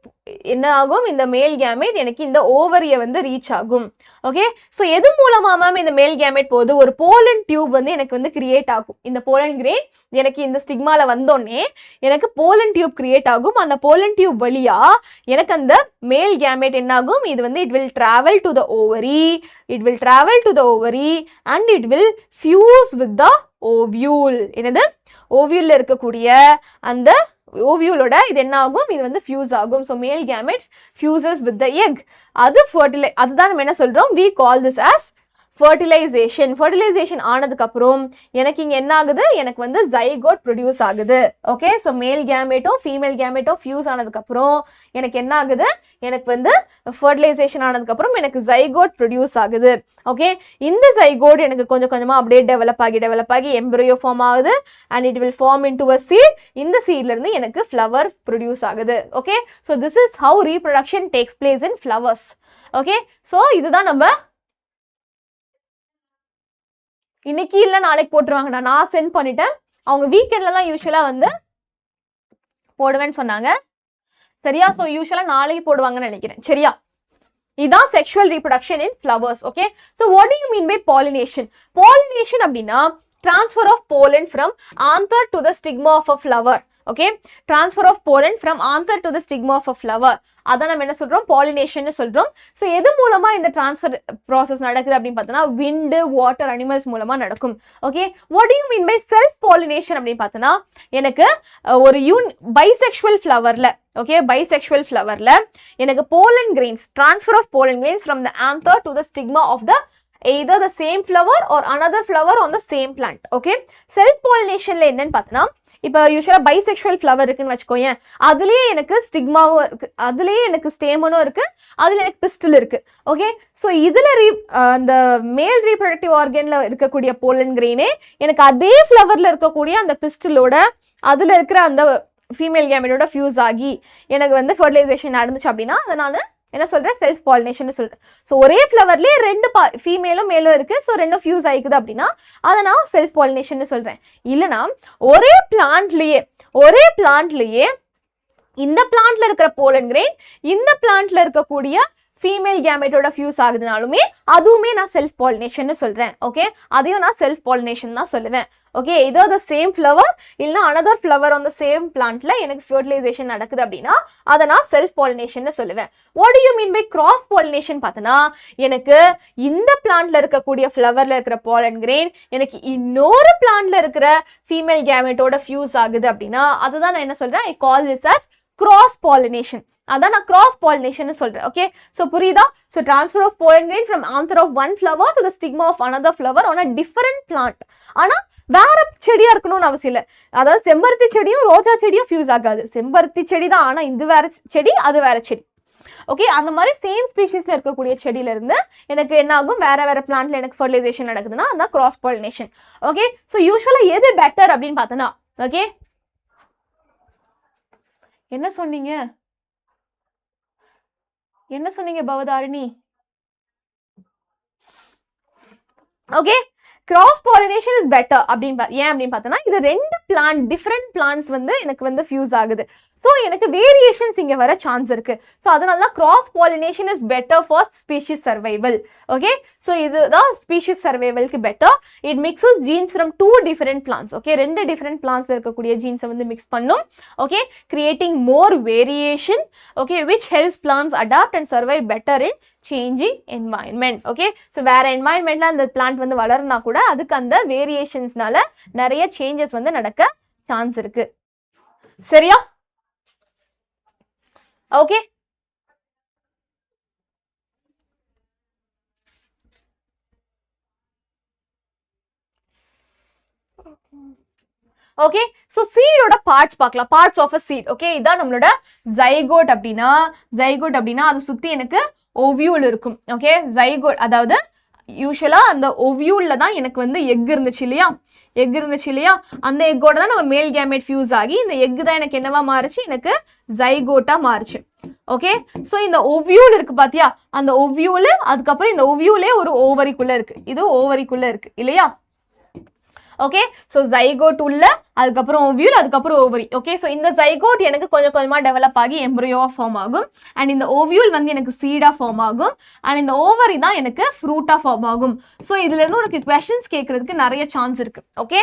என்ன ஆகும், இந்த மேல் கேமெட் எனக்கு இந்த ஓவரிய வந்து ரீச் ஆகும். ஓகே, ஸோ எது மூலமா மேம் இந்த மேல் கேமெட் போகுது, ஒரு போலன் டியூப் வந்து எனக்கு வந்து கிரியேட் ஆகும். இந்த போலன் கிரெயின் எனக்கு இந்த ஸ்டிக்மால வந்தோடனே எனக்கு போலன் டியூப் கிரியேட் ஆகும். அந்த போலன் டியூப் வழியா எனக்கு அந்த மேல் கேமெட் என்ன ஆகும், இது வந்து it will travel to the ovary, it will travel to the ovary and it will fuse with the ovule. என்னது, ஓவியூல்ல இருக்கக்கூடிய அந்த ஓவியூலோட இது என்ன ஆகும், இது வந்து ஃபியூஸ் ஆகும். So male gamete fuses with the egg. அது அதுதான் நம்ம என்ன சொல்றோம், we call this as fertilization. fertilization ஆனதுக்கு அப்புறம் எனக்கு இங்க என்ன ஆகுது, எனக்கு வந்து ஜைகோட் ப்ரொடியூஸ் ஆகுது. ஓகே, ஸோ மேல் கேமெட்டோ ஃபீமேல் கேமெட்டோ ஃபியூஸ் ஆனதுக்கு அப்புறம் எனக்கு என்ன ஆகுது, எனக்கு வந்து fertilization ஆனதுக்கு அப்புறம் எனக்கு ஜைகோட் ப்ரொடியூஸ் ஆகுது. ஓகே, இந்த ஜைகோட் எனக்கு கொஞ்சம் கொஞ்சமா அப்படியே டெவலப் ஆகி எம்பரியோ ஃபார்ம் ஆகுது and it will form into a seed. இந்த சீட்ல இருந்து எனக்கு ஃப்ளவர் ப்ரொடியூஸ் ஆகுது. Okay, so this is how reproduction takes place in flowers. Okay, so இதுதான் நம்ம இன்னைக்கு இல்ல நாளைக்கு போட்டுருவாங்கடா, நான் சென்ட் பண்ணிட்டேன். அவங்க வீக்கெண்ட்ல தான் யூஸ்வலா வந்து போடுவேன்னு சொன்னாங்க. சரியா, ஸோ யூஸ்வலா நாளைக்கு போடுவாங்கன்னு நினைக்கிறேன். சரியா, இதான் sexual reproduction in flowers. Okay, so what do you mean by pollination? Pollination அப்படின்னா transfer of pollen from anther to the stigma of a flower. Okay, transfer of pollen from anther to the stigma of a flower. அதான் நம்ம என்ன சொல்றோம், pollination சொல்றோம். So எது மூலமா இந்த transfer process நடக்குது அப்படின்னு பார்த்தோன்னா wind, வாட்டர், அனிமல்ஸ் மூலமா நடக்கும். Okay, what do you mean by self pollination அப்படின்னு பார்த்தோன்னா எனக்கு ஒரு பைசெக்சுவல் ஃப்ளவர்ல, ஓகே, பைசெக்சுவல் ஃப்ளவர்ல எனக்கு pollen grains, transfer of pollen grains from the anther to the stigma of the either the same flower or another flower on the same plant. Okay, self pollination ல என்னன்னு பார்த்தனா, இப்போ யூசுவலா bisexual flower இருக்குன்னு வச்சுக்கோங்க, அதுலயே எனக்கு ஸ்டிக்மாவும் இருக்கு, அதுலயே எனக்கு ஸ்டேமனும் இருக்கு, அதுல எனக்கு பிஸ்டில் இருக்கு. ஓகே, ஸோ இதுல அந்த மேல் ரீப்ரொடக்டிவ் ஆர்கன்ல இருக்கக்கூடிய போலன் கிரெயினே எனக்கு அதே ஃப்ளவர்ல இருக்கக்கூடிய அந்த பிஸ்டிலோட அதுல இருக்கிற அந்த ஃபீமேல் கேமெட்டோட ஃபியூஸ் ஆகி எனக்கு வந்து ஃபெர்டிலைசேஷன் நடந்துச்சு அப்படின்னா அதை நான் என்ன சொல்றேன், செல்ஃப் பாலினேஷன் சொல்றேன். ஸோ ஒரே ஃப்ளவர்லேயே ரெண்டு ஃபீமேலும் மேலும் இருக்கு, ஸோ ரெண்டும் ஃபியூஸ் ஆகிக்குது அப்படின்னா அதை நான் செல்ஃப் பாலினேஷன் சொல்றேன். இல்லைனா ஒரே பிளான்ட்லயே இந்த பிளான்ட்ல இருக்கிற போலன் கிரெயின் இந்த பிளான்ட்ல இருக்கக்கூடிய ஃபீமேல் கேமெட்டோட ஃபியூஸ் ஆகுதுனாலுமே அதுவுமே நான் செல்ஃப் பாலினேஷன் சொல்றேன். ஓகே, அதையும் நான் செல்ஃப் பாலினேஷன் தான் சொல்லுவேன். ஓகே, இதோ த சேம் ஃப்ளவர் இல்லைனா another flower on the same பிளான்ட்ல எனக்கு ஃபெர்டிலைசேஷன் நடக்குது அப்படின்னா அதை நான் செல்ஃப் பாலினேஷன் சொல்லுவேன். What do you mean by cross pollination பார்த்தனா, எனக்கு இந்த பிளான்ட்ல இருக்கக்கூடிய ஃப்ளவர்ல இருக்கிற பாலன் கிரெயின் எனக்கு இன்னொரு பிளான்ட்ல இருக்கிற ஃபீமேல் கேமெட்டோட ஃபியூஸ் ஆகுது அப்படின்னா அதுதான் நான் என்ன சொல்றேன், I call this as cross pollination. அதான் நான் கிராஸ் பாலினேஷன் சொல்றேன். ஓகே, ஸோ புரியுதா? So transfer of pollen grain from anther of one flower to the stigma of another flower on a different plant. ஆனா வேற செடியா இருக்கணும்னு அவசியம் இல்லை. அதாவது செம்பருத்தி செடியும் ரோஜா செடியும் ஃபியூஸ் ஆகாது, செம்பருத்தி செடி தான், ஆனா இது வேற செடி அது வேற செடி. ஓகே, அந்த மாதிரி சேம் ஸ்பீஷீஸ்ல இருக்கக்கூடிய செடியில இருந்து எனக்கு என்ன ஆகும், வேற வேற பிளான்ட்ல எனக்கு ஃபெர்டிலைசேஷன் நடக்குதுன்னா அதான் கிராஸ் பாலினேஷன். ஓகே, ஸோ யூஸ்வலா எது பெட்டர் அப்படின்னு பார்த்தோன்னா, ஓகே என்ன சொன்னீங்க Bhavatharini? Okay, cross pollination is better அப்படின்னு ஏன் அப்படின்னு பார்த்தோன்னா, இது ரெண்டு பிளான்ட் டிஃப்ரெண்ட் பிளான்ட்ஸ் வந்து எனக்கு வந்து ஃபியூஸ் ஆகுது. ஸோ எனக்கு வேரியேஷன்ஸ் இங்கே வர சான்ஸ் இருக்கு. ஸோ அதனால தான் cross pollination is better for species survival. Okay, so இதுதான் ஸ்பீஷிஸ் சர்வைவலுக்கு better. It mixes genes from two different plants. Okay, ரெண்டு டிஃபரெண்ட் பிளான்ஸ்ல இருக்கக்கூடிய ஜீன்ஸை வந்து மிக்ஸ் பண்ணும். Okay, creating more variation. Okay, which helps plants adapt and survive better in changing environment. Okay, so வேற என்வாயன்மெண்ட்ல அந்த பிளான்ட் வந்து வளருனா கூட அதுக்கு அந்த வேரியேஷன்ஸ்னால நிறைய சேஞ்சஸ் வந்து நடக்க சான்ஸ் இருக்கு. சரியா? ஓகே, ஓகே, ஸோ சீடோட பார்ட்ஸ் பார்க்கலாம். Parts of a seed. Okay, இதான் நம்மளோட ஜைகோட் அப்படின்னா அது சுத்தி எனக்கு ஓவியூல் இருக்கும். ஓகே, ஜைகோட் அதாவது யூஸ்வலா அந்த ஓவியூல்ல தான் எனக்கு வந்து எக் இருந்துச்சு இல்லையா, அந்த எக்கோட தான் நம்ம மேல் கேமெட் ஃபியூஸ் ஆகி இந்த எக் தான் எனக்கு என்னவா மாறுச்சு, எனக்கு ஜைகோட்டா மாறுச்சு. ஓகே, ஸோ இந்த ஓவியூல் இருக்கு பாத்தியா, அந்த ஓவியூல் அதுக்கப்புறம் இந்த ஓவியூலே ஒரு ஓவரிக்குள்ள இருக்கு, இது ஓவரிக்குள்ள இருக்கு இல்லையா? ஓகே ஸோ ஜைகோட் உள்ள அதுக்கப்புறம் ஓவியூல் அதுக்கப்புறம் ஓவரி ஓகே ஸோ இந்த ஜைகோட் எனக்கு கொஞ்சம் கொஞ்சமாக டெவலப் ஆகி எம்ப்ரியோவாக ஃபார்ம் ஆகும் அண்ட் இந்த ஓவியூல் வந்து எனக்கு சீடாக ஃபார்ம் ஆகும் அண்ட் இந்த ஓவரி தான் எனக்கு ஃப்ரூட்டாக ஃபார்ம் ஆகும் ஸோ இதுலேருந்து உனக்கு கொஷின்ஸ் கேட்கறதுக்கு நிறைய சான்ஸ் இருக்கு ஓகே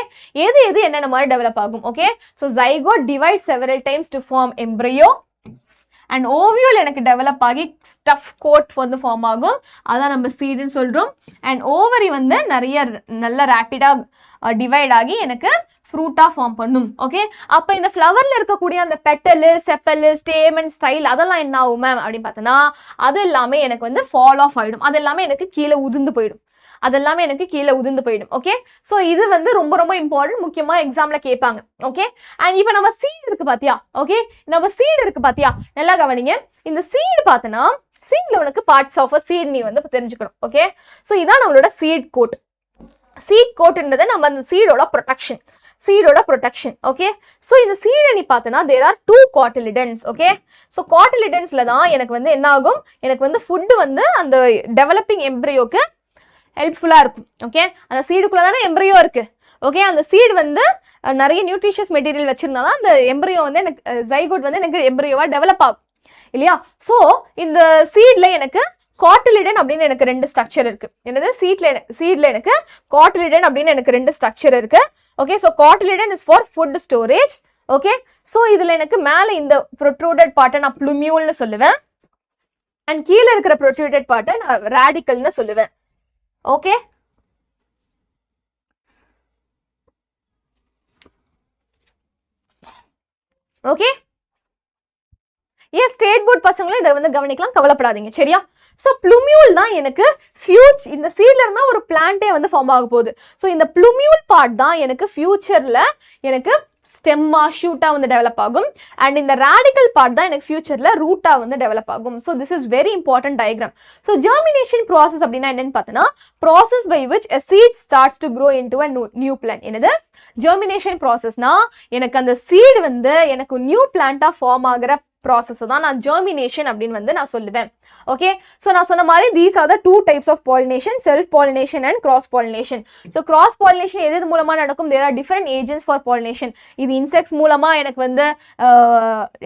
எது என்னென்ன மாதிரி டெவலப் ஆகும் okay so zygote divide several times to form embryo and ovule எனக்கு டெவலப் ஆகி ஸ்டஃப் கோட் வந்து ஃபார்ம் ஆகும் அதான் நம்ம சீடுன்னு சொல்கிறோம் அண்ட் ஓவரி வந்து நிறைய நல்ல ரேப்பிடாக டிவைட் ஆகி எனக்கு ஃப்ரூட்டாக ஃபார்ம் பண்ணும் ஓகே அப்போ இந்த ஃப்ளவரில் இருக்கக்கூடிய அந்த பெட்டலு செப்பலு ஸ்டேமன் ஸ்டைல் அதெல்லாம் என்ன ஆகும் மேம் அப்படின்னு பார்த்தோன்னா அது எல்லாமே எனக்கு வந்து ஃபால் ஆஃப் ஆகிடும் அது எல்லாமே எனக்கு கீழே உதிர்ந்து போயிடும் அதெல்லாமே எனக்கு கீழே உதிர்ந்து போயிடும் ஓகே ஸோ இது வந்து ரொம்ப ரொம்ப இம்பார்ட்டன்ட் முக்கியமாக எக்ஸாமில் கேட்பாங்க ஓகே அண்ட் இப்போ நம்ம சீடு இருக்கு பார்த்தியா ஓகே நம்ம சீடு இருக்கு பார்த்தியா நல்லா கவனிங்க இந்த சீடு பார்த்தோன்னா சீட்ல உனக்கு பார்ட்ஸ் ஆஃப் அ சீட் நீ வந்து தெரிஞ்சுக்கணும் ஓகே ஸோ இதான் நம்மளோட சீட் கோட் கோட்ன்றது நம்ம அந்த சீடோட ப்ரொடெக்ஷன் ஓகே ஸோ இந்த சீடை நீ பார்த்தனா there are 2 cotyledons okay so காட்டிலிடன்ஸ்ல தான் எனக்கு வந்து என்ன ஆகும் எனக்கு வந்து ஃபுட்டு வந்து அந்த டெவலப்பிங் எம்ப்ரியோக்கு ஹெல்ப்ஃபுல்லாக இருக்கும் ஓகே அந்த சீடுக்குள்ளே தானே எம்ப்ரியோ இருக்குது ஓகே அந்த சீடு வந்து நிறைய நியூட்ரிஷியஸ் மெட்டீரியல் வச்சுருந்தா தான் அந்த எம்ப்ரியோ வந்து எனக்கு ஜைகோட் வந்து எனக்கு எம்ப்ரியோவாக டெவலப் ஆகும் இல்லையா ஸோ இந்த சீடில் எனக்கு காட்டிலிடன் அப்படின்னு எனக்கு 2 ஸ்ட்ரக்சர் இருக்குது என்னது சீடில் எனக்கு காட்டிலிடன் அப்படின்னு எனக்கு 2 ஸ்ட்ரக்சர் இருக்குது okay so cotyledon is for food storage okay so இதில் எனக்கு மேலே இந்த ப்ரொட்ரூடட் பார்ட்டை நான் ப்ளூமியூல்னு சொல்லுவேன் அண்ட் கீழே இருக்கிற ப்ரொட்ரூடட் பார்ட்டை நான் ரேடிக்கல்னு சொல்லுவேன் ஓகே ஓகே ஏன் ஸ்டேட் போர்ட் பசங்களும் இதை வந்து கவனிக்கலாம் கவலைப்படாதீங்க சரியா ஸோ ப்ளூமியூல் தான் எனக்கு இந்த சீட்ல இருந்தா ஒரு பிளான்ட்டே வந்து ஃபார்ம் ஆக போகுது ஸோ இந்த ப்ளூமியூல் பார்ட் தான் எனக்கு ஃபியூச்சர்ல எனக்கு ஸ்டெம்மா ஷூட்டா வந்து டெவலப் ஆகும் அண்ட் இந்த ரேடிக்கல் பார்ட் தான் எனக்கு ஃபியூச்சர்ல ரூட்டா வந்து டெவலப் ஆகும் so this is very important diagram so germination process அப்படின்னா என்னன்னு பார்த்தோன்னா process by which a seed starts to grow into a new plant என்னது ஜெர்மினேஷன் ப்ராசஸ்னா எனக்கு அந்த சீடு வந்து எனக்கு நியூ பிளான்ட்டா ஃபார்ம் ஆகிற ப்ராசஸ் தான் நான் ஜெர்மினேஷன் அப்படின்னு வந்து நான் சொல்லுவேன் ஓகே ஸோ நான் சொன்ன மாதிரி these are the 2 types of pollination self pollination and cross pollination so cross pollination எது மூலமாக நடக்கும் there are different agents for pollination இது இன்செக்ட்ஸ் மூலமாக எனக்கு வந்து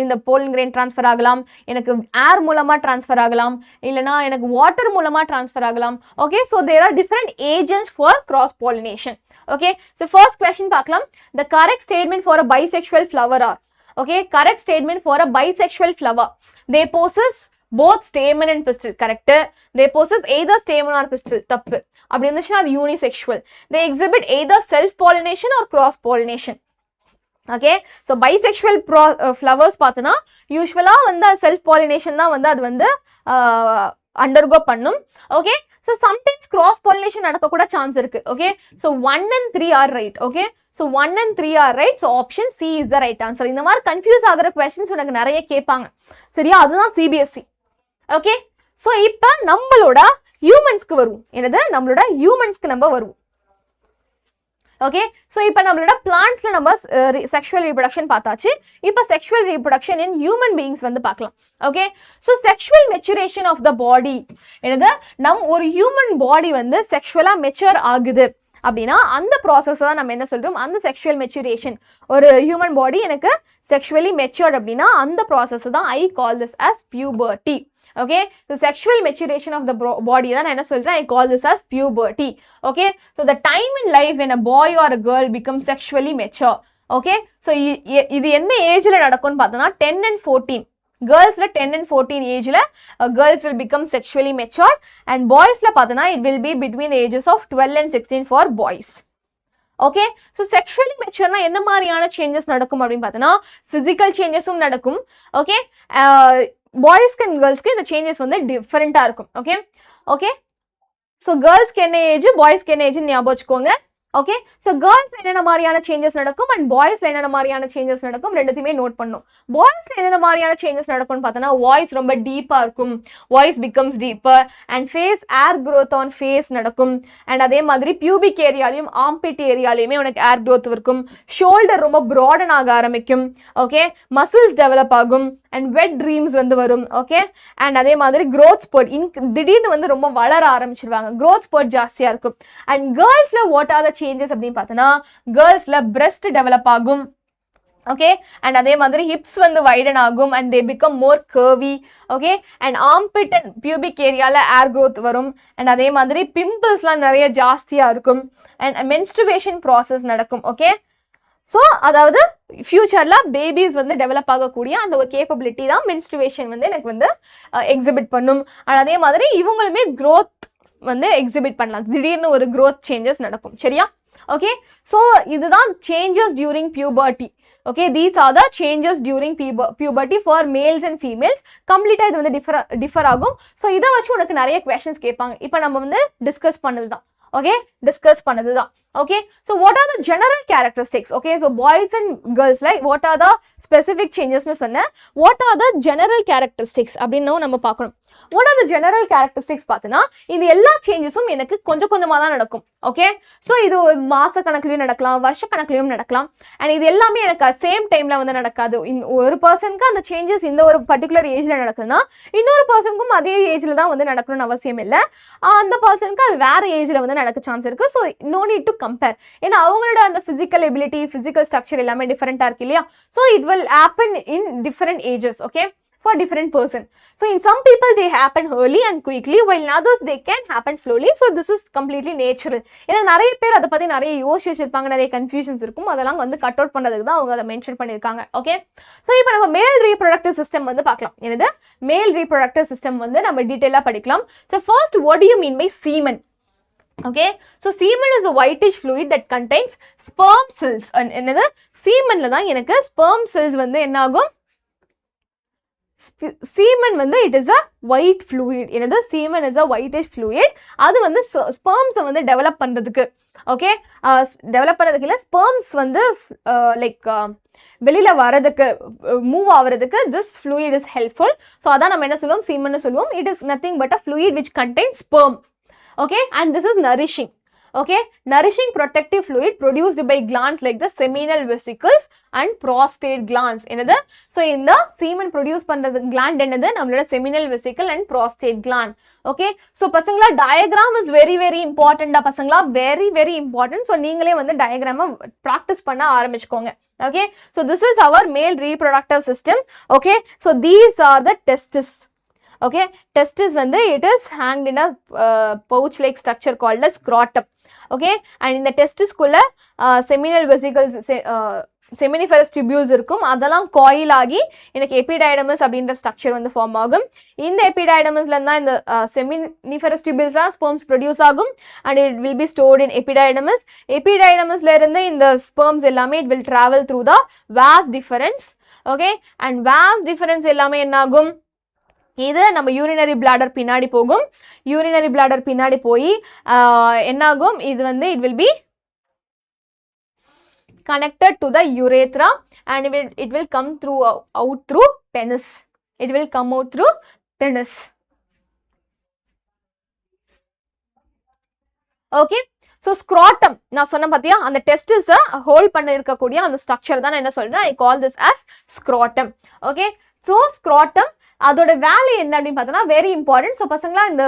இந்த போலன் கிரெயின் ட்ரான்ஸ்ஃபர் ஆகலாம் எனக்கு ஏர் மூலமாக ட்ரான்ஸ்ஃபர் ஆகலாம் இல்லைனா எனக்கு வாட்டர் மூலமாக ட்ரான்ஸ்ஃபர் ஆகலாம் okay so there are different agents for cross pollination okay so first question பார்க்கலாம் the correct statement for a bisexual flower are okay correct statement for a bisexual flower they possess both stamen and pistil correct they possess either stamen or pistil தப்பு அப்படி இருந்துச்சுன்னா அது unisexual they exhibit either self pollination or cross pollination okay so bisexual flowers பார்த்தனா யூசுவலா வந்து self pollination தான் வந்து அது வந்து undergo பண்ணும் okay so sometimes cross pollination நடக்க கூட சான்ஸ் இருக்கு okay so 1 and 3 are right okay so 1 and 3 are right so option C is the right answer இந்த மாதிரி கன்ஃபியூஸ் ஆகுற क्वेश्चंस உனக்கு நிறைய கேட்பாங்க சரியா அதுதான் CBSE okay so இப்போ நம்மளோட ஹியூமன்ஸ்க்கு வருவோம் என்னது நம்மளோட ஹியூமன்ஸ்க்கு நம்ம வருவோம் ஓகே ஸோ இப்போ நம்மளோட பிளான்ட்ஸ்ல நம்ம செக்ஷுவல் ரீப்ரொடக்ஷன் பார்த்தாச்சு இப்போ sexual reproduction in human beings வந்து பார்க்கலாம் okay so sexual maturation of the body என்னது ஒரு ஹியூமன் பாடி வந்து செக்ஷுவலா மெச்சூர் ஆகுது அப்படின்னா அந்த ப்ராசஸ் தான் நம்ம என்ன சொல்றோம் அந்த செக்ஷுவல் மெச்சுரேஷன் ஒரு ஹியூமன் பாடி எனக்கு செக்ஷுவலி மெச்சூர்ட் அப்படின்னா அந்த ப்ராசஸ் தான் I call this as puberty okay so sexual maturation of the body தான் நான் என்ன சொல்றேன் I call this as puberty okay so the time in life when a boy or a girl becomes sexually mature okay so இது எந்த ஏஜ்ல நடக்கும்னு பார்த்தோம்னா 10 and 14 girls la 10 and 14 age la girls will become sexually mature and boys la பார்த்தோம்னா it will be between the ages of 12 and 16 for boys okay so sexually mature na என்ன மாதிரியான changes நடக்கும் அப்படினு பார்த்தோம்னா physical changesum நடக்கும் okay பாய்ஸ்க்கு and கேர்ள்ஸ்க்கு இந்த changes வந்து டிஃபரெண்டா இருக்கும் ஓகே ஓகே ஸோ கேர்ள்ஸ்க்கு என்ன ஏஜ் பாய்ஸ்க்கு என்ன ஏஜ்னு ஞாபகம் வச்சுக்கோங்க ஓகே ஸோ கேர்ள்ஸ்ல என்னென்ன மாதிரியான சேஞ்சஸ் நடக்கும் அண்ட் பாய்ஸ்ல என்னென்ன மாதிரியான சேஞ்சஸ் நடக்கும் ரெண்டுத்தையுமே நோட் பண்ணும் பாய்ஸ்ல என்னென்ன மாதிரியான சேஞ்சஸ் நடக்கும்னு பார்த்தோன்னா வாய்ஸ் ரொம்ப டீப்பா இருக்கும் voice becomes deeper and face hair growth on face நடக்கும் அண்ட் அதே மாதிரி பியூபிக் ஏரியாலையும் ஆம்பிட் ஏரியாலையுமே உனக்கு ஏர் க்ரோத் இருக்கும் ஷோல்டர் ரொம்ப ப்ராடன் ஆக ஆரம்பிக்கும் ஓகே மசில்ஸ் டெவலப் ஆகும் அண்ட் வெட் ட்ரீம்ஸ் வந்து வரும் ஓகே அண்ட் அதே மாதிரி க்ரோத் ஸ்பர்ட் திடீர்னு வந்து ரொம்ப வளர ஆரம்பிச்சிருவாங்க க்ரோத் ஸ்பர்ட் ஜாஸ்தியா இருக்கும் அண்ட் கேர்ள்ஸ்ல வாட் ஆர் த சேஞ்சஸ் அப்படின்னு பார்த்தோன்னா கேர்ள்ஸ்ல breast டெவலப் ஆகும். Okay, and அதே மாதிரி hips வந்து widen ஆகும் and they become more curvy. Okay, and armpit and pubic areaல hair growth வரும் and அதே மாதிரி pimples-லாம் நிறைய ஜாஸ்தியா இருக்கும் and menstruation process நடக்கும். Okay, so அதாவது ஃபியூச்சர்ல பேபிஸ் வந்து டெவலப் ஆகக்கூடிய அந்த ஒரு கேப்பபிலிட்டி தான் menstruation வந்து எனக்கு வந்து எக்ஸிபிட் பண்ணும். and அதே மாதிரி இவங்களுமே growth வந்து எக்ஸிபிட் பண்ணலாம். திடீர்னு ஒரு growth changes நடக்கும். சரியா? Okay, so இதுதான் changes during puberty. Okay, these are the changes during puberty for males and females. Complete இது வந்து differ ஆகும். So இத வச்சு உனக்கு நிறைய questions கேட்பாங்க. இப்போ நம்ம வந்து டிஸ்கஸ் பண்ணதுதான். Okay, டிஸ்கஸ் பண்ணதுதான். Okay, so what are the general characteristics? Okay, so boys and girls, like what are the specific changes னு சொன்னேன். What are the general characteristics அப்படினு நம்ம பார்க்கணும். What are the general characteristics பார்த்தனா இந்த எல்லா சேஞ்சஸும் எனக்கு கொஞ்சம் கொஞ்சமா தான் நடக்கும். Okay, so இது மாச கணக்குலயும் நடக்கலாம், வருஷ கணக்குலயும் நடக்கலாம். and இது எல்லாமே எனக்கு சேம் டைம்ல வந்து நடக்காது. ஒரு பர்சனுக்கு அந்த சேஞ்சஸ் இந்த ஒரு பர்టిక్యులர் ஏஜ்ல நடக்குதுன்னா இன்னொரு பர்சனுக்கும் அதே ஏஜ்ல தான் வந்து நடக்கணும்னு அவசியம் இல்லை. அந்த பர்சனுக்கு அது வேற ஏஜ்ல வந்து நடக்க சான்ஸ் இருக்கு. so no need to compare. ஏன்னா அவங்களோட அந்த physical ability, physical structure எல்லாமே டிஃபரெண்டா இருக்கு இல்லையா? so it will happen in different ages. Okay, for different person. So in some people they happen early and quickly, while in others they can happen slowly. So this is completely natural. ஏன்னா நிறைய பேர் அதை பத்தி நிறைய யோசிச்சிருப்பாங்க, நிறைய confusions இருக்கும். அதெல்லாம் வந்து கட் அவுட் பண்ணதுக்கு தான் அவங்க அதை மென்ஷன் பண்ணியிருக்காங்க. ஓகே, ஸோ இப்போ நம்ம மேல் ரீப்ரொடக்டிவ் சிஸ்டம் வந்து பார்க்கலாம். என்னது மேல் ரீப்ரொடக்டிவ் சிஸ்டம் வந்து நம்ம டீட்டெயிலாக படிக்கலாம். So first, what do you mean by semen? Okay, so semen is a whitish fluid that contains sperm cells. என்னது semenல தான் எனக்கு sperm cells வந்து என்ன ஆகும்? semen வந்து it is a white fluid. என்னது semen is a whitish fluid. அது வந்து sperms வந்து டெவலப் பண்றதுக்கு, ஓகே, டெவலப் பண்றதுக்கு இல்ல, sperms வந்து லைக் வெளியில வரதுக்கு, move ஆவறதுக்கு this fluid is helpful. so அதான் நம்ம என்ன சொல்லுவோம், semen சொல்லுவோம். it is nothing but a fluid which contains sperm. Okay, and this is nourishing. Okay, nourishing protective fluid produced by glands like the seminal vesicles and prostate glands. என்னது? so இந்த semen produce பண்றது gland என்னது? நம்மளோட seminal vesicle and prostate gland. Okay, so பசங்களா diagram is very very important. பசங்களா very very important. so நீங்களே வந்து diagram practice பண்ண ஆரம்பிச்சுக்கோங்க. Okay, so this is our male reproductive system. Okay, so these are the testes. Okay, testis வந்து it is hanged in a pouch like structure called as scrotum. Okay, and in the testis குள்ள seminal vesicles, seminiferous tubules இருக்கும். அதெல்லாம் coil ஆகி எனக்கு epididymis அப்படின்ற structure வந்து form ஆகும். இந்த epididymisல இருந்தா இந்த seminiferous tubulesலாம் sperms produce ஆகும் and it will be stored in epididymis. epididymisல இருந்து இந்த sperms எல்லாமே it will travel through the vas deferens. Okay, and vas deferens எல்லாமே என்ன ஆகும்? இது நம்ம யூரினரி பிளாடர் பின்னாடி போகும். யூரினரி பிளாடர் பின்னாடி போய் என்னாகும்? இது வந்து it will be connected to the urethra and it will come out through penis. It will come out through penis. Okay, so scrotum நான் சொன்ன பாத்தியா, அந்த டெஸ்டிஸ் ஹோல்ட் பண்ண இருக்கக்கூடிய அந்த ஸ்ட்ரக்சர் தான் நான் என்ன சொல்றேன், I call this as scrotum. Okay, so scrotum அதோட வேலை என்ன அப்படின்னு பார்த்தோன்னா வெரி இம்பார்ட்டன்ட். ஸோ பசங்களா இந்த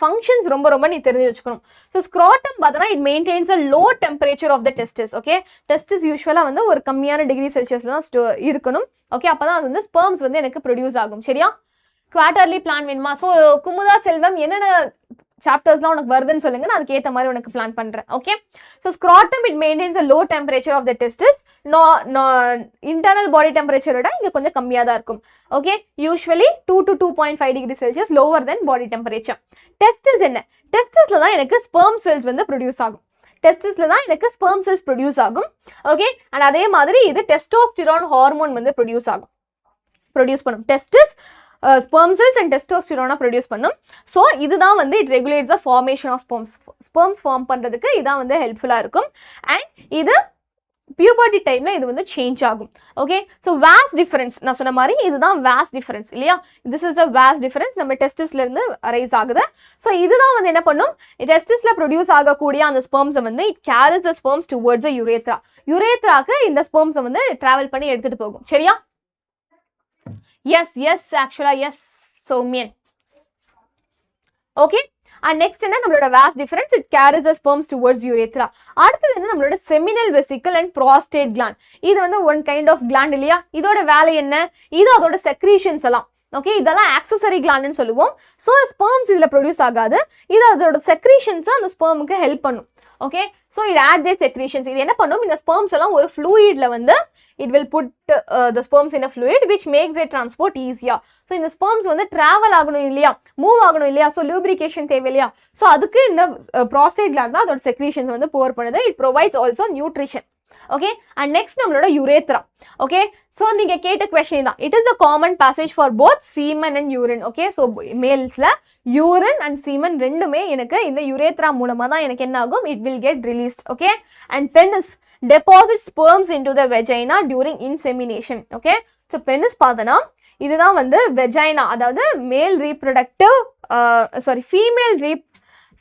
ஃபங்க்ஷன்ஸ் ரொம்ப ரொம்ப நீ தெரிஞ்சு வச்சுக்கணும். ஸோ ஸ்க்ரோட்டம் பார்த்தோன்னா it maintains a low temperature of the testis. Okay, testis யூஸ்வலாக வந்து ஒரு கம்மியான டிகிரி செல்சியஸ்ல தான் இருக்கணும். ஓகே, அப்போ தான் அது வந்து ஸ்பெர்ம்ஸ் வந்து எனக்கு ப்ரொடியூஸ் ஆகும். சரியா? குவார்டர்லி பிளான் வேணுமா? ஸோ குமுதா செல்வம் என்னென்ன சாப்டர்ஸ்லாம் உனக்கு வருதுன்னு சொல்லுங்க, நான் அதுக்கு ஏற்ற மாதிரி உனக்கு பிளான் பண்றேன். Okay, so scrotum it maintains a low temperature of the testes. Internal body டெம்பரேச்சரோட இங்கே கொஞ்சம் கம்மியாக தான் இருக்கும். Okay, usually 2 to 2.5 degree Celsius lower than body temperature. Testes என்ன? டெஸ்டிஸ்ல தான் எனக்கு ஸ்பெர்ம் செல்ஸ் வந்து ப்ரொடியூஸ் ஆகும். டெஸ்டிஸ்ல தான் எனக்கு ஸ்பெர்ம் செல்ஸ் ப்ரொடியூஸ் ஆகும். ஓகே, அண்ட் அதே மாதிரி இது டெஸ்டோஸ்டிரான் ஹார்மோன் வந்து ப்ரொடியூஸ் பண்ணும். Testis sperm cells and testosterone produce பண்ணும். ஸோ இதுதான் வந்து it regulates the formation of sperms form பண்ணுறதுக்கு இதான் வந்து ஹெல்ப்ஃபுல்லாக இருக்கும். அண்ட் இது பியூபர்ட்டி டைம்ல இது வந்து சேஞ்ச் ஆகும். ஓகே, ஸோ வாஸ் டிஃபரன்ஸ் நான் சொன்ன மாதிரி இதுதான் வாஸ் டிஃபரன்ஸ் இல்லையா? This is the was difference நம்ம டெஸ்டிஸ்ல இருந்து ரைஸ் ஆகுது. ஸோ இதுதான் வந்து என்ன பண்ணும், டெஸ்டிஸ்ல ப்ரொடியூஸ் ஆகக்கூடிய அந்த ஸ்பெர்ம்ஸை வந்து it carries the sperms towards urethra. யுரேத்ராக்கு இந்த ஸ்பெர்ம்ஸை வந்து டிராவல் பண்ணி எடுத்துட்டு போகும். சரியா? Yes, actually, yes, Soumyan. Okay, and next என்ன நம்மளோட vas deferens, it carries the sperms towards urethra. அடுத்தது என்ன நம்மளோட seminal vesicle and prostate gland. இது வந்து ஒன் கைண்ட் ஆஃப் கிளாண்ட் இல்லையா, இதோட வேலை என்ன, இது அதோட செக்ரீஷன்ஸ் எல்லாம் ஓகே இதெல்லாம் ஆக்சசரி கிளாண்ட்னு சொல்லுவோம். ஸோ ஸ்பெர்ம்ஸ் இதில் ப்ரொடியூஸ் ஆகாது, இது அதோட செக்ரீஷன்ஸை அந்த ஸ்பெர்முக்கு ஹெல்ப் பண்ணும். ஓகே ஸோ இது ஆட் தே செக்ரீஷன்ஸ். இது என்ன பண்ணும், இந்த ஸ்பெர்ம்ஸ் எல்லாம் ஒரு ஃப்ளூயிட்ல வந்து it will put the sperms in a fluid which makes it transport ஈஸியா. ஸோ இந்த ஸ்பெர்ம்ஸ் வந்து டிராவல் ஆகணும் இல்லையா, மூவ் ஆகணும் இல்லையா, ஸோ லூப்ரிகேஷன் தேவை இல்லையா, ஸோ அதுக்கு இந்த ப்ராஸ்டேட் கிளாண்ட் தான் அதோட செக்ரீஷன்ஸ் வந்து போர் பண்ணுது. It provides also nutrition. Okay and next நம்மளோட யுரேத்ரா. ஓகே ஸோ நீங்க கேட்ட கொஸ்டின் தான், it is a common passage for both semen and urine. Okay so மேல்ஸ்ல யூரின் அண்ட் சீமன் ரெண்டுமே எனக்கு இந்த யுரேத்ரா மூலமா தான் எனக்கு என்ன ஆகும், it will get released. Okay and penis deposits sperms into the vagina during insemination. Okay so penis பார்த்தனா இதுதான் வந்து வெஜைனா, அதாவது மேல் ரீப்ரொடக்டிவ்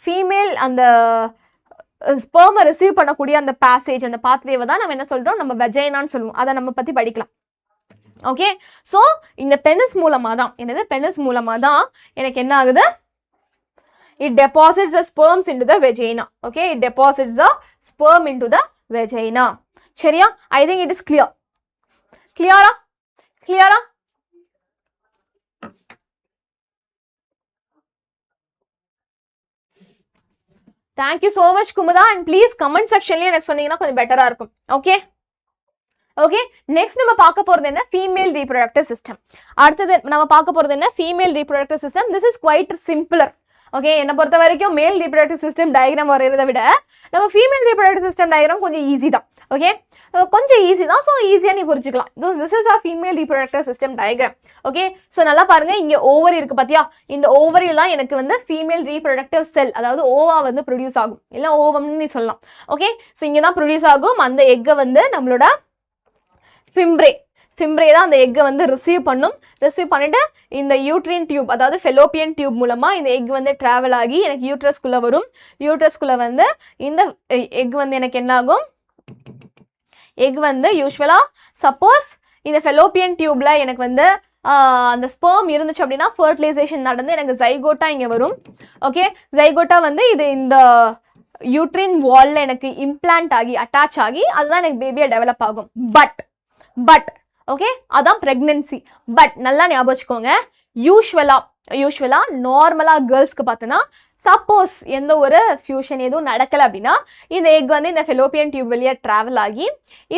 ஃபீமேல் அந்த ஸ்பெர்மை ரிசீவ் பண்ணக்கூடிய அந்த பேசேஜ், அந்த பாத்வேவை தான் நம்ம என்ன சொல்றோம், நம்ம வெஜைனான்னு சொல்லுவோம். அதை நம்ம பத்தி படிக்கலாம். ஓகே ஸோ இந்த பெனிஸ் மூலமா தான் என்னது, பெனிஸ் மூலமா தான் எனக்கு என்ன ஆகுது, it deposits the sperms into the vagina. Okay, it deposits the sperm into the vagina. சரியா? I think it is clear. Clear-ஆ? Clear-ஆ? Thank you so much Kumada, and please comment section ல எனக்கு சொன்னீங்கன்னா கொஞ்சம் பெட்டரா இருக்கும். ஓகே ஓகே நெக்ஸ்ட் நம்ம பார்க்க போறது என்ன, ஃபீமேல் ரீப்ரொடக்டிவ் சிஸ்டம். அடுத்தது நம்ம பார்க்க போறது என்ன, female reproductive system. This is quite simpler. Okay என்னை பொறுத்த வரைக்கும் மேல் ரீப்ரொடக்டிவ் சிஸ்டம் டயக்ராம் வரைகிறத விட நம்ம ஃபீமேல் ரீப்ரொடக்டிவ் சிஸ்டம் டயக்ராம் கொஞ்சம் ஈஸி தான். ஓகே கொஞ்சம் ஈஸி தான், ஸோ ஈஸியாக நீ புரிஞ்சுக்கலாம். This is a female reproductive system diagram. Okay so நல்லா பாருங்க, இங்கே ஓவரி இருக்கு பார்த்தியா, இந்த ஓவரிலாம் எனக்கு வந்து ஃபீமேல் ரீப்ரொடக்டிவ் செல், அதாவது ஓவா வந்து ப்ரொடியூஸ் ஆகும், இல்லை ஓவம்னு நீ சொல்லலாம். ஓகே ஸோ இங்கே தான் ப்ரொடியூஸ் ஆகும். அந்த எக்கை வந்து நம்மளோட ஃபிம்ப்ரே தான் அந்த எக்கை வந்து ரிசீவ் பண்ணிட்டு இந்த யூட்ரின் டியூப், அதாவது ஃபெலோப்பியன் டியூப் மூலமா இந்த எக் வந்து டிராவல் ஆகி எனக்கு யூட்ரஸ்குள்ள வரும். யூட்ரஸ்குள்ள வந்து இந்த எக் வந்து எனக்கு என்ன ஆகும், எக் வந்து யூஸ்வலா சப்போஸ் இந்த ஃபெலோப்பியன் டியூப்ல எனக்கு வந்து அந்த ஸ்பெர்ம் இருந்துச்சு அப்படின்னா ஃபர்டிலைசேஷன் நடந்து எனக்கு ஜைகோட்டா இங்கே வரும். ஓகே ஜைகோட்டா வந்து இது இந்த யூட்ரின் வால்ல எனக்கு இம்ப்ளான்ட் ஆகி அட்டாச் ஆகி அதுதான் எனக்கு பேபியா டெவலப் ஆகும். பட் ஓகே அதான் பிரெக்னன்சி. பட் நல்லா ஞாபகம் வச்சுக்கோங்க, யூஸ்வலா நார்மலா கேர்ள்ஸ்க்கு பார்த்தோன்னா சப்போஸ் எந்த ஒரு ஃபியூஷன் எதுவும் நடக்கலை அப்படின்னா இந்த எக் வந்து இந்த ஃபெலோப்பியன் டியூப் வழியாக ட்ராவல் ஆகி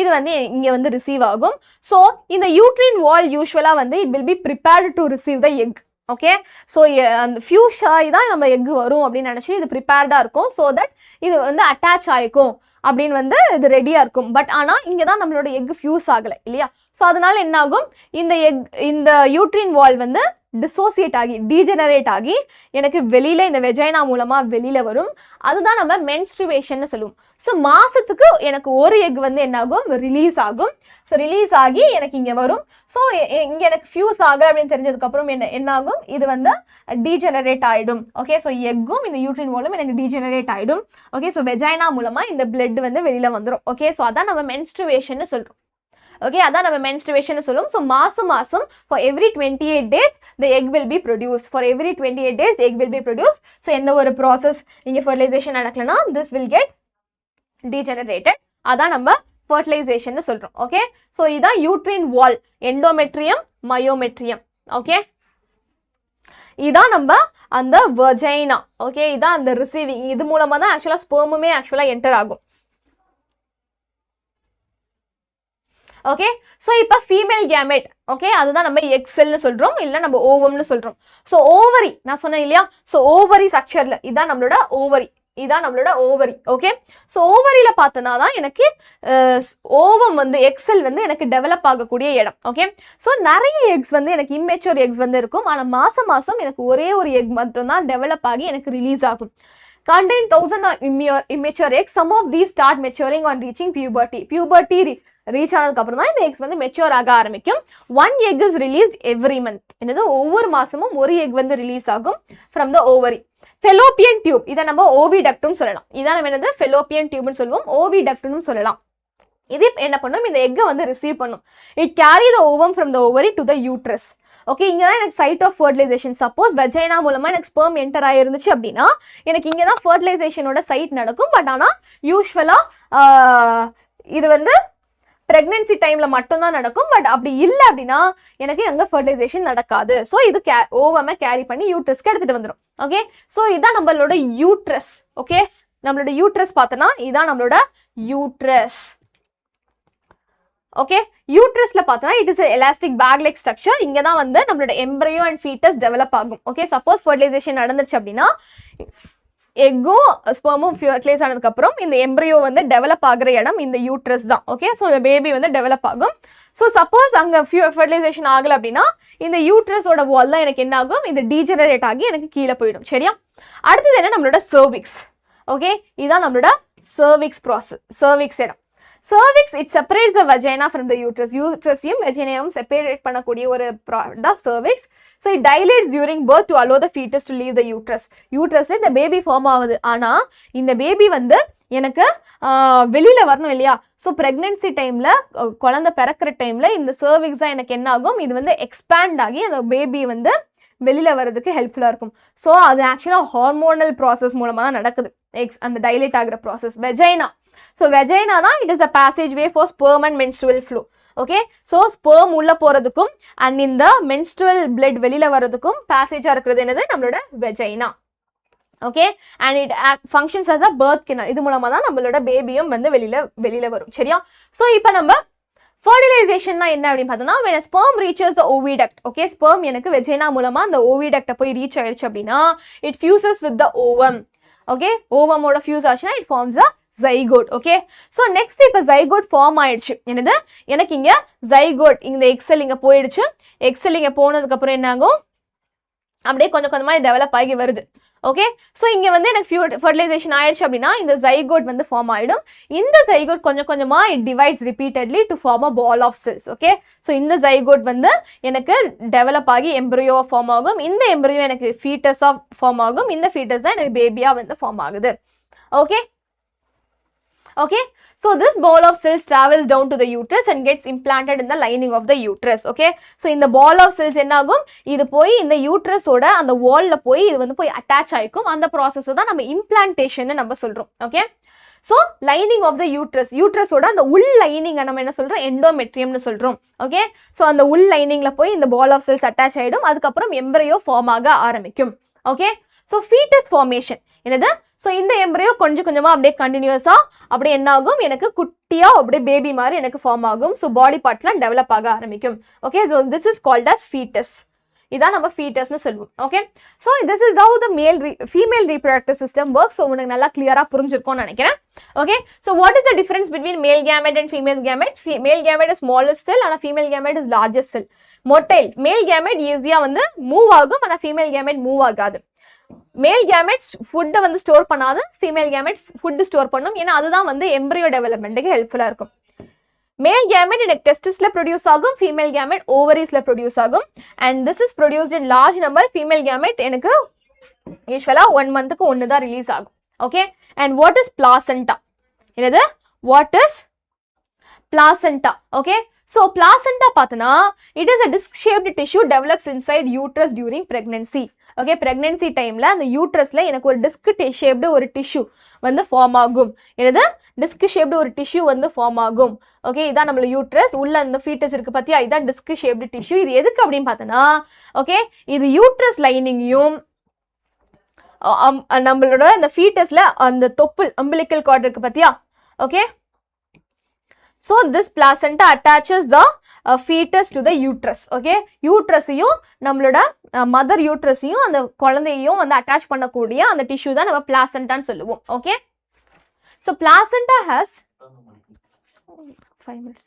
இது வந்து இங்கே வந்து ரிசீவ் ஆகும். ஸோ இந்த யூட்ரின் வால் யூஸ்வலாக வந்து it will be prepared to receive the egg. Okay so அந்த ஃபியூஷாகி தான் நம்ம எக் வரும் அப்படின்னு நினச்சி இது ப்ரிப்பேர்டாக இருக்கும். ஸோ தட் இது வந்து அட்டாச் ஆகிக்கும் அப்படின்னு வந்து இது ரெடியாக இருக்கும். பட் ஆனால் இங்கே தான் நம்மளோட எக் ஃபியூஸ் ஆகலை இல்லையா, ஸோ அதனால என்ன ஆகும், இந்த யூட்ரின் வால் வந்து டிசோசியேட் ஆகி டீஜெனரேட் ஆகி எனக்கு வெளியில இந்த வெஜைனா மூலமா வெளியில வரும். அதுதான் நம்ம மென்ஸ்ட்ருவேஷன் சொல்லுவோம். ஸோ மாசத்துக்கு எனக்கு ஒரு எக் வந்து என்ன ஆகும், ரிலீஸ் ஆகும். ஸோ ரிலீஸ் ஆகி எனக்கு இங்க வரும். ஸோ இங்க எனக்கு ஃபியூஸ் ஆகல அப்படின்னு தெரிஞ்சதுக்கு அப்புறம் என்ன ஆகும், இது வந்து டீஜெனரேட் ஆயிடும். ஓகே ஸோ எக்கும் இந்த யூட்ரின் வாலும் எனக்கு டீஜெனரேட் ஆயிடும். ஓகே ஸோ வெஜைனா மூலமா இந்த பிளட் வந்து வெளியில வந்துடும். ஓகே ஸோ அதான் நம்ம மென்ஸ்ட்ருவேஷன் சொல்றோம். ஓகே அதான் நம்ம மென்ஸ்ட்ருவேஷன் சொல்லுவோம். ஸோ மாசம் for every 28 days the egg will be produced. For every 28 days egg will be produced. So எந்த ஒரு ப்ராசஸ் இங்கே ஃபர்டிலைசேஷன் நடக்கலன்னா this will get degenerated. அதான் நம்ம ஃபர்டிலைசேஷன் சொல்றோம். ஓகே ஸோ இதான் uterine wall, endometrium, myometrium. Okay இதான் நம்ம அந்த வெஜைனா. ஓகே இதான் அந்த ரிசீவிங், இது மூலமா தான் ஆக்சுவலா ஸ்பெர்முமே ஆக்சுவலா என்டர் ஆகும். ஓகே ஸோ இப்போ ஃபீமேல் கேமெட், ஓகே அதுதான் நம்ம எக்ஸெல்னு சொல்றோம், இல்லை நம்ம ஓவம்னு சொல்றோம். ஸோ ஓவரி நான் சொன்னேன் இல்லையா, ஸோ ஓவரி ஸ்ட்ரக்சர்ல இதான் நம்மளோட ஓவரி, இதான் நம்மளோட ஓவரி. ஓகே ஸோ ஓவரியில பார்த்தனா தான் எனக்கு ஓவம் வந்து எக்ஸெல் வந்து எனக்கு டெவலப் ஆகக்கூடிய இடம். ஓகே ஸோ நிறைய எக்ஸ் வந்து எனக்கு இம்மெச்சூர் எக்ஸ் வந்து இருக்கும். ஆனால் மாசம் எனக்கு ஒரே ஒரு எக் மட்டும் தான் டெவலப் ஆகி எனக்கு ரிலீஸ் ஆகும். Contain 1000 immature eggs. Some of these start maturing on reaching puberty. Puberty reach ஆனதுக்கு அப்புறம் தான் இந்த எக்ஸ் வந்து மெச்சூர் ஆக ஆரம்பிக்கும். 1 egg is released every month. என்னது ஒவ்வொரு மாசமும் ஒரு எக் வந்து ரிலீஸ் ஆகும் from the ovary. Fallopian tube, இதை நம்ம ஓவிடக்ட்னு சொல்லலாம். இதான் நம்ம என்னது ஃபெலோப்பியன் டியூப்னு சொல்லுவோம், ஓவிடக்ட்னு சொல்லலாம். இது என்ன பண்ணும், இந்த எக்கை வந்து ரிசீவ் பண்ணும். It carry the ovum from the ovary to the uterus. Okay, இங்கே தான் எனக்கு site of fertilisation. Suppose vagina மூலமாக எனக்கு ஸ்பெர்ம் என்டர் ஆயிருந்துச்சு அப்படின்னா எனக்கு இங்கே தான் ஃபர்டிலைசேஷனோட சைட் நடக்கும். பட் ஆனால் யூஸ்வலாக இது வந்து பிரெக்னன்சி டைமில் மட்டும்தான் நடக்கும். பட் அப்படி இல்லை அப்படின்னா எனக்கு எங்கே ஃபர்டிலைசேஷன் நடக்காது. ஸோ இது ஓவமை கேரி பண்ணி யூட்ரஸ்க்கு எடுத்துகிட்டு வந்துடும். ஓகே, ஸோ இதுதான் நம்மளோட யூட்ரஸ். ஓகே, நம்மளோட யூட்ரஸ் பார்த்தோன்னா இதுதான் நம்மளோட யூட்ரஸ். ஓகே, யூட்ரஸ்ல பார்த்தோன்னா it is elastic bag like structure. இங்கே தான் வந்து நம்மளோட எம்ப்ரையோ அண்ட் ஃபீட்டஸ் டெவலப் ஆகும். ஓகே, சப்போஸ் ஃபர்டிலைசேஷன் நடந்துருச்சு அப்படின்னா எக்கும் ஸ்பெர்மும் ஃபர்டிலைஸ் ஆனதுக்கப்புறம் இந்த எம்ப்ரையோ வந்து டெவலப் ஆகிற இடம் இந்த யூட்ரஸ் தான். ஓகே, ஸோ இந்த பேபி வந்து டெவலப் ஆகும். ஸோ சப்போஸ் அங்கே ஃபர்டிலைசேஷன் ஆகலை அப்படின்னா இந்த யூட்ரஸோட வால் தான் எனக்கு என்ன ஆகும், இது டீஜெனரேட் ஆகி எனக்கு கீழே போயிடும். சரியா, அடுத்தது என்ன, நம்மளோட சர்விக்ஸ். ஓகே, இதுதான் நம்மளோட சர்விக்ஸ் ப்ராசஸ், சர்விக்ஸ் இடம். cervix it separates the vagina from the uterus. Uterusum vaginum separate பண்ணக்கூடிய ஒரு தான் cervix. So it dilates during birth to allow the fetus to leave the uterus. Uterusல இந்த பேபி ஃபார்ம் ஆகுது. ஆனா இந்த பேபி வந்து எனக்கு வெளியில வரணும் இல்லையா? ஸோ பிரெக்னன்சி டைம்ல குழந்தை பிறக்கிற டைம்ல இந்த சர்விக்ஸ் தான் எனக்கு என்ன ஆகும், இது வந்து எக்ஸ்பேண்ட் ஆகி அந்த பேபி வந்து வெளியில வர்றதுக்கு ஹெல்ப்ஃபுல்லா இருக்கும். ஸோ அது ஆக்சுவலா ஹார்மோனல் ப்ராசஸ் மூலமா தான் நடக்குது. அந்த டைலேட் ஆகிற process vagina. So vagina na it is a passageway for sperm and menstrual flow. Okay, so sperm உள்ள போறதுக்கும் and இந்த menstrual blood வெளியில வரதுக்கும் passage-ஆ இருக்கிறது என்னது, நம்மளோட vagina. Okay, and it functions as a birth canal. இது மூலமா தான் நம்மளோட பேபியும் வந்து வெளியில வரும். சரியா, so இப்போ நம்ம fertilization na என்ன அப்படினு பார்த்தோம்னா when a sperm reaches the oviduct. Okay, sperm எனக்கு vagina மூலமா அந்த oviduct போய் ரீச் ஆயிடுச்சு அப்படினா it fuses with the ovum. Okay, ovum ஓட fuse ஆச்சுனா it forms a zygote. Okay, so next இப்ப zygote ஃபார்ம் ஆயிடுச்சு. என்னது, எனக்கு இங்க zygote இந்த எக்ஸெல் இங்க போயிடுச்சு. எக்ஸெல் இங்க போனதுக்கு அப்புறம் என்ன ஆகும், அப்படியே கொஞ்சம் கொஞ்சமா டெவலப் ஆகி வருது. ஓகே, ஸோ இங்க வந்து எனக்கு ஃபர்டிலைசேஷன் ஆயிடுச்சு அப்படின்னா இந்த zygote வந்து ஃபார்ம் ஆயிடும். இந்த zygote கொஞ்சம் கொஞ்சமா it divides repeatedly to form a ball of cells. Okay, so இந்த zygote வந்து எனக்கு டெவலப் ஆகி எம்ப்ரியோ ஃபார்ம் ஆகும். இந்த எம்ப்ரியோ எனக்கு ஃபீட்டஸா ஃபார்ம் ஆகும். இந்த ஃபீட்டஸ் தான் எனக்கு பேபியா வந்து ஃபார்ம் ஆகுது. Okay, okay, so this ball of cells travels down to the uterus and gets implanted in the lining of the uterus. Okay, so in the ball of cells என்ன ஆகும், இது போய் இந்த uterus ஓட அந்த wallல போய் இது வந்து போய் attach ஆயிக்கும். அந்த process தான் நம்ம implantation நம்ம சொல்றோம். Okay, so lining of the uterus, uterus ஓட அந்த உள் lining நம்ம என்ன சொல்றோம், endometrium னு சொல்றோம். Okay, so அந்த உள் liningல போய் இந்த ball of cells attach ஆயிடும். அதுக்கு அப்புறம் embryo form ஆக ஆரம்பிக்கும். Okay, so fetus formation என்னது, so இந்த embryo கொஞ்சம் கொஞ்சமா அப்படியே கண்டினியூஸா அப்படியே என்ன ஆகும், எனக்கு குட்டியா அப்படியே பேபி மாதிரி எனக்கு ஃபார்ம் ஆகும். ஸோ பாடி பார்ட்ஸ்லாம் டெவலப் ஆக ஆரம்பிக்கும். Okay, so this is called as fetus. இதான் நம்ம ஃபீட்டஸ்னு சொல்லுவோம். Okay, so this is how the female reproductive system work. ஸோ உனக்கு நல்லா கிளியரா புரிஞ்சிருக்கும்னு நினைக்கிறேன். Okay, so what is the difference between male gamete and female gamete? Male gamete is smallest cell, ஆனால் female gamete is largest cell. Motile male gamete ஈஸியா வந்து move ஆகும், ஆனால் ஃபீமேல் கேமெட் மூவ் ஆகாது. மேல் கேமெட்ஸ் ஃபுட்டை வந்து ஸ்டோர் பண்ணாது, ஃபீமேல் கேமெட்ஸ் ஃபுட் ஸ்டோர் பண்ணும். ஏன்னா அதுதான் வந்து எம்ப்ரியோ டெவலப்மெண்ட்டுக்கு ஹெல்ப்ஃபுல்லாக இருக்கும். மேல் கேமெட் எனக்கு டெஸ்டிஸ்ல ப்ரொடியூஸ் ஆகும், ஃபீமேல் கேமெட் ஓவரிஸ்ல ப்ரொடியூஸ் ஆகும். And this is produced in large number. Female gamete எனக்கு யூஸ்வலாக 1 மந்த்துக்கு 1 தான் ரிலீஸ் ஆகும். Okay, and what is placenta? என்னது, what is placenta? Okay, so placenta பார்த்தனா it is a disc shaped tissue develops inside uterus during pregnancy. Okay, pregnancy timeல அந்த uterusல எனக்கு ஒரு disc shaped ஒரு tissue வந்து ஃபார்ம் ஆகும். என்னது, disc shaped ஒரு tissue வந்து ஃபார்ம் ஆகும். ஓகே, இதான் நம்மளோட uterus. உள்ள அந்த fetus இருக்கு பாத்தியா, இதான் disc shaped tissue. இது எதுக்கு அப்படின்னு பார்த்தனா, ஓகே, இது uterus lining-யும் நம்மளோட அந்த fetusல அந்த தொப்புள் umbilical cord இருக்கு பாத்தியா. Okay, so this placenta attaches the fetus to the uterus. Okay, uterusையும் நம்மளோட மதர் யூட்ரஸையும் அந்த குழந்தையையும் வந்து அட்டாச் பண்ணக்கூடிய அந்த டிஷ்யூ தான் நம்ம பிளாசென்டான்னு சொல்லுவோம். Okay, so placenta has 5 minutes.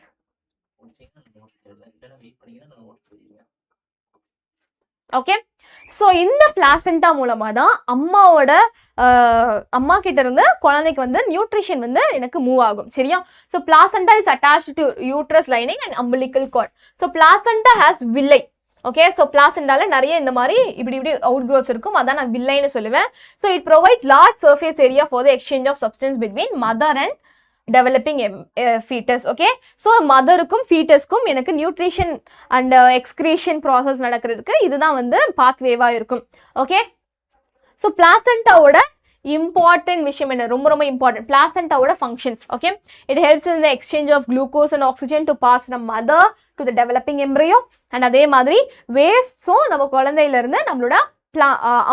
Okay, so இந்த பிளாசென்டா மூலமா தான் அம்மா கிட்ட இருந்து குழந்தைக்கு வந்து நியூட்ரிஷன் வந்து எனக்கு மூவ் ஆகும். சரியா, so placenta is attached to uterus lining and umbilical cord. So placenta has வில்லை. ஓகே, ஸோ பிளாசென்டால நிறைய இந்த மாதிரி இப்படி அவுட் க்ரோத்ஸ் இருக்கும், அதான் நான் வில்லைன்னு சொல்லுவேன். So it provides large surface area for the exchange of substance between mother and developing fetus. Okay, so மதருக்கும் ஃபீட்டஸ்க்கும் எனக்கு நியூட்ரிஷன் அண்ட் எக்ஸ்கிரீஷன் ப்ராசஸ் நடக்கிறதுக்கு இதுதான் வந்து பாத்வேவா இருக்கும். ஓகே, ஸோ பிளாசென்டாவோட important விஷயம் என்ன, ரொம்ப ரொம்ப important, பிளாசென்டாவோட functions. Okay, it helps in the exchange of glucose and oxygen to pass from mother to the developing embryo. And அதே மாதிரி வேஸ்ட்ஸும் நம்ம குழந்தையிலேருந்து நம்மளோட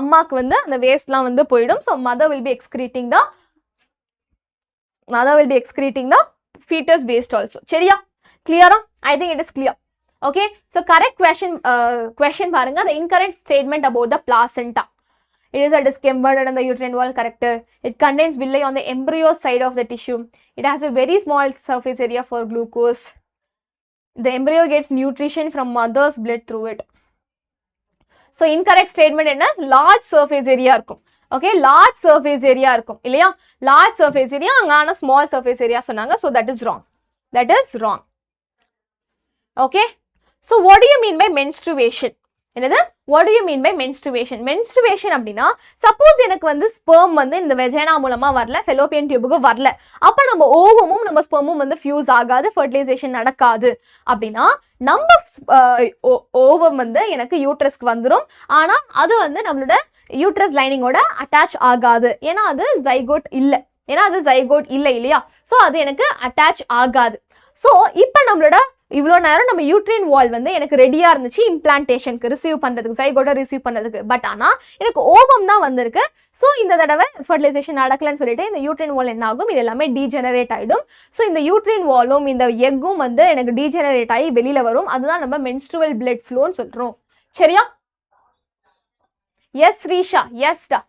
அம்மாவுக்கு வந்து அந்த வேஸ்ட்லாம் வந்து போயிடும். So mother will be excreting the fetus waste also. சரியா, கிளியரா? I think it is clear. Okay, so correct question பாருங்க. the incorrect statement about the placenta. It is a disc embedded in the uterine wall, correct. It contains villi on the embryo side of the tissue. It has a very small surface area for glucose. The embryo gets nutrition from mother's blood through it. So incorrect statement என்ன, large surface area இருக்கும். Okay, large surface area இருக்கும் இல்லையா, large surface area, அங்கான small surface area சொன்னாங்க. So that is wrong. Okay, so what do you mean by menstruation? என்னது, what do you mean by menstruation? menstruation அப்படின்னா suppose எனக்கு வந்து sperm வந்து இந்த vagina மூலமா வரல, ஃபெலோப்பியன் டியூபுக்கு வரல, அப்ப நம்ம ஓவமும் நம்ம ஸ்பெர்மும் வந்து ஃபியூஸ் ஆகாது, ஃபர்டிலைசேஷன் நடக்காது. அப்படின்னா நம்ம ஓவம் வந்து எனக்கு யூட்ரஸ்க்கு வந்துடும், ஆனா அது வந்து நம்மளோட யூட்ரஸ் லைனிங்கோட அட்டாச் ஆகாது, ஏன்னா அது ஜைகோட் இல்லை இல்லையா. ஸோ அது எனக்கு அட்டாச் ஆகாது. ஸோ இப்போ நம்மளோட இவ்வளோ நேரம் நம்ம யூட்ரின் வால் வந்து எனக்கு ரெடியாக இருந்துச்சு இம்ப்ளான்டேஷனுக்கு ரிசீவ் பண்ணுறதுக்கு, சைகோட்டை ரிசீவ் பண்ணுறதுக்கு. பட் ஆனால் எனக்கு ஓவம் தான் வந்திருக்கு. ஸோ இந்த தடவை ஃபர்டிலைசேஷன் நடக்கலன்னு சொல்லிட்டு இந்த யூட்ரின் வால் என்ன ஆகும், இது எல்லாமே டீஜெனரேட் ஆகிடும். ஸோ இந்த யூட்ரின் வாலும் இந்த எக்கும் வந்து எனக்கு டீஜெனரேட் ஆகி வெளியில் வரும். அதுதான் நம்ம மென்ஸ்ட்ருவல் பிளட் ஃப்ளோன்னு சொல்கிறோம். சரியா? எஸ் ரீஷா, எஸ்டா.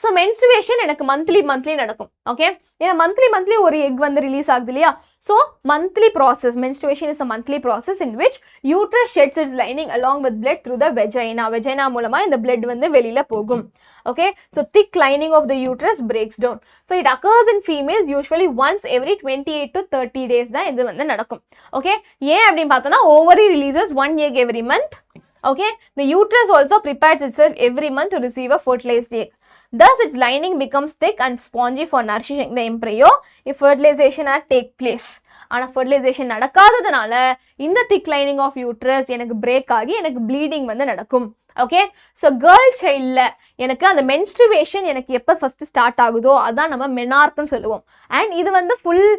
ஸோ மென்ஸ்ட்ருவேஷன் எனக்கு மந்த்லி நடக்கும். ஓகே, ஏன்னா மந்த்லி ஒரு எக் வந்து ரிலீஸ் ஆகுது இல்லையா. So monthly process, menstruation is a monthly process in which uterus sheds its lining along with blood through the vagina மூலமா இந்த பிளட் வந்து வெளியில போகும். Okay, so thick lining of the uterus breaks down. So it occurs in females usually once every 28 to 30 days தான் இது வந்து நடக்கும். Okay, ஏன் அப்படின்னு பார்த்தோம்னா ovary releases 1 egg every month. Okay, the uterus also prepares itself every month to receive a fertilized egg. Thus, its lining becomes thick and spongy for nourishing the embryo if fertilization take place. ஆனால் fertilisation நடக்காததுனால இந்த திக் lining of uterus எனக்கு break ஆகி எனக்கு bleeding வந்து நடக்கும். Okay, so girl சைல்டில் எனக்கு அந்த menstruation எனக்கு எப்போ ஃபஸ்ட்டு ஸ்டார்ட் ஆகுதோ அதான் நம்ம மெனார்க்குன்னு சொல்லுவோம். அண்ட் இது வந்து ஃபுல்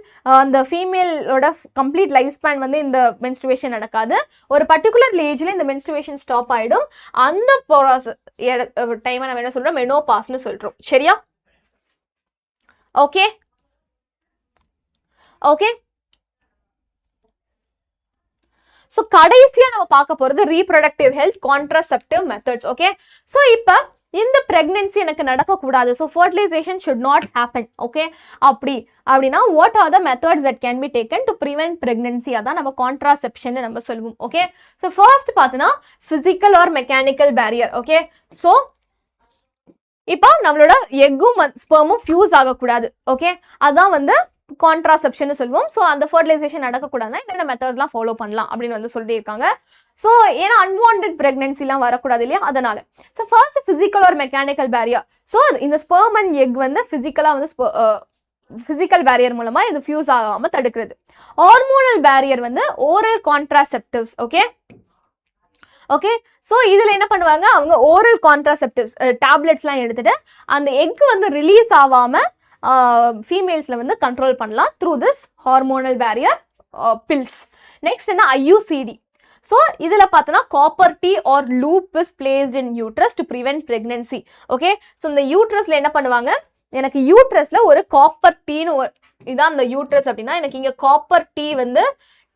அந்த ஃபீமேலோட கம்ப்ளீட் லைஃப் ஸ்பேன் வந்து இந்த மென்ஸ்ட்ருவேஷன் நடக்காது. ஒரு பர்டிகுலர் ஏஜில் இந்த மென்ஸ்ட்ருவேஷன் ஸ்டாப் ஆகிடும். அந்த டைமை நம்ம என்ன சொல்கிறோம், மெனோபாஸ்ன்னு சொல்கிறோம். சரியா? ஓகே, ஸோ கடைசியாக நம்ம பார்க்க போகிறது reproductive health contraceptive methods. Okay, so இப்போ இந்த ப்ரெக்னென்சி எனக்கு நடக்கக்கூடாது, so fertilisation should not happen. Okay, அப்படின்னா what are the methods that can be taken to prevent pregnancy, அதான் நம்ம கான்ட்ராசெப்ஷன் நம்ம சொல்லுவோம். ஓகே, ஸோ ஃபர்ஸ்ட் பார்த்தீங்கன்னா physical or mechanical barrier. Okay, so இப்போ நம்மளோட எக்கும் ஸ்பெர்மும் ஃபியூஸ் ஆகக்கூடாது. ஓகே, அதான் வந்து கான்ட்ராசெப்ஷன் சொல்லுவோம். ஸோ அந்த ஃபர்டிலைசேஷன் நடக்கக்கூடாதுன்னா என்னென்ன மெத்தட்ஸ்லாம் ஃபாலோ பண்ணலாம் அப்படின்னு வந்து சொல்லியிருக்காங்க. ஸோ ஏன்னா அன்வான்ட் ப்ரெக்னென்சிலாம் வரக்கூடாது இல்லையா, அதனால. So first physical or mechanical barrier. So இந்த ஸ்பெர்ம் அண்ட் எக் வந்து ஃபிசிக்கலாக வந்து ஃபிசிக்கல் பேரியர் மூலமா இது ஃபியூஸ் ஆகாமல் தடுக்கிறது. ஹார்மோனல் பேரியர் வந்து ஓரல் கான்ட்ராசெப்டிவ்ஸ். ஓகே, ஸோ இதில் என்ன பண்ணுவாங்க, அவங்க ஓரல் கான்ட்ராசெப்டிவ்ஸ் டேப்லெட்ஸ்லாம் எடுத்துட்டு அந்த எக் வந்து ரிலீஸ் ஆகாமல் ஃபீமேல்ஸில் வந்து கண்ட்ரோல் பண்ணலாம் through this hormonal barrier pills. Next என்ன, IUCD. ஸோ இதில் பார்த்தோன்னா copper T or loop is placed in uterus to prevent pregnancy. Okay, so இந்த யூட்ரஸில் என்ன பண்ணுவாங்க, எனக்கு யூட்ரஸில் ஒரு காப்பர் டீன்னு இதான் இந்த யூட்ரஸ் அப்படின்னா எனக்கு இங்கே காப்பர் டீ வந்து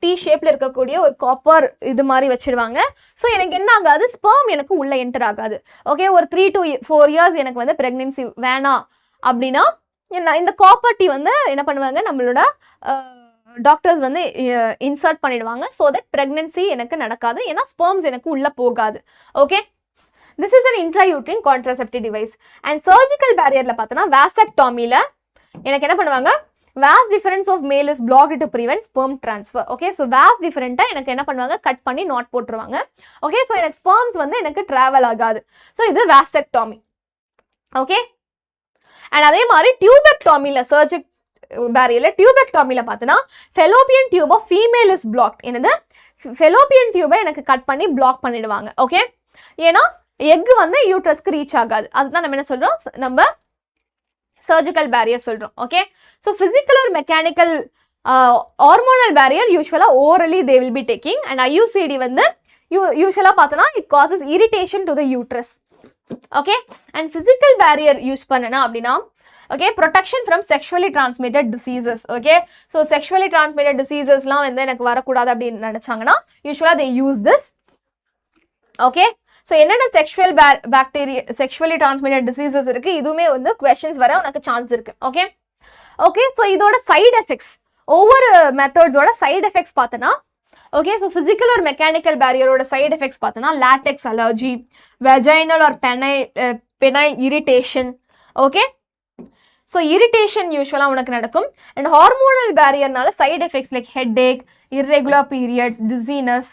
டீ ஷேப்பில் இருக்கக்கூடிய ஒரு காப்பர் இது மாதிரி வச்சிருவாங்க. ஸோ எனக்கு என்ன ஆகாது, ஸ்பெர்ம் எனக்கு உள்ளே என்டர் ஆகாது. ஓகே, ஒரு 3 to 4 years எனக்கு வந்து ப்ரெக்னென்சி வேணாம் அப்படின்னா இந்த காப்பர் டீ வந்து என்ன பண்ணுவாங்க, நம்மளோட டாக்டர்ஸ் வந்து இன்சர்ட் பண்ணிடுவாங்க. ஸோ தட் ப்ரெக்னென்சி எனக்கு நடக்காது, ஏன்னா ஸ்பெர்ம்ஸ் எனக்கு உள்ளே போகாது. Okay, this is an intrauterine contraceptive device. And surgical பேரியரில் பார்த்தோன்னா வாசெக்டாமியில் எனக்கு என்ன பண்ணுவாங்க, vas deferens of male is blocked to prevent sperm transfer. Okay, so vas டிஃபரெண்ட்டாக எனக்கு என்ன பண்ணுவாங்க, கட் பண்ணி நாட் போட்டுருவாங்க. ஓகே, ஸோ எனக்கு ஸ்பெர்ம்ஸ் வந்து எனக்கு ட்ராவல் ஆகாது. ஸோ இது வாசெக்டாமி. ஓகே, அண்ட் அதே மாதிரி டியூபெக்டாமியில் பேரியர்ல டியூபெக்டாமில பார்த்தனா fallopian tube of female is blocked. என்னது ஃபெலோப்பியன் டியூபை எனக்கு கட் பண்ணி பிளாக் பண்ணிடுவாங்க. ஓகே, ஏன்னா எக் வந்து யூட்ரஸ்க்கு ரீச் ஆகாது. அதுதான் நம்ம என்ன சொல்றோம், நம்ம சர்ஜிக்கல் பேரியர் சொல்றோம். ஓகே, ஸோ பிசிக்கல் ஒரு மெக்கானிக்கல் ஹார்மோனல் பேரியர் யூஸ்வலா orally they will be taking. And IUCD வந்து யூஸ்வலா பார்த்தோன்னா it causes irritation to the uterus. Okay, and physical barrier use பண்ணனா அப்படின்னா okay, protection from sexually transmitted diseases. Okay, so sexually transmitted diseases லாம் வந்து எனக்கு வரக்கூடாது அப்படின்னு நினைச்சாங்கன்னா யூஸ்வலா they use this. okay, so என்னென்ன sexually transmitted diseases இருக்கு, இதுவுமே வந்து questions வர உனக்கு சான்ஸ் இருக்கு. okay, okay, so இதோட சைடு எஃபெக்ட்ஸ், ஒவ்வொரு மெத்தட்ஸோட சைடு எஃபெக்ட்ஸ் பார்த்தனா okay, so physical or mechanical barrier ஓட side effects பார்த்தனா latex allergy, vaginal or penile irritation. okay, so irritation usually உனக்கு நடக்கும். and hormonal barrierனால side effects like headache, irregular periods, dizziness.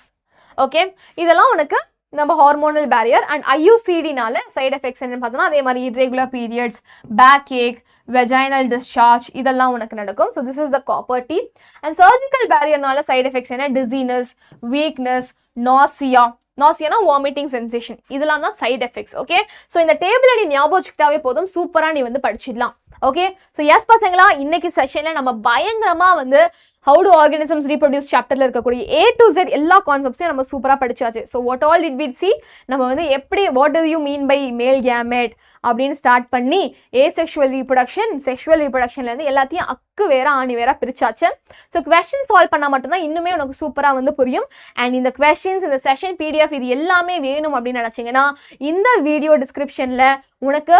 okay, இதெல்லாம் உனக்கு நம்ம hormonal barrier. and IUCDனால side effects என்னன்னு பார்த்தோம்னா அதே மாதிரி irregular periods, backache, vaginal discharge இதெல்லாம் உனக்கு நடக்கும். so this is the copper T. and surgical barrierனால side effects என்ன dizziness, weakness, nausea. நாசியானா வாமிட்டிங் சென்சேஷன், இதெல்லாம் தான் சைட் எஃபெக்ட்ஸ். ஓகே, ஸோ இந்த டேபிளை நீ ஞாபகம் வச்சுக்கிட்டாவே போதும், சூப்பராக நீ வந்து படிச்சிடலாம். ஓகே, ஸோ எஸ் பசங்களா, இன்னைக்கு செஷனில் நம்ம பயங்கரமாக வந்து how do organisms reproduce சாப்டர்ல இருக்கக்கூடிய A to Z எல்லா கான்செப்ட்ஸையும் நம்ம சூப்பராக படிச்சாச்சு. So what all did we see, நம்ம வந்து எப்படி what do you mean by male gamete அப்படின்னு ஸ்டார்ட் பண்ணி ஏசெக்சுவல் ரீப்ரொடக்ஷன், செக்ஷுவல் ரீப்ரொடக்ஷன்லேருந்து எல்லாத்தையும் அக்கு வேற ஆணி வேற பிரிச்சாச்சு. ஸோ கொஸ்டின் சால்வ் பண்ணால் மட்டும்தான் இன்னுமே உனக்கு சூப்பராக வந்து புரியும். அண்ட் இந்த கொஸ்டின்ஸ், இந்த செஷன் PDF இது எல்லாமே வேணும் அப்படின்னு நினச்சிங்கன்னா இந்த வீடியோ டிஸ்கிரிப்ஷனில் உனக்கு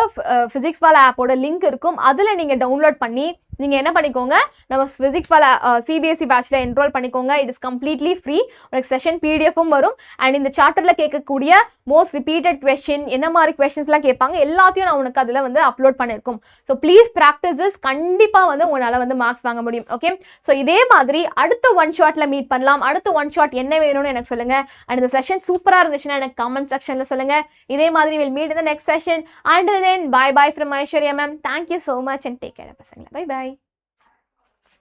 ஃபிசிக்ஸ் வாலா ஆப்போட லிங்க் இருக்கும். அதில் நீங்கள் டவுன்லோட் பண்ணி நீங்கள் என்ன பண்ணிக்கோங்க, நம்ம ஃபிசிக்ஸ் வாலா CBSE பேட்சில் என்ரோல் பண்ணிக்கோங்க. It is completely free. உனக்கு செஷன் PDFும் வரும். அண்ட் இந்த சாப்டரில் கேட்கக்கூடிய மோஸ்ட் ரிப்பீட்டட் கொஸ்டின், என்ன மாதிரி கொஸ்டின்ஸ்லாம் கேட்பாங்க எல்லாத்தையும் நான் உனக்கு அதில் வந்து அப்லோட் பண்ணியிருக்கோம். ஸோ ப்ளீஸ் ப்ராக்டிசஸ், கண்டிப்பாக வந்து உங்களால் வந்து மார்க்ஸ் வாங்க முடியும். ஓகே, ஸோ இதே மாதிரி அடுத்த ஒன் ஷாட்டில் மீட் பண்ணலாம். அடுத்த ஒன் ஷாட் என்ன வேணும்னு எனக்கு சொல்லுங்கள். அண்ட் இந்த செஷன் சூப்பராக இருந்துச்சுன்னா எனக்கு கமெண்ட் செக்ஷனில் சொல்லுங்கள். இதே மாதிரி will meet in the next session. Until then, bye bye from Aishwarya Mam. Thank you so much and take care, பசங்களா. Bye bye.